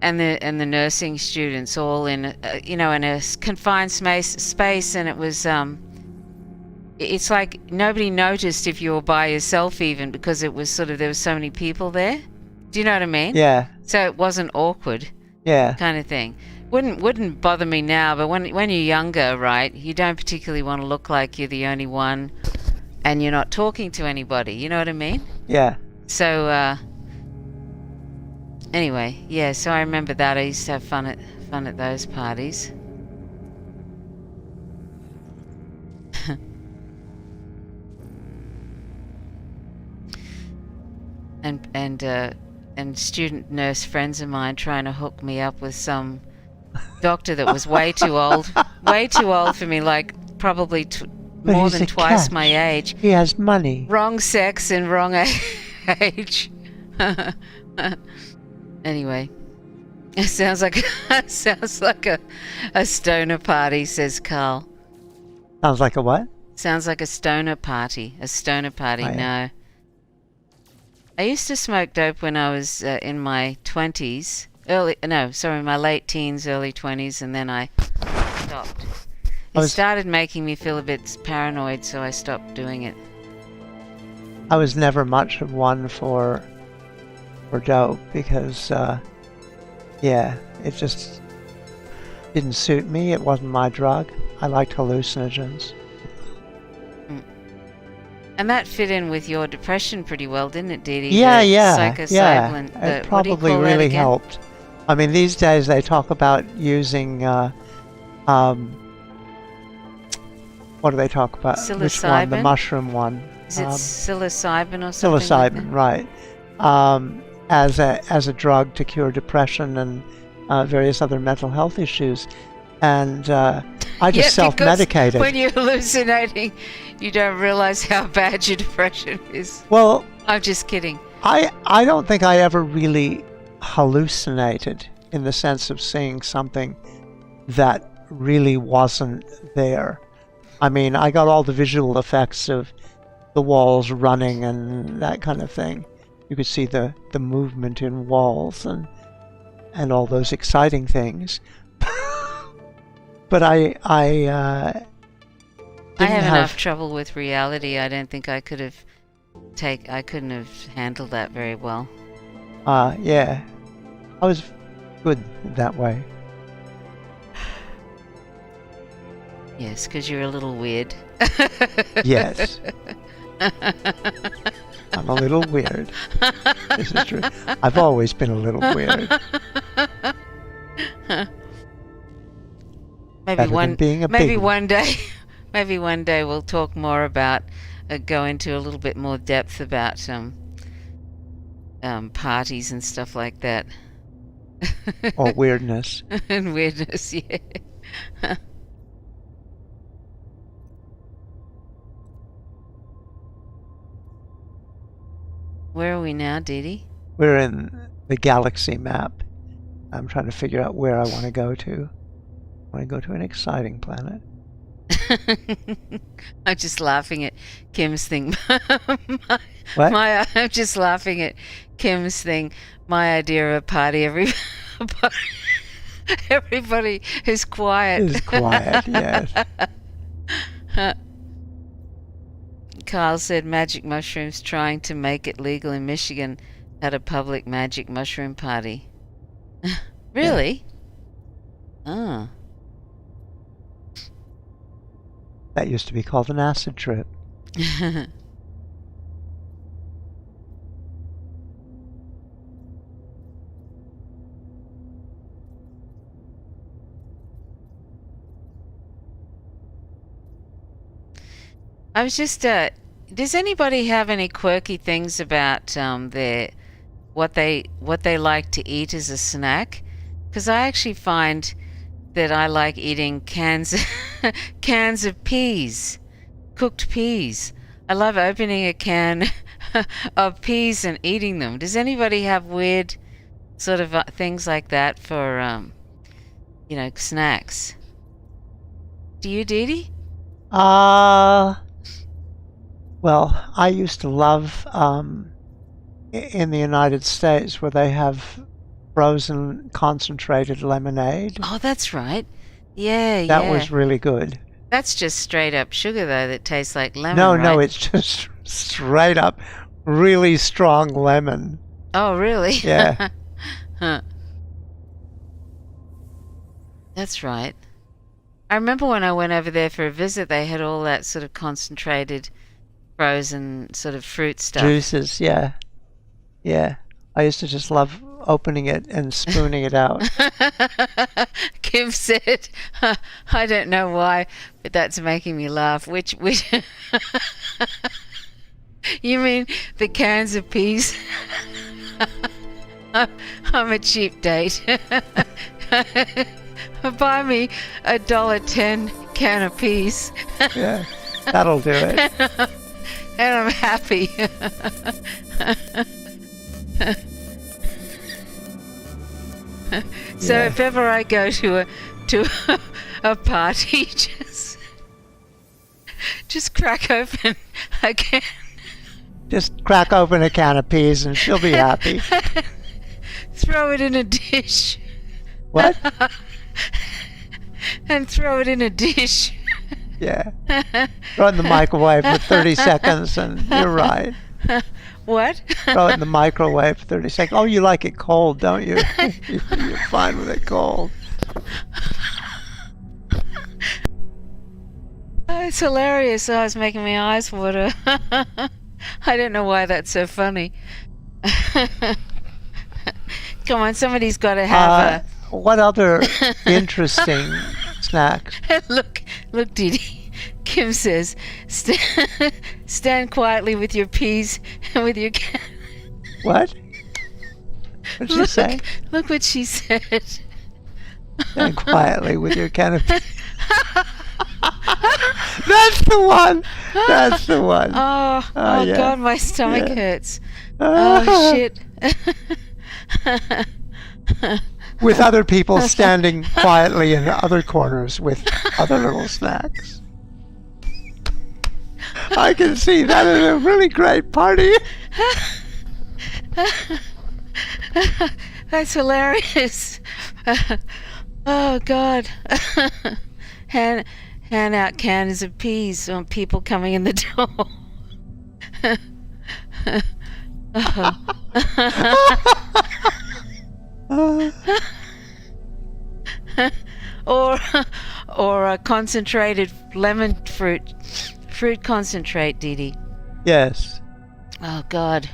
[SPEAKER 2] nursing students all in in a confined space, and it was it's like nobody noticed if you were by yourself, even because it was sort of there were so many people there. Do you know what I mean?
[SPEAKER 1] Yeah.
[SPEAKER 2] So it wasn't awkward.
[SPEAKER 1] Yeah.
[SPEAKER 2] Kind of thing. Wouldn't bother me now, but when you're younger, right, you don't particularly want to look like you're the only one and you're not talking to anybody. You know what I mean?
[SPEAKER 1] Yeah.
[SPEAKER 2] So anyway, yeah, so I remember that. I used to have fun at those parties. and student nurse friends of mine trying to hook me up with some doctor that was way too old for me, like probably more than twice my age.
[SPEAKER 1] He has money.
[SPEAKER 2] Wrong sex and wrong age. Anyway, it sounds like a stoner party, says Carl.
[SPEAKER 1] Sounds like a what?
[SPEAKER 2] Sounds like a stoner party. A stoner party.
[SPEAKER 1] Oh, yeah.
[SPEAKER 2] No. I used to smoke dope when I was in my 20s. My late teens, early 20s, and then I stopped. It started making me feel a bit paranoid, so I stopped doing it.
[SPEAKER 1] I was never much of one for dope because, it just didn't suit me. It wasn't my drug. I liked hallucinogens.
[SPEAKER 2] And that fit in with your depression pretty well, didn't it, Dee Dee?
[SPEAKER 1] Yeah.
[SPEAKER 2] Psychocycline.
[SPEAKER 1] It probably really helped. I mean, these days they talk about using what do they talk about? Which one? The
[SPEAKER 2] Psilocybin?
[SPEAKER 1] mushroom one.
[SPEAKER 2] Is it psilocybin or something?
[SPEAKER 1] Psilocybin, right? As a drug to cure depression and various other mental health issues, and I just self-medicated.
[SPEAKER 2] When you're hallucinating, you don't realize how bad your depression is.
[SPEAKER 1] Well,
[SPEAKER 2] I'm just kidding.
[SPEAKER 1] I don't think I ever really hallucinated in the sense of seeing something that really wasn't there. I mean, I got all the visual effects of the walls running and that kind of thing. You could see the movement in walls and all those exciting things. But I
[SPEAKER 2] have enough trouble with reality. I don't think I couldn't have handled that very well.
[SPEAKER 1] Yeah. I was good that way.
[SPEAKER 2] Yes, because you're a little weird.
[SPEAKER 1] Yes. I'm a little weird. This is true. I've always been a little weird.
[SPEAKER 2] Maybe one day we'll talk more about go into a little bit more depth about parties and stuff like that.
[SPEAKER 1] Or weirdness.
[SPEAKER 2] And weirdness, yeah. Where are we now, Dee Dee?
[SPEAKER 1] We're in the galaxy map. I'm trying to figure out where I want to go to. I want to go to an exciting planet.
[SPEAKER 2] I'm just laughing at Kim's thing.
[SPEAKER 1] What?
[SPEAKER 2] I'm just laughing at Kim's thing. My idea of a party, everybody is quiet.
[SPEAKER 1] Is quiet, yes.
[SPEAKER 2] Carl said Magic Mushrooms trying to make it legal in Michigan at a public magic mushroom party. Really?
[SPEAKER 1] Yeah. Oh. That used to be called an acid trip.
[SPEAKER 2] I was just, does anybody have any quirky things about what they like to eat as a snack? Because I actually find that I like eating cans of peas, cooked peas. I love opening a can of peas and eating them. Does anybody have weird sort of things like that for snacks? Do you, Dee Dee?
[SPEAKER 1] Well, I used to love in the United States where they have frozen concentrated lemonade.
[SPEAKER 2] Oh, that's right. Yeah,
[SPEAKER 1] that was really good.
[SPEAKER 2] That's just straight up sugar, though, that tastes like lemon,
[SPEAKER 1] No,
[SPEAKER 2] right?
[SPEAKER 1] no, it's just straight up really strong lemon.
[SPEAKER 2] Oh, really?
[SPEAKER 1] Yeah.
[SPEAKER 2] Huh. That's right. I remember when I went over there for a visit, they had all that sort of concentrated frozen sort of fruit stuff.
[SPEAKER 1] Juices, yeah. Yeah. I used to just love opening it and spooning it out.
[SPEAKER 2] Kim said, I don't know why, but that's making me laugh. Which you mean the cans of peas? I'm a cheap date. Buy me $1.10 can of peas.
[SPEAKER 1] Yeah, that'll do it.
[SPEAKER 2] And I'm happy. So if ever I go to a party, just crack open a can.
[SPEAKER 1] Just crack open a can of peas and she'll be happy.
[SPEAKER 2] Throw it in a dish.
[SPEAKER 1] What?
[SPEAKER 2] And throw it in a dish.
[SPEAKER 1] Yeah. Throw it in the microwave for 30 seconds and you're right.
[SPEAKER 2] What?
[SPEAKER 1] Throw it in the microwave for 30 seconds. Oh, you like it cold, don't you? You're fine with it cold.
[SPEAKER 2] Oh, it's hilarious. Oh, it's making my eyes water. I don't know why that's so funny. Come on, somebody's got to have
[SPEAKER 1] what other interesting snacks?
[SPEAKER 2] Look, Dee Dee. Kim says, stand quietly with your peas and with your
[SPEAKER 1] What? What did she say?
[SPEAKER 2] Look what she said.
[SPEAKER 1] Stand quietly with your canopy. That's the one. That's the one.
[SPEAKER 2] Oh
[SPEAKER 1] yeah.
[SPEAKER 2] God, my stomach
[SPEAKER 1] Yeah.
[SPEAKER 2] hurts. Oh shit.
[SPEAKER 1] With other people standing quietly in other corners with other little snacks. I can see that at a really great party.
[SPEAKER 2] That's hilarious. Oh God. hand out cans of peas on people coming in the door. or a concentrated lemon fruit concentrate, Dee Dee.
[SPEAKER 1] Yes.
[SPEAKER 2] Oh God.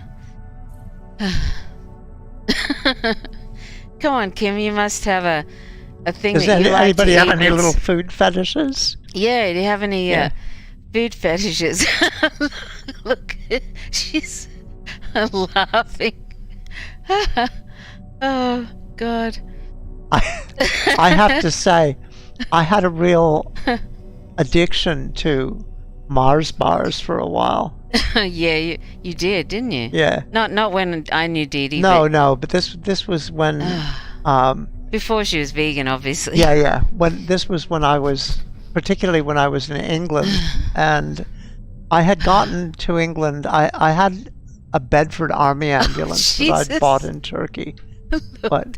[SPEAKER 2] Come on, Kim, you must have a thing
[SPEAKER 1] Does
[SPEAKER 2] that you like
[SPEAKER 1] anybody
[SPEAKER 2] to
[SPEAKER 1] have
[SPEAKER 2] eat
[SPEAKER 1] any
[SPEAKER 2] that's-
[SPEAKER 1] little food fetishes?
[SPEAKER 2] Yeah, do you have any
[SPEAKER 1] Yeah.
[SPEAKER 2] food fetishes? Look, she's laughing. Oh God.
[SPEAKER 1] I have to say, I had a real addiction to Mars bars for a while.
[SPEAKER 2] Yeah, you did, didn't you?
[SPEAKER 1] Yeah.
[SPEAKER 2] Not when I knew Dee Dee.
[SPEAKER 1] No, but this was when
[SPEAKER 2] Before she was vegan, obviously.
[SPEAKER 1] yeah. This was when I was, particularly when I was in England, and I had gotten to England. I had a Bedford Army ambulance that I'd
[SPEAKER 2] Jesus.
[SPEAKER 1] bought in Turkey. But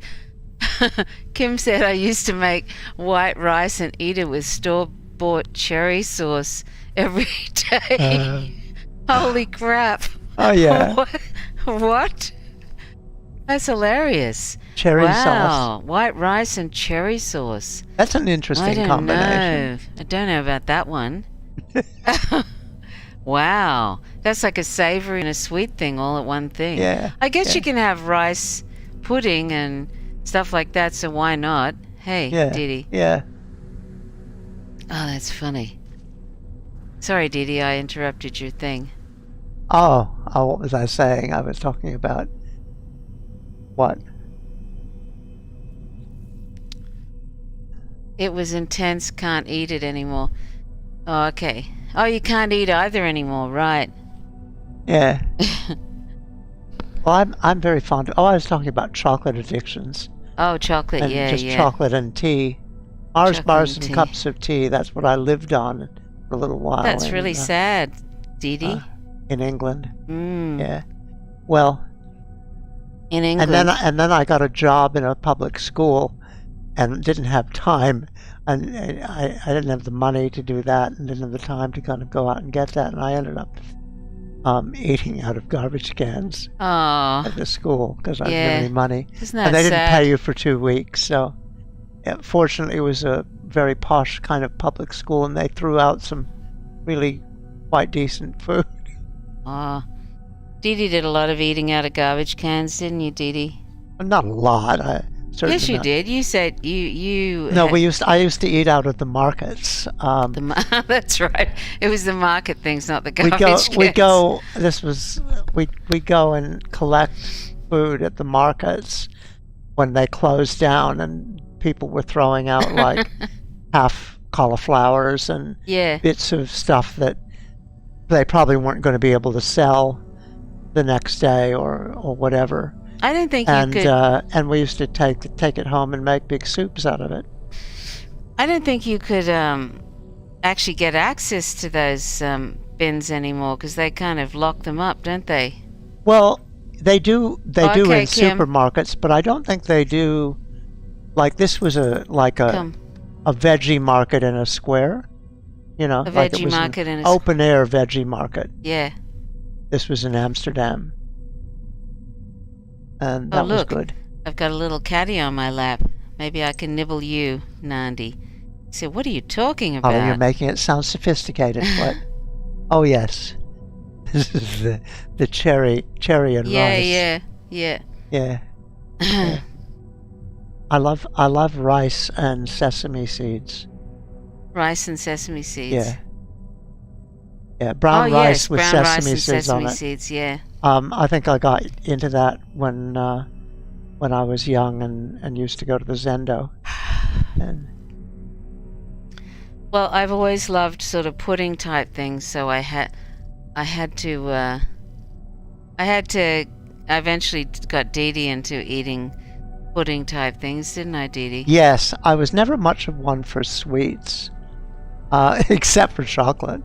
[SPEAKER 2] Kim said I used to make white rice and eat it with store-bought cherry sauce every day. Holy crap.
[SPEAKER 1] oh yeah,
[SPEAKER 2] What? That's hilarious.
[SPEAKER 1] cherry sauce.
[SPEAKER 2] Wow, white rice and cherry sauce.
[SPEAKER 1] That's an
[SPEAKER 2] I
[SPEAKER 1] interesting
[SPEAKER 2] don't
[SPEAKER 1] combination.
[SPEAKER 2] know. I don't know about that one. Wow, that's like a savory and a sweet thing all at one thing.
[SPEAKER 1] Yeah.
[SPEAKER 2] I guess
[SPEAKER 1] yeah.
[SPEAKER 2] you can have rice pudding and stuff like that, so why not? Hey,
[SPEAKER 1] Yeah.
[SPEAKER 2] Dee Dee.
[SPEAKER 1] Yeah.
[SPEAKER 2] Oh, that's funny. Sorry, Dee Dee, I interrupted your thing.
[SPEAKER 1] Oh, what was I saying? I was talking about what?
[SPEAKER 2] It was intense, can't eat it anymore. Oh, okay. Oh, you can't eat either anymore, right?
[SPEAKER 1] Yeah. Well, I'm very fond of. Oh, I was talking about chocolate addictions
[SPEAKER 2] Oh, chocolate,
[SPEAKER 1] and
[SPEAKER 2] yeah,
[SPEAKER 1] just
[SPEAKER 2] yeah.
[SPEAKER 1] chocolate and tea. Mars
[SPEAKER 2] Chocolate
[SPEAKER 1] bars
[SPEAKER 2] and
[SPEAKER 1] and
[SPEAKER 2] tea.
[SPEAKER 1] cups of tea. That's what I lived on for a little while.
[SPEAKER 2] That's really sad, Dee Dee.
[SPEAKER 1] In England.
[SPEAKER 2] Mm.
[SPEAKER 1] Yeah. Well,
[SPEAKER 2] In England.
[SPEAKER 1] and then I got a job in a public school, and didn't have time, and I didn't have the money to do that, and didn't have the time to kind of go out and get that, and I ended up eating out of garbage cans
[SPEAKER 2] Oh,
[SPEAKER 1] at the school because I didn't
[SPEAKER 2] Yeah.
[SPEAKER 1] have any money,
[SPEAKER 2] isn't that
[SPEAKER 1] and they didn't
[SPEAKER 2] sad?
[SPEAKER 1] pay you for 2 weeks. So, fortunately, it was a very posh kind of public school, and they threw out some really quite decent food.
[SPEAKER 2] Oh. Dee Dee did a lot of eating out of garbage cans, didn't you, Dee Dee?
[SPEAKER 1] Not a lot. Certainly
[SPEAKER 2] Yes, you
[SPEAKER 1] not.
[SPEAKER 2] did. You said you.
[SPEAKER 1] No,
[SPEAKER 2] had
[SPEAKER 1] I used to eat out of the markets.
[SPEAKER 2] That's right. It was the market things, not the
[SPEAKER 1] we
[SPEAKER 2] garbage
[SPEAKER 1] go
[SPEAKER 2] cans.
[SPEAKER 1] we go this was we go and collect food at the markets when they closed down, and people were throwing out like half cauliflowers and
[SPEAKER 2] Yeah.
[SPEAKER 1] bits of stuff that they probably weren't going to be able to sell the next day or whatever,
[SPEAKER 2] I didn't think
[SPEAKER 1] and
[SPEAKER 2] you could.
[SPEAKER 1] and we used to take it home and make big soups out of it.
[SPEAKER 2] I didn't think you could actually get access to those bins anymore because they kind of lock them up, don't they?
[SPEAKER 1] Well, they do
[SPEAKER 2] Okay,
[SPEAKER 1] in
[SPEAKER 2] Kim.
[SPEAKER 1] supermarkets, but I don't think they do. Like this was a
[SPEAKER 2] Come.
[SPEAKER 1] veggie market in a square,
[SPEAKER 2] A
[SPEAKER 1] like it
[SPEAKER 2] veggie
[SPEAKER 1] was an
[SPEAKER 2] market in a
[SPEAKER 1] open air veggie market.
[SPEAKER 2] Yeah.
[SPEAKER 1] This was in Amsterdam, and that was
[SPEAKER 2] look.
[SPEAKER 1] good.
[SPEAKER 2] I've got a little caddy on my lap. Maybe I can nibble you, Nandi. He said, "What are you talking
[SPEAKER 1] Oh, you're
[SPEAKER 2] about?"
[SPEAKER 1] making it sound sophisticated. What? Oh yes, this is the cherry and
[SPEAKER 2] Yeah,
[SPEAKER 1] rice.
[SPEAKER 2] yeah.
[SPEAKER 1] Yeah. Yeah. I love rice and sesame seeds.
[SPEAKER 2] Rice and sesame seeds.
[SPEAKER 1] Yeah. Yeah, brown rice with
[SPEAKER 2] brown
[SPEAKER 1] sesame
[SPEAKER 2] rice and
[SPEAKER 1] seeds on
[SPEAKER 2] sesame
[SPEAKER 1] it.
[SPEAKER 2] seeds. Yeah.
[SPEAKER 1] I think I got into that when I was young and used to go to the Zendo. And
[SPEAKER 2] Well, I've always loved sort of pudding type things, so I had to I eventually got Dee Dee into eating pudding type things, didn't I, Dee Dee?
[SPEAKER 1] yes, I was never much of one for sweets, except for chocolate.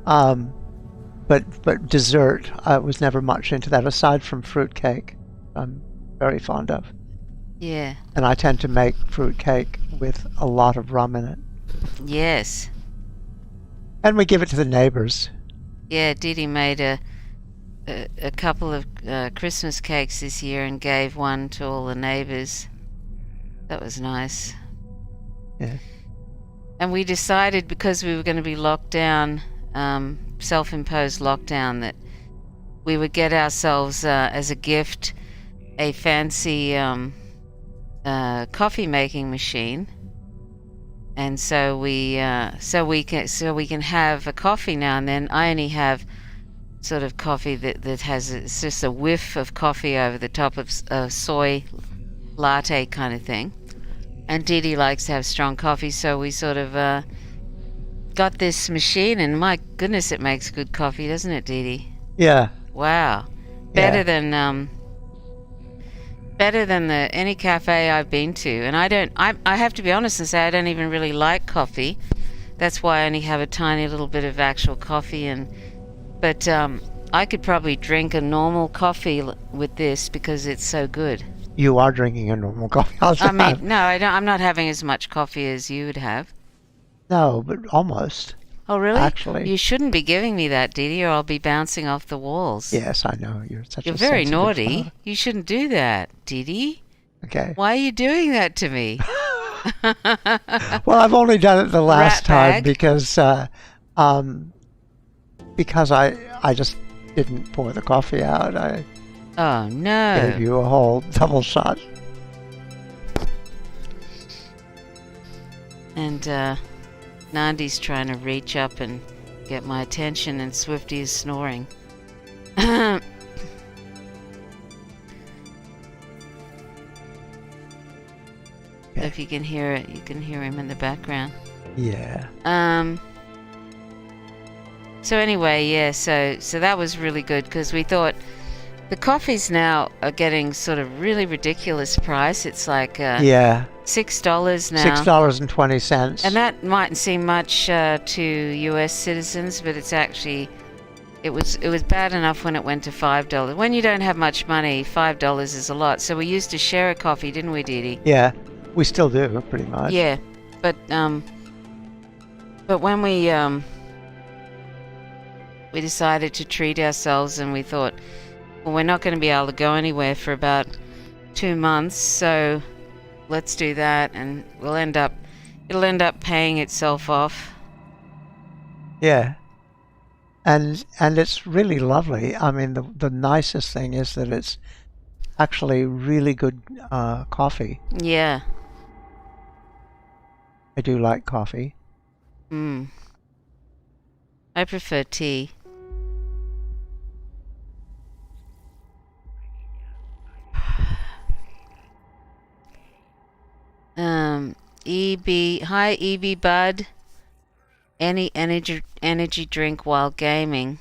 [SPEAKER 1] But dessert, I was never much into that, aside from fruitcake. I'm very fond of.
[SPEAKER 2] Yeah.
[SPEAKER 1] And I tend to make fruitcake with a lot of rum in it.
[SPEAKER 2] Yes.
[SPEAKER 1] And we give it to the neighbors.
[SPEAKER 2] Yeah, Dee Dee made a couple of Christmas cakes this year and gave one to all the neighbors. That was nice.
[SPEAKER 1] Yeah.
[SPEAKER 2] And we decided, because we were going to be locked down, self-imposed lockdown, that we would get ourselves as a gift a fancy coffee making machine, and so we can have a coffee now and then. I only have sort of coffee that has it's just a whiff of coffee over the top of soy latte kind of thing, and Dee Dee likes to have strong coffee, so we sort of got this machine, and my goodness, it makes good coffee, doesn't it, Dee Dee?
[SPEAKER 1] Yeah.
[SPEAKER 2] Wow. Better than any cafe I've been to. And I have to be honest and say I don't even really like coffee. That's why I only have a tiny little bit of actual coffee, but I could probably drink a normal coffee with this because it's so good.
[SPEAKER 1] You are drinking a normal coffee all the
[SPEAKER 2] I
[SPEAKER 1] time.
[SPEAKER 2] mean, no, I'm not having as much coffee as you would have.
[SPEAKER 1] No, but almost.
[SPEAKER 2] Oh, really?
[SPEAKER 1] Actually.
[SPEAKER 2] You shouldn't be giving me that, Dee Dee, or I'll be bouncing off the walls.
[SPEAKER 1] Yes, I know. You're such
[SPEAKER 2] You're
[SPEAKER 1] a
[SPEAKER 2] very
[SPEAKER 1] sensitive
[SPEAKER 2] naughty.
[SPEAKER 1] fellow.
[SPEAKER 2] You shouldn't do that, Dee Dee.
[SPEAKER 1] Okay.
[SPEAKER 2] Why are you doing that to me?
[SPEAKER 1] Well, I've only done it the last time
[SPEAKER 2] Rat bag.
[SPEAKER 1] because I just didn't pour the coffee out. I
[SPEAKER 2] Oh, no.
[SPEAKER 1] gave you a whole double shot.
[SPEAKER 2] And Nandi's trying to reach up and get my attention, and Swifty is snoring. If you can hear it, you can hear him in the background.
[SPEAKER 1] Yeah.
[SPEAKER 2] So anyway, yeah, so that was really good, because we thought the coffees now are getting sort of really ridiculous price. It's like
[SPEAKER 1] Yeah.
[SPEAKER 2] $6 now.
[SPEAKER 1] $6.20.
[SPEAKER 2] And that mightn't seem much to US citizens, but it's actually it was bad enough when it went to $5. When you don't have much money, $5 is a lot. So we used to share a coffee, didn't we, Dee Dee?
[SPEAKER 1] Yeah. We still do, pretty much.
[SPEAKER 2] Yeah, but when we decided to treat ourselves, and we thought, well, we're not going to be able to go anywhere for about 2 months, so let's do that, and it'll end up paying itself off.
[SPEAKER 1] Yeah. And it's really lovely. I mean, the nicest thing is that it's actually really good coffee.
[SPEAKER 2] Yeah.
[SPEAKER 1] I do like coffee.
[SPEAKER 2] I prefer tea. Hi EB Bud. Any energy drink while gaming?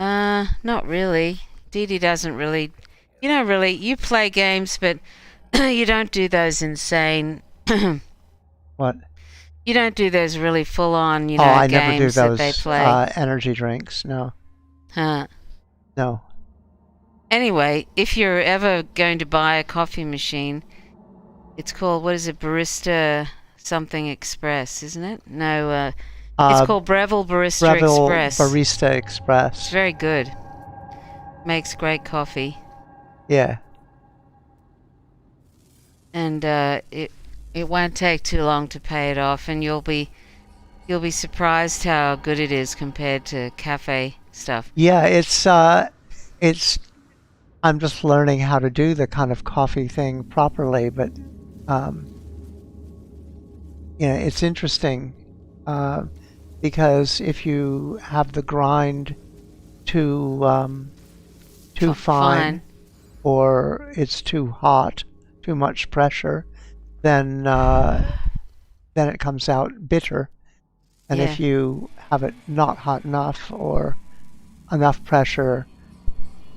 [SPEAKER 2] Not really. Dee Dee doesn't really. You play games, but you don't do those insane.
[SPEAKER 1] What?
[SPEAKER 2] You don't do those really full-on,
[SPEAKER 1] I
[SPEAKER 2] games
[SPEAKER 1] never do
[SPEAKER 2] that they
[SPEAKER 1] those
[SPEAKER 2] play.
[SPEAKER 1] energy drinks. No.
[SPEAKER 2] Huh.
[SPEAKER 1] No.
[SPEAKER 2] Anyway, if you're ever going to buy a coffee machine, it's called, what is it, Barista something Express, isn't it? No, it's called Breville Barista Express.
[SPEAKER 1] Barista
[SPEAKER 2] It's
[SPEAKER 1] Express.
[SPEAKER 2] very good. Makes great coffee.
[SPEAKER 1] Yeah.
[SPEAKER 2] And it won't take too long to pay it off, and you'll be surprised how good it is compared to cafe stuff.
[SPEAKER 1] Yeah, it's I'm just learning how to do the kind of coffee thing properly, but it's interesting. because if you have the grind too fine,
[SPEAKER 2] Fine.
[SPEAKER 1] or it's too hot, too much pressure, then it comes out bitter. And if
[SPEAKER 2] Yeah.
[SPEAKER 1] you have it not hot enough, or enough pressure,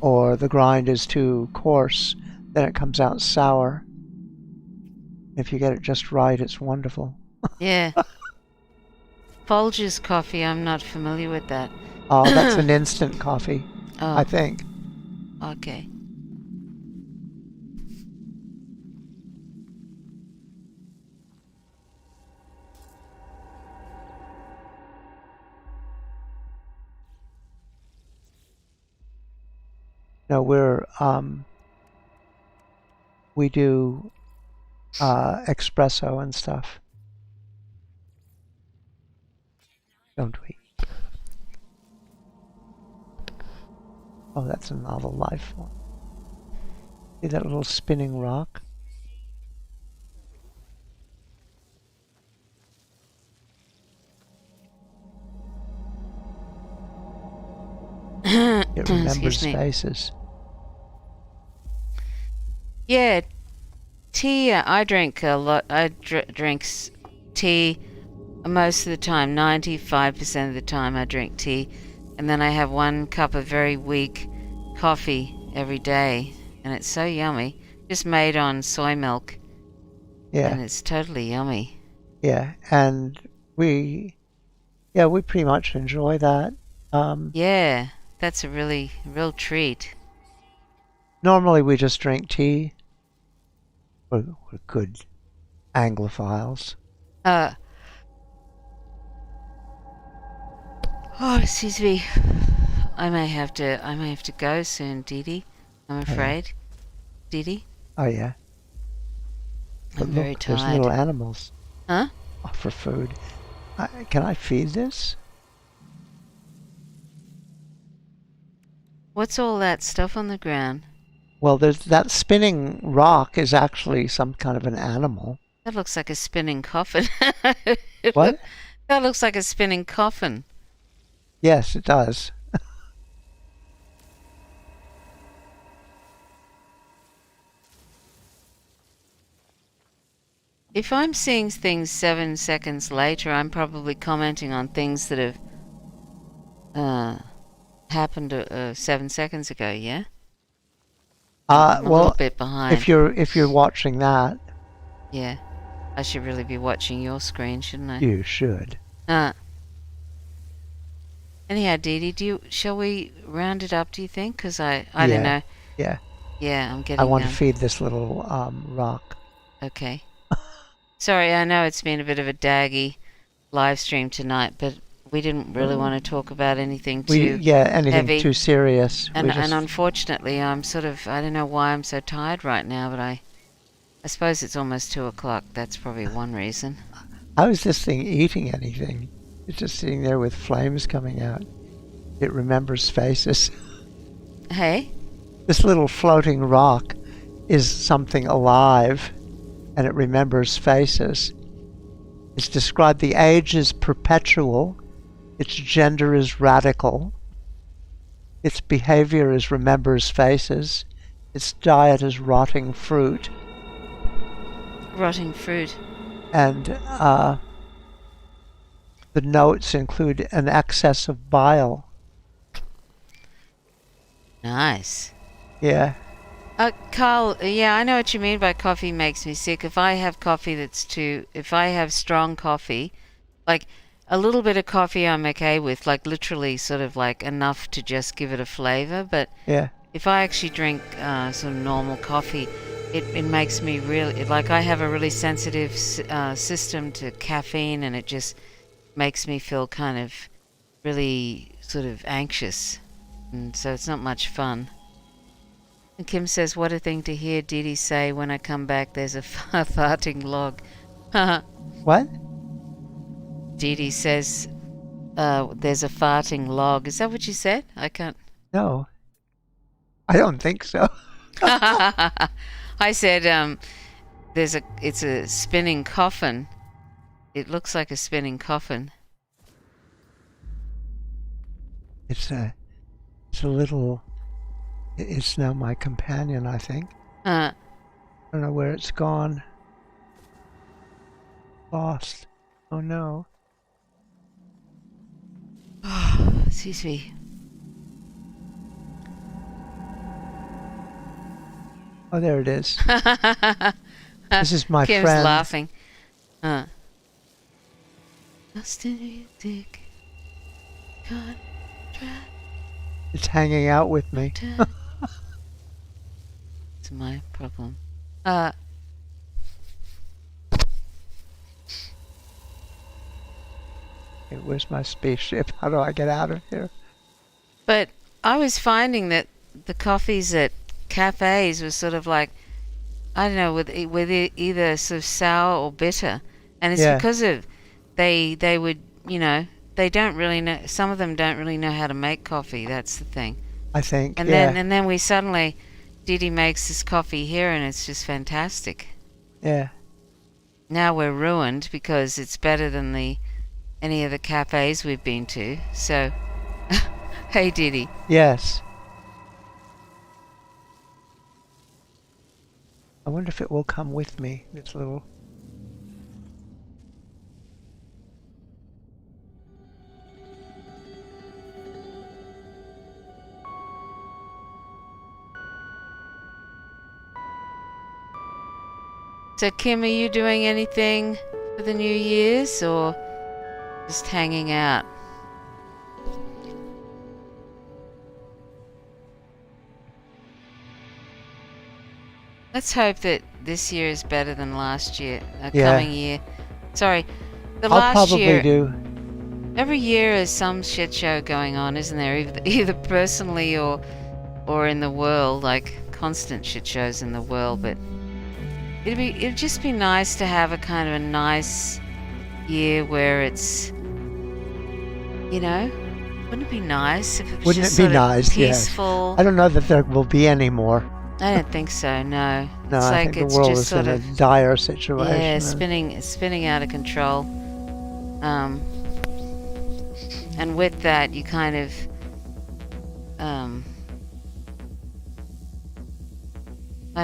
[SPEAKER 1] or the grind is too coarse, then it comes out sour. If you get it just right, it's wonderful.
[SPEAKER 2] Yeah. Folgers coffee, I'm not familiar with that.
[SPEAKER 1] Oh, that's an instant coffee,
[SPEAKER 2] Oh,
[SPEAKER 1] I think.
[SPEAKER 2] okay.
[SPEAKER 1] No, we do espresso and stuff, don't we? Oh, that's a novel life form. See that little spinning rock? It remembers
[SPEAKER 2] Excuse me.
[SPEAKER 1] faces.
[SPEAKER 2] Yeah, tea. I drink a lot. I drink tea most of the time. 95% of the time, I drink tea, and then I have 1 cup of very weak coffee every day, and it's so yummy. Just made on soy milk,
[SPEAKER 1] Yeah,
[SPEAKER 2] and it's totally yummy.
[SPEAKER 1] yeah, and we pretty much enjoy that.
[SPEAKER 2] Yeah, that's a real treat.
[SPEAKER 1] Normally we just drink tea. We're good Anglophiles.
[SPEAKER 2] Oh, excuse me. I may have to go soon, Dee Dee. I'm afraid. Dee Dee?
[SPEAKER 1] Oh yeah. But
[SPEAKER 2] I'm very
[SPEAKER 1] look, there's
[SPEAKER 2] tired.
[SPEAKER 1] little animals
[SPEAKER 2] Huh?
[SPEAKER 1] for food. Can I feed this?
[SPEAKER 2] What's all that stuff on the ground?
[SPEAKER 1] Well, there's that spinning rock is actually some kind of an animal.
[SPEAKER 2] That looks like a spinning coffin.
[SPEAKER 1] What?
[SPEAKER 2] That looks like a spinning coffin.
[SPEAKER 1] Yes, it does.
[SPEAKER 2] If I'm seeing things 7 seconds later, I'm probably commenting on things that have happened 7 seconds ago, yeah? I'm a
[SPEAKER 1] Well,
[SPEAKER 2] little bit behind.
[SPEAKER 1] if you're watching that,
[SPEAKER 2] Yeah. I should really be watching your screen, shouldn't I?
[SPEAKER 1] you should.
[SPEAKER 2] Anyhow, Dee Dee, shall we round it up, do you think? Because I
[SPEAKER 1] Yeah.
[SPEAKER 2] don't know.
[SPEAKER 1] Yeah,
[SPEAKER 2] Yeah, I'm getting...
[SPEAKER 1] I want to feed this little rock.
[SPEAKER 2] Okay. Sorry, I know it's been a bit of a daggy live stream tonight, but we didn't really want to talk about anything too
[SPEAKER 1] Anything
[SPEAKER 2] heavy.
[SPEAKER 1] too serious.
[SPEAKER 2] And,
[SPEAKER 1] We just,
[SPEAKER 2] and unfortunately, I'm sort of... I don't know why I'm so tired right now, but I suppose it's almost 2 o'clock. That's probably one reason.
[SPEAKER 1] how is this thing eating anything? It's just sitting there with flames coming out. It remembers faces.
[SPEAKER 2] Hey?
[SPEAKER 1] This little floating rock is something alive, and it remembers faces. It's described, the age is perpetual, its gender is radical, its behavior is remembers faces, its diet is rotting fruit,
[SPEAKER 2] Rotting fruit.
[SPEAKER 1] and the notes include an excess of bile.
[SPEAKER 2] Nice.
[SPEAKER 1] Yeah.
[SPEAKER 2] Carl, yeah, I know what you mean by coffee makes me sick. If I have if I have strong coffee, like a little bit of coffee I'm okay with, like literally sort of like enough to just give it a flavor. But
[SPEAKER 1] Yeah.
[SPEAKER 2] if I actually drink some normal coffee, it makes me really, like I have a really sensitive system to caffeine, and it just makes me feel kind of really sort of anxious. And so it's not much fun. And Kim says, what a thing to hear Dee Dee say, when I come back there's a farting log.
[SPEAKER 1] What?
[SPEAKER 2] Dee Dee says, there's a farting log. Is that what you said? I can't...
[SPEAKER 1] No. I don't think so.
[SPEAKER 2] I said, it's a spinning coffin. It looks like a spinning coffin.
[SPEAKER 1] It's a little. It's now my companion, I think. I don't know where it's gone. Lost. Oh no.
[SPEAKER 2] Excuse me.
[SPEAKER 1] Oh, there it is. This is my
[SPEAKER 2] Kim's
[SPEAKER 1] friend.
[SPEAKER 2] laughing. Lost in your dick. Contract.
[SPEAKER 1] It's hanging out with me.
[SPEAKER 2] It's my problem.
[SPEAKER 1] Where's my spaceship? How do I get out of here?
[SPEAKER 2] But I was finding that the coffees at cafes was sort of like, I don't know, with either sort of sour or bitter, and it's because of they would, you know, they don't really know. Some of them don't really know how to make coffee. That's the thing.
[SPEAKER 1] I think.
[SPEAKER 2] And then we suddenly, Didi makes this coffee here, and it's just fantastic.
[SPEAKER 1] Yeah.
[SPEAKER 2] Now we're ruined because it's better than any of the cafes we've been to. So, hey Didi.
[SPEAKER 1] Yes. I wonder if it will come with me, this little...
[SPEAKER 2] So Kim, are you doing anything for the New Year's or just hanging out? Let's hope that this year is better than last year, coming year. Sorry,
[SPEAKER 1] I'll probably do.
[SPEAKER 2] Every year is some shit show going on, isn't there? Either personally or in the world, like constant shit shows in the world. But it'd just be nice to have a kind of a nice year where it's, you know, wouldn't it be nice if it was
[SPEAKER 1] Wouldn't
[SPEAKER 2] just
[SPEAKER 1] it be
[SPEAKER 2] sort of
[SPEAKER 1] nice?
[SPEAKER 2] peaceful?
[SPEAKER 1] Yes. I don't know that there will be any more.
[SPEAKER 2] I don't think so. No.
[SPEAKER 1] No,
[SPEAKER 2] it's
[SPEAKER 1] I
[SPEAKER 2] like
[SPEAKER 1] think
[SPEAKER 2] it's
[SPEAKER 1] the world
[SPEAKER 2] just
[SPEAKER 1] is
[SPEAKER 2] sort
[SPEAKER 1] in
[SPEAKER 2] of
[SPEAKER 1] a dire situation.
[SPEAKER 2] yeah,
[SPEAKER 1] and-
[SPEAKER 2] spinning out of control. And with that, you kind of I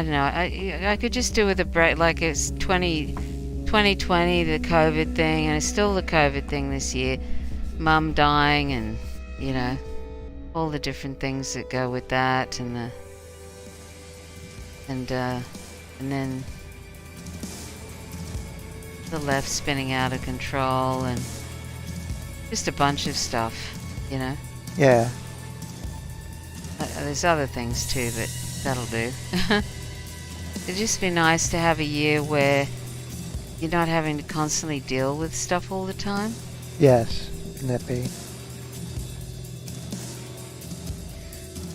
[SPEAKER 2] don't know. I could just do with a break, like it's 2020, the COVID thing, and it's still the COVID thing this year. Mum dying, and you know, all the different things that go with that, and then the left spinning out of control, and just a bunch of stuff, you know.
[SPEAKER 1] Yeah.
[SPEAKER 2] There's other things too, but that'll do. It'd just be nice to have a year where you're not having to constantly deal with stuff all the time.
[SPEAKER 1] Yes. Wouldn't that be?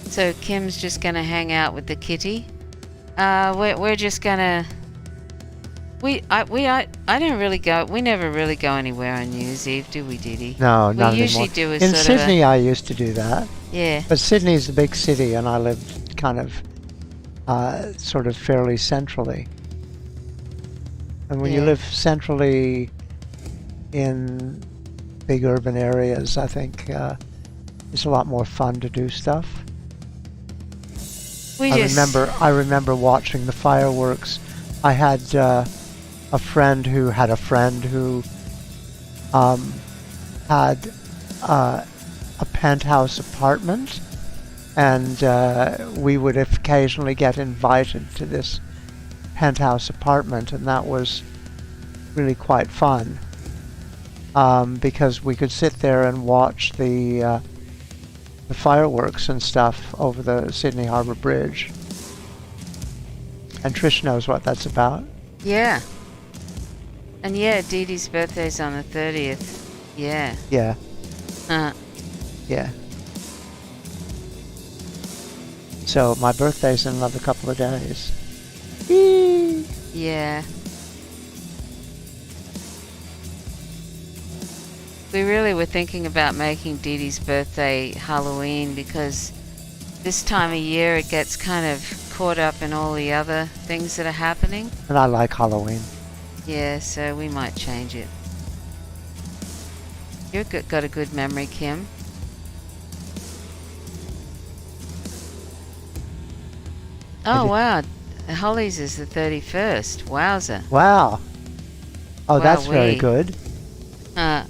[SPEAKER 2] So Kim's just gonna hang out with the kitty. We're just gonna. I don't really go. We never really go anywhere on New Year's Eve, do we, Didi?
[SPEAKER 1] No,
[SPEAKER 2] we
[SPEAKER 1] not
[SPEAKER 2] usually
[SPEAKER 1] anymore.
[SPEAKER 2] do a
[SPEAKER 1] In
[SPEAKER 2] sort
[SPEAKER 1] Sydney,
[SPEAKER 2] of
[SPEAKER 1] I used to do that.
[SPEAKER 2] yeah.
[SPEAKER 1] But Sydney's a big city, and I lived kind of sort of fairly centrally. And when you
[SPEAKER 2] Yeah.
[SPEAKER 1] live centrally in big urban areas, I think it's a lot more fun to do stuff. I remember watching the fireworks. I had a friend who had a friend who had a penthouse apartment, and we would occasionally get invited to this penthouse apartment, and that was really quite fun because we could sit there and watch the fireworks and stuff over the Sydney Harbour Bridge. And Trish knows what that's about.
[SPEAKER 2] Yeah. And yeah, Didi's birthday's on the 30th. Yeah.
[SPEAKER 1] Yeah,
[SPEAKER 2] Uh,
[SPEAKER 1] yeah. So my birthday's in another couple of days. Eee.
[SPEAKER 2] yeah. We really were thinking about making Didi's birthday Halloween because this time of year it gets kind of caught up in all the other things that are happening.
[SPEAKER 1] And I like Halloween.
[SPEAKER 2] Yeah, so we might change it. You've got a good memory, Kim. Oh, wow. Holly's is the 31st. Wowza.
[SPEAKER 1] Wow. Oh, that's very
[SPEAKER 2] Wowee.
[SPEAKER 1] good.
[SPEAKER 2] Uh,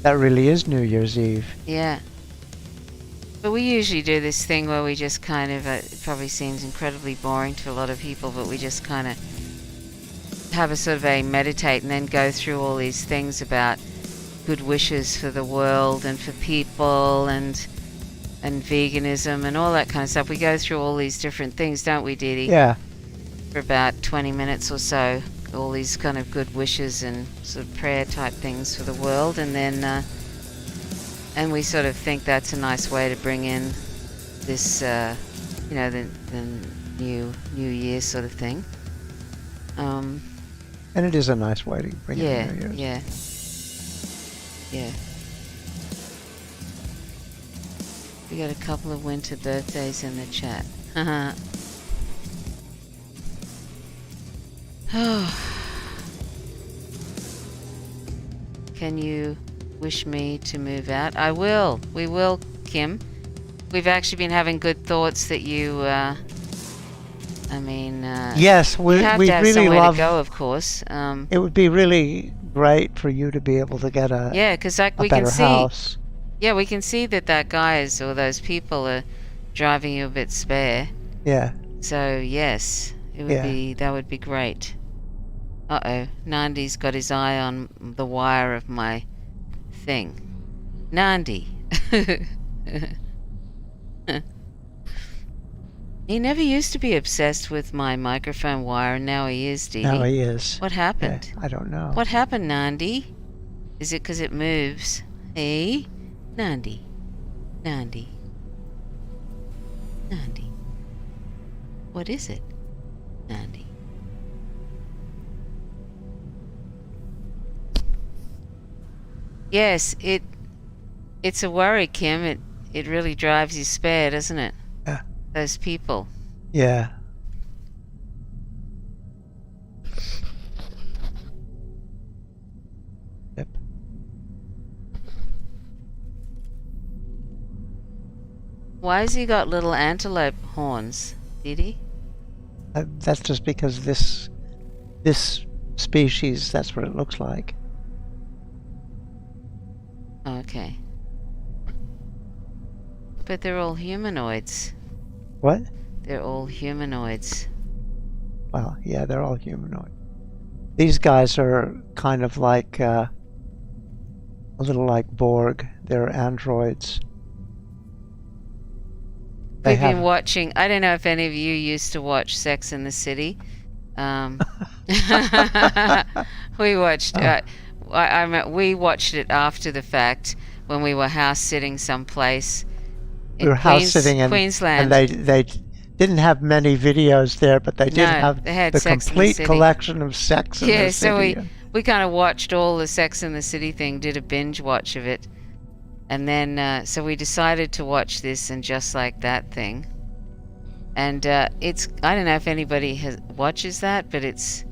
[SPEAKER 1] That really is New Year's Eve.
[SPEAKER 2] yeah. But we usually do this thing where we just kind of, it probably seems incredibly boring to a lot of people, but we just kind of have a sort of a meditate and then go through all these things about good wishes for the world and for people and veganism and all that kind of stuff. We go through all these different things, don't we, Dee Dee?
[SPEAKER 1] Yeah.
[SPEAKER 2] For about 20 minutes or so. All these kind of good wishes and sort of prayer type things for the world, and then and we sort of think that's a nice way to bring in this, you know, the new year sort of thing.
[SPEAKER 1] And it is a nice way to bring
[SPEAKER 2] Yeah,
[SPEAKER 1] in New Year's.
[SPEAKER 2] yeah. We got a couple of winter birthdays in the chat. Can you wish me to move out? I will. We will, Kim. We've actually been having good thoughts that you,
[SPEAKER 1] Yes, we
[SPEAKER 2] you have to have
[SPEAKER 1] really
[SPEAKER 2] somewhere
[SPEAKER 1] love.
[SPEAKER 2] to go, of course.
[SPEAKER 1] It would be really great for you to be able to get a
[SPEAKER 2] Yeah, because like
[SPEAKER 1] a
[SPEAKER 2] we can
[SPEAKER 1] better
[SPEAKER 2] see.
[SPEAKER 1] house.
[SPEAKER 2] Yeah, we can see that guy is, or those people are driving you a bit spare.
[SPEAKER 1] Yeah.
[SPEAKER 2] So yes, it would be, that would be great. Uh-oh, Nandi's got his eye on the wire of my thing. Nandi. He never used to be obsessed with my microphone wire, and now he is, Dee Dee.
[SPEAKER 1] Now he is.
[SPEAKER 2] What
[SPEAKER 1] Yeah,
[SPEAKER 2] happened?
[SPEAKER 1] I don't know.
[SPEAKER 2] What happened, Nandi? Is it because it moves? Hey? Nandi. Nandi. Nandi. What is it? Nandi. Yes, it's a worry, Kim. It really drives you spare, doesn't it?
[SPEAKER 1] Yeah.
[SPEAKER 2] Those people.
[SPEAKER 1] Yeah. Yep.
[SPEAKER 2] Why has he got little antelope horns, did he?
[SPEAKER 1] That's just because this species, that's what it looks like.
[SPEAKER 2] Okay. But they're all humanoids.
[SPEAKER 1] What?
[SPEAKER 2] They're all humanoids.
[SPEAKER 1] Well, yeah, they're all humanoid. These guys are kind of like a little like Borg. They're androids. They
[SPEAKER 2] We've been
[SPEAKER 1] have-
[SPEAKER 2] watching. I don't know if any of you used to watch Sex in the City. We watched. We watched it after the fact when we were house sitting someplace.
[SPEAKER 1] We were house sitting in
[SPEAKER 2] Queensland.
[SPEAKER 1] and they didn't have many videos there, but they did
[SPEAKER 2] No,
[SPEAKER 1] have
[SPEAKER 2] they had
[SPEAKER 1] the
[SPEAKER 2] Sex in the
[SPEAKER 1] complete
[SPEAKER 2] City.
[SPEAKER 1] collection of Sex in
[SPEAKER 2] Yeah,
[SPEAKER 1] the
[SPEAKER 2] so
[SPEAKER 1] City.
[SPEAKER 2] we kind of watched all the Sex in the City thing, did a binge watch of it, and then so we decided to watch this and Just Like That thing. And it's, I don't know if anybody watches that, but it's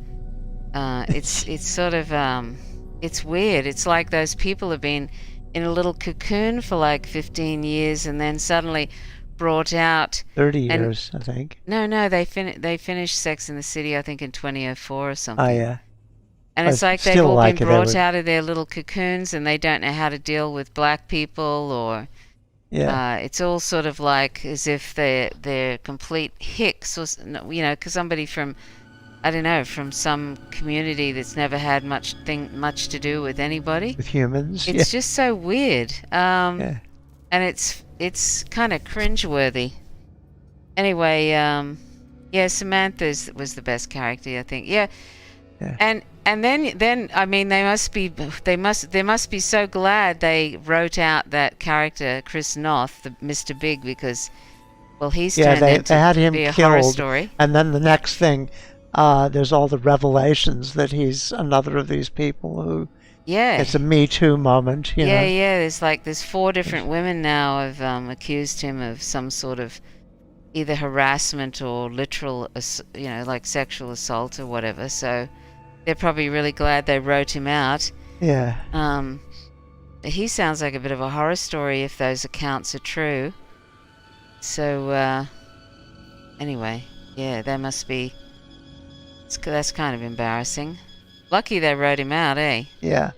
[SPEAKER 2] sort of it's weird. It's like those people have been in a little cocoon for like 15 years and then suddenly brought out
[SPEAKER 1] 30 years, I think.
[SPEAKER 2] No, they finished Sex in the City, I think, in 2004 or something.
[SPEAKER 1] Oh, yeah.
[SPEAKER 2] And it's
[SPEAKER 1] I
[SPEAKER 2] like they've
[SPEAKER 1] still
[SPEAKER 2] all
[SPEAKER 1] like
[SPEAKER 2] been
[SPEAKER 1] it. They
[SPEAKER 2] brought
[SPEAKER 1] would-
[SPEAKER 2] out of their little cocoons and they don't know how to deal with black people, or
[SPEAKER 1] Yeah.
[SPEAKER 2] it's all sort of like as if they're complete hicks, or because somebody from, I don't know, from some community that's never had much to do with anybody.
[SPEAKER 1] With humans.
[SPEAKER 2] It's just so weird.
[SPEAKER 1] Yeah.
[SPEAKER 2] And it's kind of cringeworthy. Anyway, yeah, Samantha was the best character, I think. Yeah. And then I mean they must be so glad they wrote out that character Chris Noth, the Mr. Big, because he's
[SPEAKER 1] Yeah,
[SPEAKER 2] turned
[SPEAKER 1] they
[SPEAKER 2] into
[SPEAKER 1] had him
[SPEAKER 2] be a horror
[SPEAKER 1] killed.
[SPEAKER 2] story.
[SPEAKER 1] And then the next thing, there's all the revelations that he's another of these people who.
[SPEAKER 2] Yeah.
[SPEAKER 1] It's a Me Too moment, you know.
[SPEAKER 2] Yeah. There's 4 different women now have accused him of some sort of either harassment or literal, like sexual assault or whatever. So they're probably really glad they wrote him out.
[SPEAKER 1] Yeah.
[SPEAKER 2] He sounds like a bit of a horror story if those accounts are true. So anyway, Yeah, they must be. That's kind of embarrassing. Lucky they wrote him out, eh?
[SPEAKER 1] Yeah.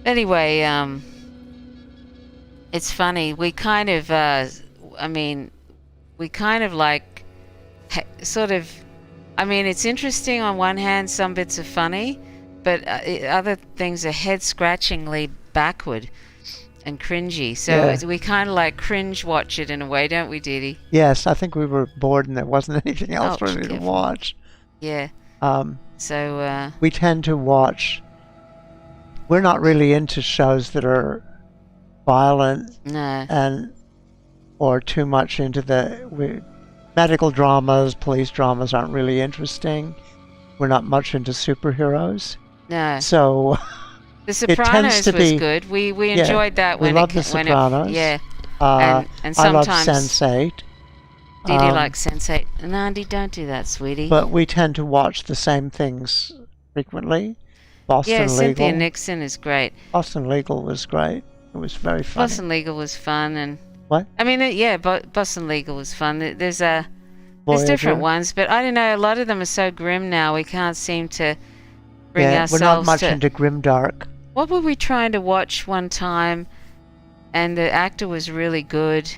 [SPEAKER 2] Anyway, it's funny. We kind of, we kind of like, sort of. I mean, it's interesting on one hand. Some bits are funny, but other things are head-scratchingly backward and cringy. So we kind of like cringe watch it in a way, don't we, Didi?
[SPEAKER 1] Yes, I think we were bored and there wasn't anything else
[SPEAKER 2] Oh,
[SPEAKER 1] really to
[SPEAKER 2] careful.
[SPEAKER 1] watch.
[SPEAKER 2] Yeah. So
[SPEAKER 1] We tend to watch. We're not really into shows that are violent
[SPEAKER 2] no.
[SPEAKER 1] or too much into medical dramas, police dramas aren't really interesting. We're not much into superheroes.
[SPEAKER 2] No.
[SPEAKER 1] So
[SPEAKER 2] The
[SPEAKER 1] it tends
[SPEAKER 2] Sopranos
[SPEAKER 1] to
[SPEAKER 2] was
[SPEAKER 1] be
[SPEAKER 2] good. We enjoyed that
[SPEAKER 1] we
[SPEAKER 2] when
[SPEAKER 1] love
[SPEAKER 2] it
[SPEAKER 1] The
[SPEAKER 2] when
[SPEAKER 1] Sopranos.
[SPEAKER 2] it yeah.
[SPEAKER 1] and
[SPEAKER 2] and
[SPEAKER 1] I love
[SPEAKER 2] sometimes
[SPEAKER 1] Sense8.
[SPEAKER 2] Didi likes Sense8. Nandi, don't do that, sweetie.
[SPEAKER 1] But we tend to watch the same things frequently. Boston
[SPEAKER 2] yeah,
[SPEAKER 1] Legal.
[SPEAKER 2] Cynthia Nixon is great.
[SPEAKER 1] Boston Legal was great. It was very funny.
[SPEAKER 2] Boston Legal was fun, and
[SPEAKER 1] What?
[SPEAKER 2] I mean, Boston Legal was fun. There's
[SPEAKER 1] Voyager.
[SPEAKER 2] different ones, but I don't know. A lot of them are so grim now. We can't seem to bring
[SPEAKER 1] Yeah, we're not
[SPEAKER 2] ourselves
[SPEAKER 1] much
[SPEAKER 2] to.
[SPEAKER 1] into grimdark.
[SPEAKER 2] What were we trying to watch one time? And the actor was really good,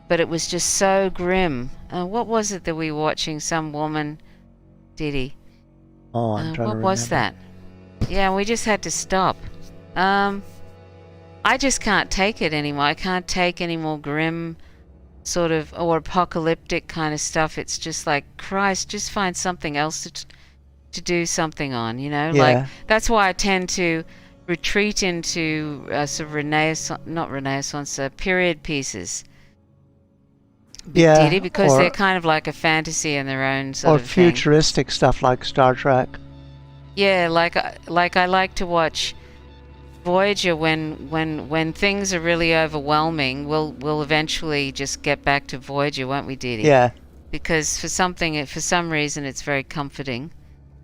[SPEAKER 2] but it was just so grim. What was it that we were watching? Some woman, Didi.
[SPEAKER 1] Oh, I'm trying to
[SPEAKER 2] What
[SPEAKER 1] remember.
[SPEAKER 2] was that? Yeah, we just had to stop. I just can't take it anymore. I can't take any more grim sort of or apocalyptic kind of stuff. It's just like, Christ, just find something else to do something on, you know?
[SPEAKER 1] Yeah.
[SPEAKER 2] Like, that's why I tend to retreat into sort of period pieces.
[SPEAKER 1] Yeah,
[SPEAKER 2] Didi, because
[SPEAKER 1] or-
[SPEAKER 2] they're kind of like a fantasy in their own sort
[SPEAKER 1] Or
[SPEAKER 2] of thing.
[SPEAKER 1] futuristic stuff like Star Trek.
[SPEAKER 2] Yeah, like I like to watch Voyager when things are really overwhelming. We'll eventually just get back to Voyager, won't we, Didi?
[SPEAKER 1] Yeah.
[SPEAKER 2] Because for some reason it's very comforting,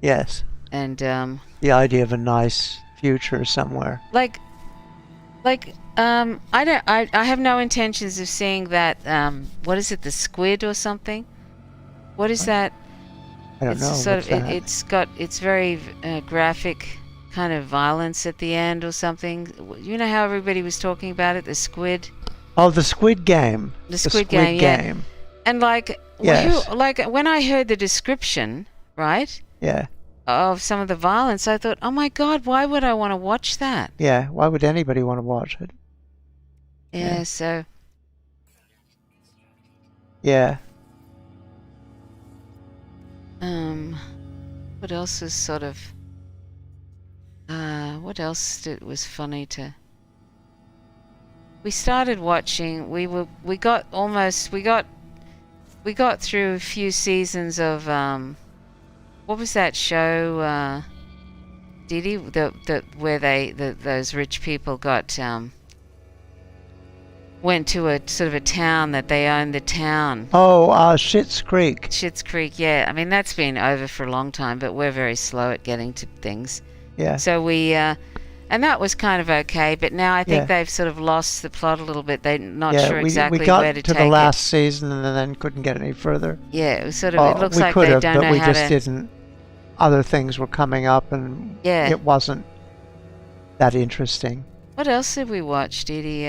[SPEAKER 1] Yes.
[SPEAKER 2] and
[SPEAKER 1] The idea of a nice future somewhere.
[SPEAKER 2] I have no intentions of seeing that. What is it, the Squid or something? What is that?
[SPEAKER 1] I don't
[SPEAKER 2] It's
[SPEAKER 1] know.
[SPEAKER 2] sort
[SPEAKER 1] What's
[SPEAKER 2] of
[SPEAKER 1] that?
[SPEAKER 2] it's very graphic kind of violence at the end or something. You know how everybody was talking about it, the Squid.
[SPEAKER 1] Oh, the Squid Game.
[SPEAKER 2] The Squid Game, yeah. And like,
[SPEAKER 1] Yes.
[SPEAKER 2] when I heard the description, right,
[SPEAKER 1] Yeah.
[SPEAKER 2] of some of the violence, I thought, oh my God, why would I want to watch that?
[SPEAKER 1] Yeah. Why would anybody want to watch it?
[SPEAKER 2] Yeah, so
[SPEAKER 1] Yeah.
[SPEAKER 2] what else was sort of what else was funny to. We started watching. We got through a few seasons of what was that show? Didi, where those rich people got went to a sort of a town that they owned the town.
[SPEAKER 1] Oh, Schitt's Creek.
[SPEAKER 2] Schitt's Creek, yeah. I mean, that's been over for a long time, but we're very slow at getting to things.
[SPEAKER 1] Yeah.
[SPEAKER 2] So we, and that was kind of okay, but now I think
[SPEAKER 1] Yeah.
[SPEAKER 2] they've sort of lost the plot a little bit. They're not
[SPEAKER 1] Yeah,
[SPEAKER 2] sure
[SPEAKER 1] we
[SPEAKER 2] exactly
[SPEAKER 1] got
[SPEAKER 2] where to
[SPEAKER 1] to
[SPEAKER 2] take
[SPEAKER 1] the last
[SPEAKER 2] it.
[SPEAKER 1] season and then couldn't get any further.
[SPEAKER 2] Yeah, it was sort of. It looks
[SPEAKER 1] we
[SPEAKER 2] like
[SPEAKER 1] could
[SPEAKER 2] they
[SPEAKER 1] have,
[SPEAKER 2] don't
[SPEAKER 1] but
[SPEAKER 2] know
[SPEAKER 1] we
[SPEAKER 2] how
[SPEAKER 1] just
[SPEAKER 2] to.
[SPEAKER 1] didn't. Other things were coming up, and
[SPEAKER 2] Yeah.
[SPEAKER 1] it wasn't that interesting.
[SPEAKER 2] What else did we watch, Didi?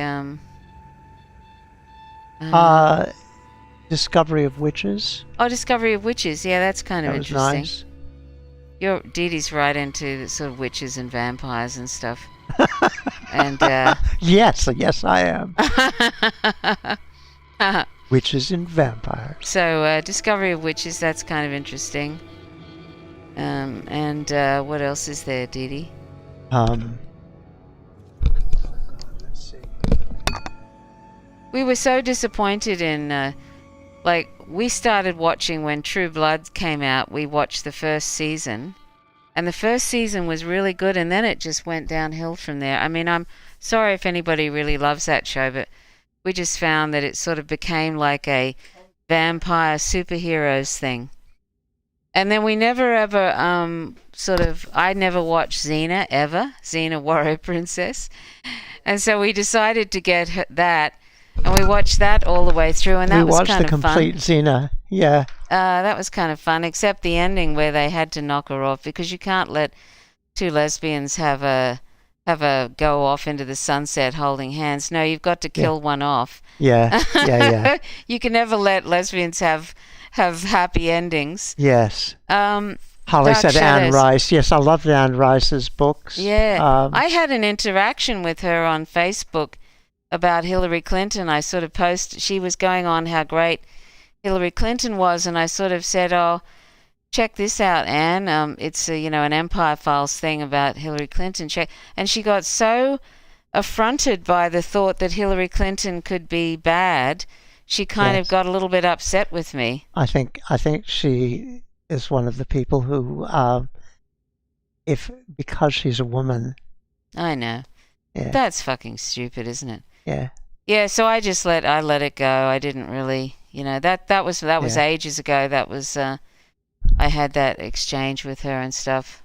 [SPEAKER 1] Discovery of Witches.
[SPEAKER 2] Discovery of Witches. Yeah, that's kind of
[SPEAKER 1] That was
[SPEAKER 2] interesting.
[SPEAKER 1] nice.
[SPEAKER 2] Didi's right into sort of witches and vampires and stuff. And
[SPEAKER 1] Yes, I am. Witches and vampires.
[SPEAKER 2] so Discovery of Witches, that's kind of interesting. And what else is there, Didi?
[SPEAKER 1] Let's see.
[SPEAKER 2] We were so disappointed in, we started watching when True Blood came out. We watched the first season, and the first season was really good, and then it just went downhill from there. I mean, I'm sorry if anybody really loves that show, but we just found that it sort of became like a vampire superheroes thing. And then we never ever I never watched Xena ever, Xena Warrior Princess. And so we decided to get that, and we watched that all the way through, and that
[SPEAKER 1] We
[SPEAKER 2] was
[SPEAKER 1] watched
[SPEAKER 2] kind
[SPEAKER 1] the
[SPEAKER 2] of
[SPEAKER 1] complete
[SPEAKER 2] fun.
[SPEAKER 1] Xena. Yeah.
[SPEAKER 2] That was kind of fun, except the ending where they had to knock her off because you can't let two lesbians have a go off into the sunset holding hands. No, you've got to kill one off.
[SPEAKER 1] Yeah, yeah.
[SPEAKER 2] You can never let lesbians have happy endings.
[SPEAKER 1] Yes.
[SPEAKER 2] Holly
[SPEAKER 1] said Anne Rice. Yes, I loved Anne Rice's books.
[SPEAKER 2] Yeah. I had an interaction with her on Facebook about Hillary Clinton. I sort of she was going on how great Hillary Clinton was, and I sort of said, "Oh, check this out, Anne. It's an Empire Files thing about Hillary Clinton." And she got so affronted by the thought that Hillary Clinton could be bad, she kind of got a little bit upset with me.
[SPEAKER 1] I think she is one of the people who, because she's a woman. I
[SPEAKER 2] know. Yeah. That's fucking stupid, isn't it?
[SPEAKER 1] Yeah.
[SPEAKER 2] Yeah. So I let it go. I didn't really, that was ages ago. That was. I had that exchange with her and stuff.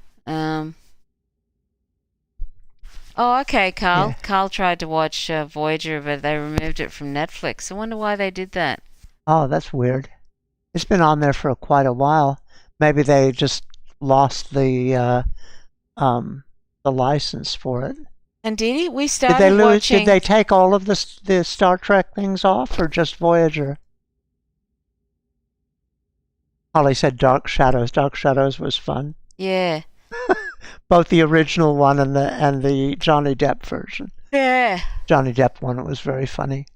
[SPEAKER 2] Oh, okay, Carl. Yeah. Carl tried to watch Voyager, but they removed it from Netflix. I wonder why they did that.
[SPEAKER 1] Oh, that's weird. It's been on there for quite a while. Maybe they just lost the license for it.
[SPEAKER 2] And Dee, we started watching...
[SPEAKER 1] Did they take all of the Star Trek things off, or just Voyager? Holly said Dark Shadows. Dark Shadows was fun.
[SPEAKER 2] Yeah.
[SPEAKER 1] Both the original one and the Johnny Depp version.
[SPEAKER 2] Yeah.
[SPEAKER 1] Johnny Depp one, it was very funny.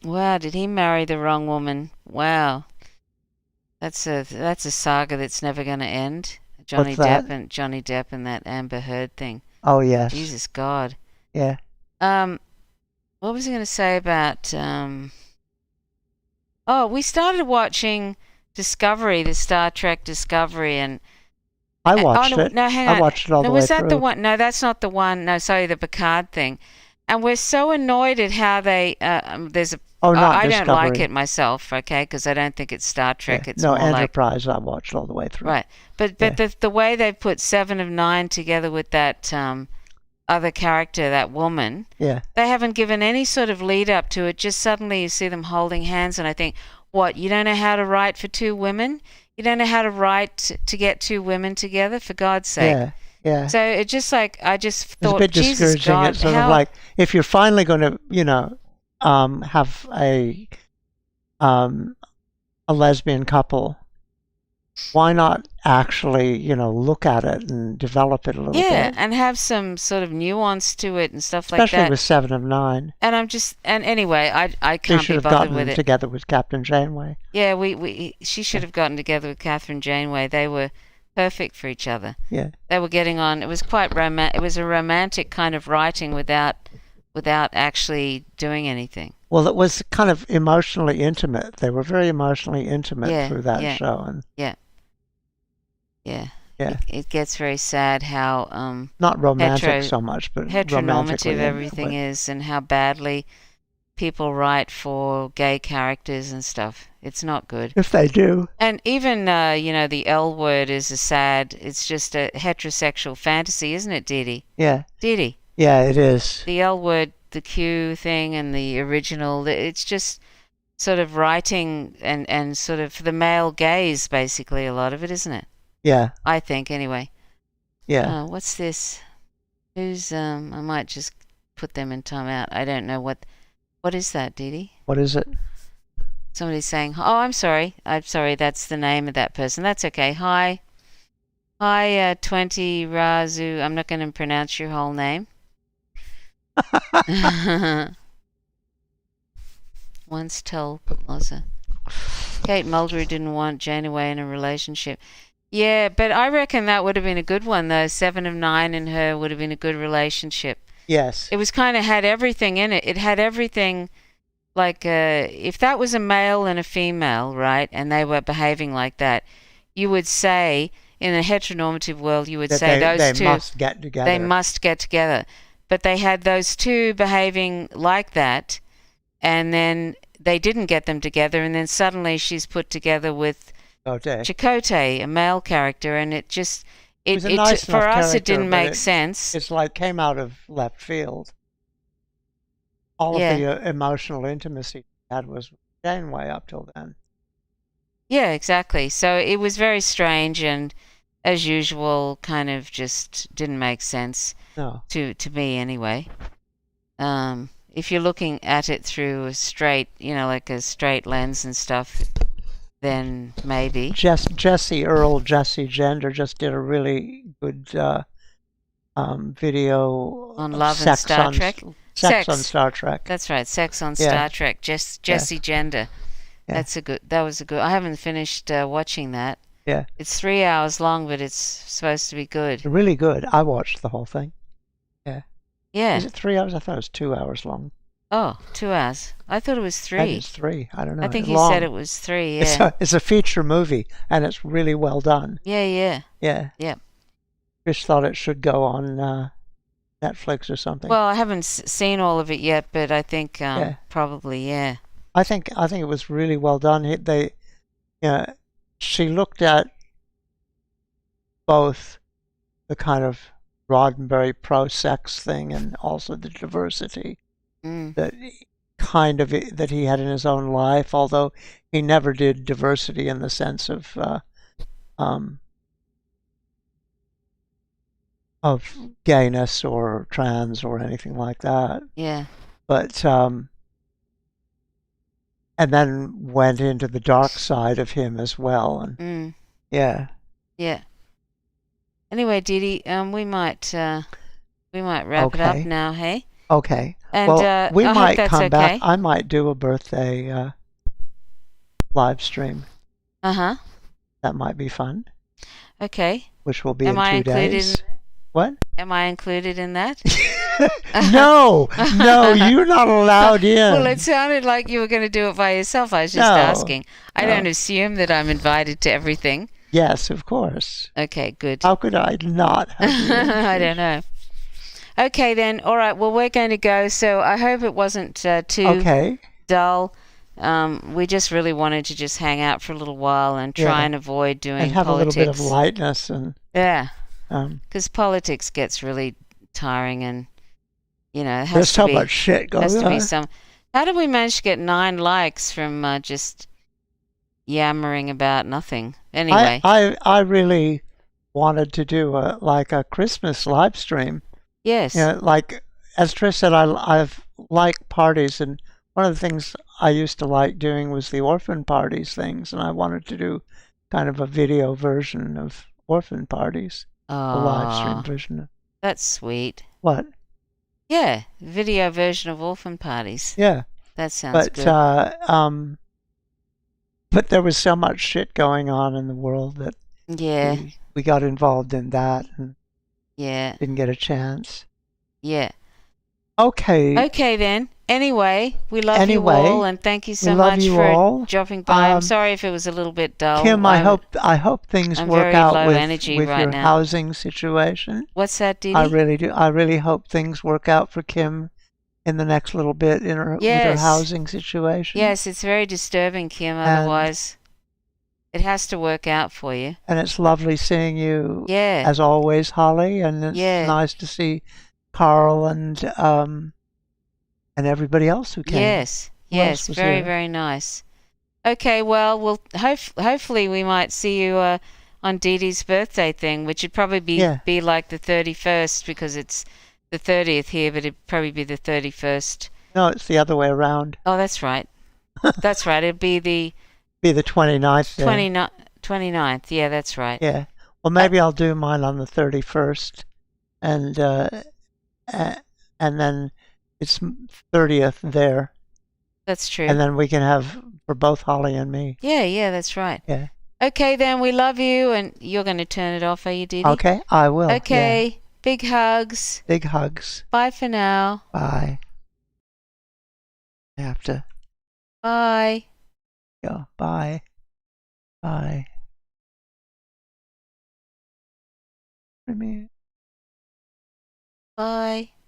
[SPEAKER 2] Wow, did he marry the wrong woman? Wow. That's a saga that's never going to end. Johnny Depp and that Amber Heard thing.
[SPEAKER 1] Oh yes.
[SPEAKER 2] Jesus God.
[SPEAKER 1] Yeah.
[SPEAKER 2] What was I going to say about we started watching Discovery, the Star Trek Discovery, and
[SPEAKER 1] I watched it.
[SPEAKER 2] No, hang on.
[SPEAKER 1] I watched it all the way
[SPEAKER 2] was that
[SPEAKER 1] through.
[SPEAKER 2] The one? No, that's not the one. No, sorry, the Picard thing. And we're so annoyed at how they there's a. I don't like it myself, okay, because I don't think it's Star Trek.
[SPEAKER 1] Yeah.
[SPEAKER 2] It's
[SPEAKER 1] no
[SPEAKER 2] more
[SPEAKER 1] Enterprise. I watched all the way through.
[SPEAKER 2] Right, but the way they put Seven of Nine together with that other character, that woman.
[SPEAKER 1] Yeah.
[SPEAKER 2] They haven't given any sort of lead up to it. Just suddenly you see them holding hands, and I think, what, you don't know how to write for two women? You don't know how to write to get two women together, for God's sake.
[SPEAKER 1] Yeah. Yeah.
[SPEAKER 2] So it just I just thought,
[SPEAKER 1] it's a bit
[SPEAKER 2] Jesus
[SPEAKER 1] discouraging.
[SPEAKER 2] God,
[SPEAKER 1] it's sort of like, if you're finally going to, have a lesbian couple, why not actually, look at it and develop it a little bit?
[SPEAKER 2] Yeah, and have some sort of nuance to it and stuff
[SPEAKER 1] Especially
[SPEAKER 2] like that.
[SPEAKER 1] Especially with 7 of 9.
[SPEAKER 2] And anyway, I can't be bothered with it. They should have gotten
[SPEAKER 1] together with Captain Janeway.
[SPEAKER 2] Yeah, she should have gotten together with Catherine Janeway. They were perfect for each other.
[SPEAKER 1] Yeah.
[SPEAKER 2] They were getting on. It was quite romantic. It was a romantic kind of writing without actually doing anything.
[SPEAKER 1] Well, it was kind of emotionally intimate. They were very emotionally intimate through that show. And
[SPEAKER 2] Yeah. It gets very sad how
[SPEAKER 1] not romantic so much, but
[SPEAKER 2] heteronormative everything is, and how badly people write for gay characters and stuff. It's not good.
[SPEAKER 1] If they do.
[SPEAKER 2] And even the L word is it's just a heterosexual fantasy, isn't it, Dee?
[SPEAKER 1] Yeah.
[SPEAKER 2] Dee?
[SPEAKER 1] Yeah, it is.
[SPEAKER 2] The L word, the Q thing, and the original, it's just sort of writing and sort of the male gaze, basically, a lot of it, isn't it?
[SPEAKER 1] Yeah.
[SPEAKER 2] I think, anyway.
[SPEAKER 1] Yeah.
[SPEAKER 2] What's this? Who's, I might just put them in timeout. I don't know what is that, Dee?
[SPEAKER 1] What is it?
[SPEAKER 2] Somebody's saying, oh, I'm sorry, that's the name of that person. That's okay. Hi, 20 Razu. I'm not going to pronounce your whole name. Once told Loza. Kate Mulgrew didn't want Janeway in a relationship. Yeah, but I reckon that would have been a good one, though. 7 of 9 and her would have been a good relationship.
[SPEAKER 1] Yes.
[SPEAKER 2] It was kind of had everything in it. It had everything, like if that was a male and a female, right, and they were behaving like that, you would say, in a heteronormative world, you would
[SPEAKER 1] that
[SPEAKER 2] say
[SPEAKER 1] they
[SPEAKER 2] two
[SPEAKER 1] must get together.
[SPEAKER 2] They must get together. But they had those two behaving like that, and then they didn't get them together, and then suddenly she's put together with Chakotay, a male character, and it just for us it didn't make sense.
[SPEAKER 1] It's like came out of left field. All of the emotional intimacy he had was with Janeway up till then.
[SPEAKER 2] Yeah, exactly. So it was very strange and, as usual, kind of just didn't make sense
[SPEAKER 1] No.
[SPEAKER 2] to me anyway. If you're looking at it through a straight, like a straight lens and stuff, then maybe.
[SPEAKER 1] Jesse Gender just did a really good video
[SPEAKER 2] On
[SPEAKER 1] of
[SPEAKER 2] Love and
[SPEAKER 1] sex
[SPEAKER 2] Star
[SPEAKER 1] on
[SPEAKER 2] Trek?
[SPEAKER 1] sex on
[SPEAKER 2] Sex.
[SPEAKER 1] Star Trek.
[SPEAKER 2] That's right, Sex on
[SPEAKER 1] Yeah.
[SPEAKER 2] Star Trek. Jesse Gender.
[SPEAKER 1] Yeah.
[SPEAKER 2] That was a good. I haven't finished watching that.
[SPEAKER 1] Yeah,
[SPEAKER 2] It's 3 hours long, but it's supposed to be good.
[SPEAKER 1] really good. I watched the whole thing. Is
[SPEAKER 2] Yeah.
[SPEAKER 1] it 3 hours? I thought it was 2 hours long.
[SPEAKER 2] Oh, 2 hours. I thought it was
[SPEAKER 1] Maybe
[SPEAKER 2] 3.
[SPEAKER 1] it's 3. I don't know.
[SPEAKER 2] I think
[SPEAKER 1] It's
[SPEAKER 2] you
[SPEAKER 1] long.
[SPEAKER 2] said it was 3.
[SPEAKER 1] It's
[SPEAKER 2] Yeah.
[SPEAKER 1] a feature movie, and it's really well done.
[SPEAKER 2] Yeah.
[SPEAKER 1] Yeah.
[SPEAKER 2] Yeah.
[SPEAKER 1] Just thought it should go on Netflix or something.
[SPEAKER 2] Well, I haven't seen all of it yet, but I think
[SPEAKER 1] Yeah.
[SPEAKER 2] probably, yeah.
[SPEAKER 1] I think it was really well done. She looked at both the kind of Roddenberry pro-sex thing and also the diversity
[SPEAKER 2] Mm.
[SPEAKER 1] that he had in his own life. Although he never did diversity in the sense of gayness or trans or anything like that.
[SPEAKER 2] Yeah.
[SPEAKER 1] But and then went into the dark side of him as well. And
[SPEAKER 2] Mm.
[SPEAKER 1] yeah.
[SPEAKER 2] Yeah. Anyway, Dee Dee, we might wrap it up
[SPEAKER 1] Okay.
[SPEAKER 2] now, hey?
[SPEAKER 1] Okay.
[SPEAKER 2] And
[SPEAKER 1] Well, we
[SPEAKER 2] I hope
[SPEAKER 1] might
[SPEAKER 2] that's
[SPEAKER 1] come back.
[SPEAKER 2] okay.
[SPEAKER 1] I might do a birthday live stream.
[SPEAKER 2] Uh-huh.
[SPEAKER 1] That might be fun,
[SPEAKER 2] Okay.
[SPEAKER 1] which will be
[SPEAKER 2] Am
[SPEAKER 1] in
[SPEAKER 2] I
[SPEAKER 1] 2
[SPEAKER 2] included
[SPEAKER 1] days. What?
[SPEAKER 2] Am I included in that?
[SPEAKER 1] No, you're not allowed in.
[SPEAKER 2] Well, it sounded like you were going to do it by yourself. I was just
[SPEAKER 1] No,
[SPEAKER 2] asking. I
[SPEAKER 1] no.
[SPEAKER 2] don't assume that I'm invited to everything.
[SPEAKER 1] Yes, of course.
[SPEAKER 2] Okay, good.
[SPEAKER 1] How could I not have you in?
[SPEAKER 2] I don't know. Okay, then. All right. Well, we're going to go. So I hope it wasn't too
[SPEAKER 1] Okay.
[SPEAKER 2] dull. We just really wanted to just hang out for a little while and try
[SPEAKER 1] Yeah.
[SPEAKER 2] and avoid doing
[SPEAKER 1] And have
[SPEAKER 2] politics.
[SPEAKER 1] a little bit of lightness and
[SPEAKER 2] Yeah,
[SPEAKER 1] um,
[SPEAKER 2] because politics gets really tiring, and it has
[SPEAKER 1] there's
[SPEAKER 2] to
[SPEAKER 1] so
[SPEAKER 2] be,
[SPEAKER 1] much shit going
[SPEAKER 2] has to be
[SPEAKER 1] on.
[SPEAKER 2] some. How did we manage to get 9 likes from just yammering about nothing? Anyway,
[SPEAKER 1] I really wanted to do a Christmas live stream.
[SPEAKER 2] yes,
[SPEAKER 1] Like as Trish said, I've liked parties, and one of the things I used to like doing was the orphan parties things, and I wanted to do kind of a video version of orphan parties, a live stream
[SPEAKER 2] Aw,
[SPEAKER 1] version.
[SPEAKER 2] that's sweet.
[SPEAKER 1] What?
[SPEAKER 2] Yeah, video version of orphan parties.
[SPEAKER 1] Yeah,
[SPEAKER 2] That sounds
[SPEAKER 1] but
[SPEAKER 2] good.
[SPEAKER 1] but there was so much shit going on in the world that
[SPEAKER 2] Yeah,
[SPEAKER 1] we got involved in that and
[SPEAKER 2] yeah,
[SPEAKER 1] didn't get a chance.
[SPEAKER 2] yeah.
[SPEAKER 1] Okay.
[SPEAKER 2] Okay then. Anyway, we love
[SPEAKER 1] Anyway,
[SPEAKER 2] you all, and thank you so
[SPEAKER 1] we love
[SPEAKER 2] much
[SPEAKER 1] you
[SPEAKER 2] for
[SPEAKER 1] all.
[SPEAKER 2] dropping by. I'm
[SPEAKER 1] Um,
[SPEAKER 2] sorry if it was a little bit dull.
[SPEAKER 1] Kim, I hope things
[SPEAKER 2] I'm
[SPEAKER 1] work
[SPEAKER 2] very
[SPEAKER 1] out
[SPEAKER 2] low
[SPEAKER 1] with
[SPEAKER 2] energy right
[SPEAKER 1] your
[SPEAKER 2] now.
[SPEAKER 1] housing situation.
[SPEAKER 2] What's that, Dee
[SPEAKER 1] I
[SPEAKER 2] Dee?
[SPEAKER 1] really do. I really hope things work out for Kim in the next little bit with her
[SPEAKER 2] Yes.
[SPEAKER 1] housing situation.
[SPEAKER 2] Yes, it's very disturbing, Kim.
[SPEAKER 1] And-
[SPEAKER 2] Otherwise, it has to work out for you.
[SPEAKER 1] And it's lovely seeing you
[SPEAKER 2] Yeah.
[SPEAKER 1] as always, Holly. And it's
[SPEAKER 2] Yeah.
[SPEAKER 1] nice to see Carl and everybody else who came.
[SPEAKER 2] Yes.
[SPEAKER 1] Who else
[SPEAKER 2] Yes.
[SPEAKER 1] was
[SPEAKER 2] Very,
[SPEAKER 1] here?
[SPEAKER 2] very nice. Okay. Well, hopefully we might see you on Dee Dee's birthday thing, which would probably be like the 31st because it's the 30th here, but it'd probably be the 31st.
[SPEAKER 1] No, it's the other way around.
[SPEAKER 2] Oh, that's right. That's right. It'd be the
[SPEAKER 1] Be the 29th day.
[SPEAKER 2] 29th. Yeah, that's right.
[SPEAKER 1] Yeah. Well, maybe I'll do mine on the 31st, and then it's 30th there,
[SPEAKER 2] That's true.
[SPEAKER 1] and then we can have for both Holly and me.
[SPEAKER 2] Yeah, that's right.
[SPEAKER 1] Yeah.
[SPEAKER 2] Okay, then we love you, and you're going to turn it off, are you, Dee Dee?
[SPEAKER 1] Okay, I will. yeah.
[SPEAKER 2] Okay. Big hugs.
[SPEAKER 1] Big hugs.
[SPEAKER 2] Bye for now.
[SPEAKER 1] Bye. I have to
[SPEAKER 2] Bye.
[SPEAKER 1] go. Bye. Bye.
[SPEAKER 2] Bye.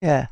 [SPEAKER 1] Yeah.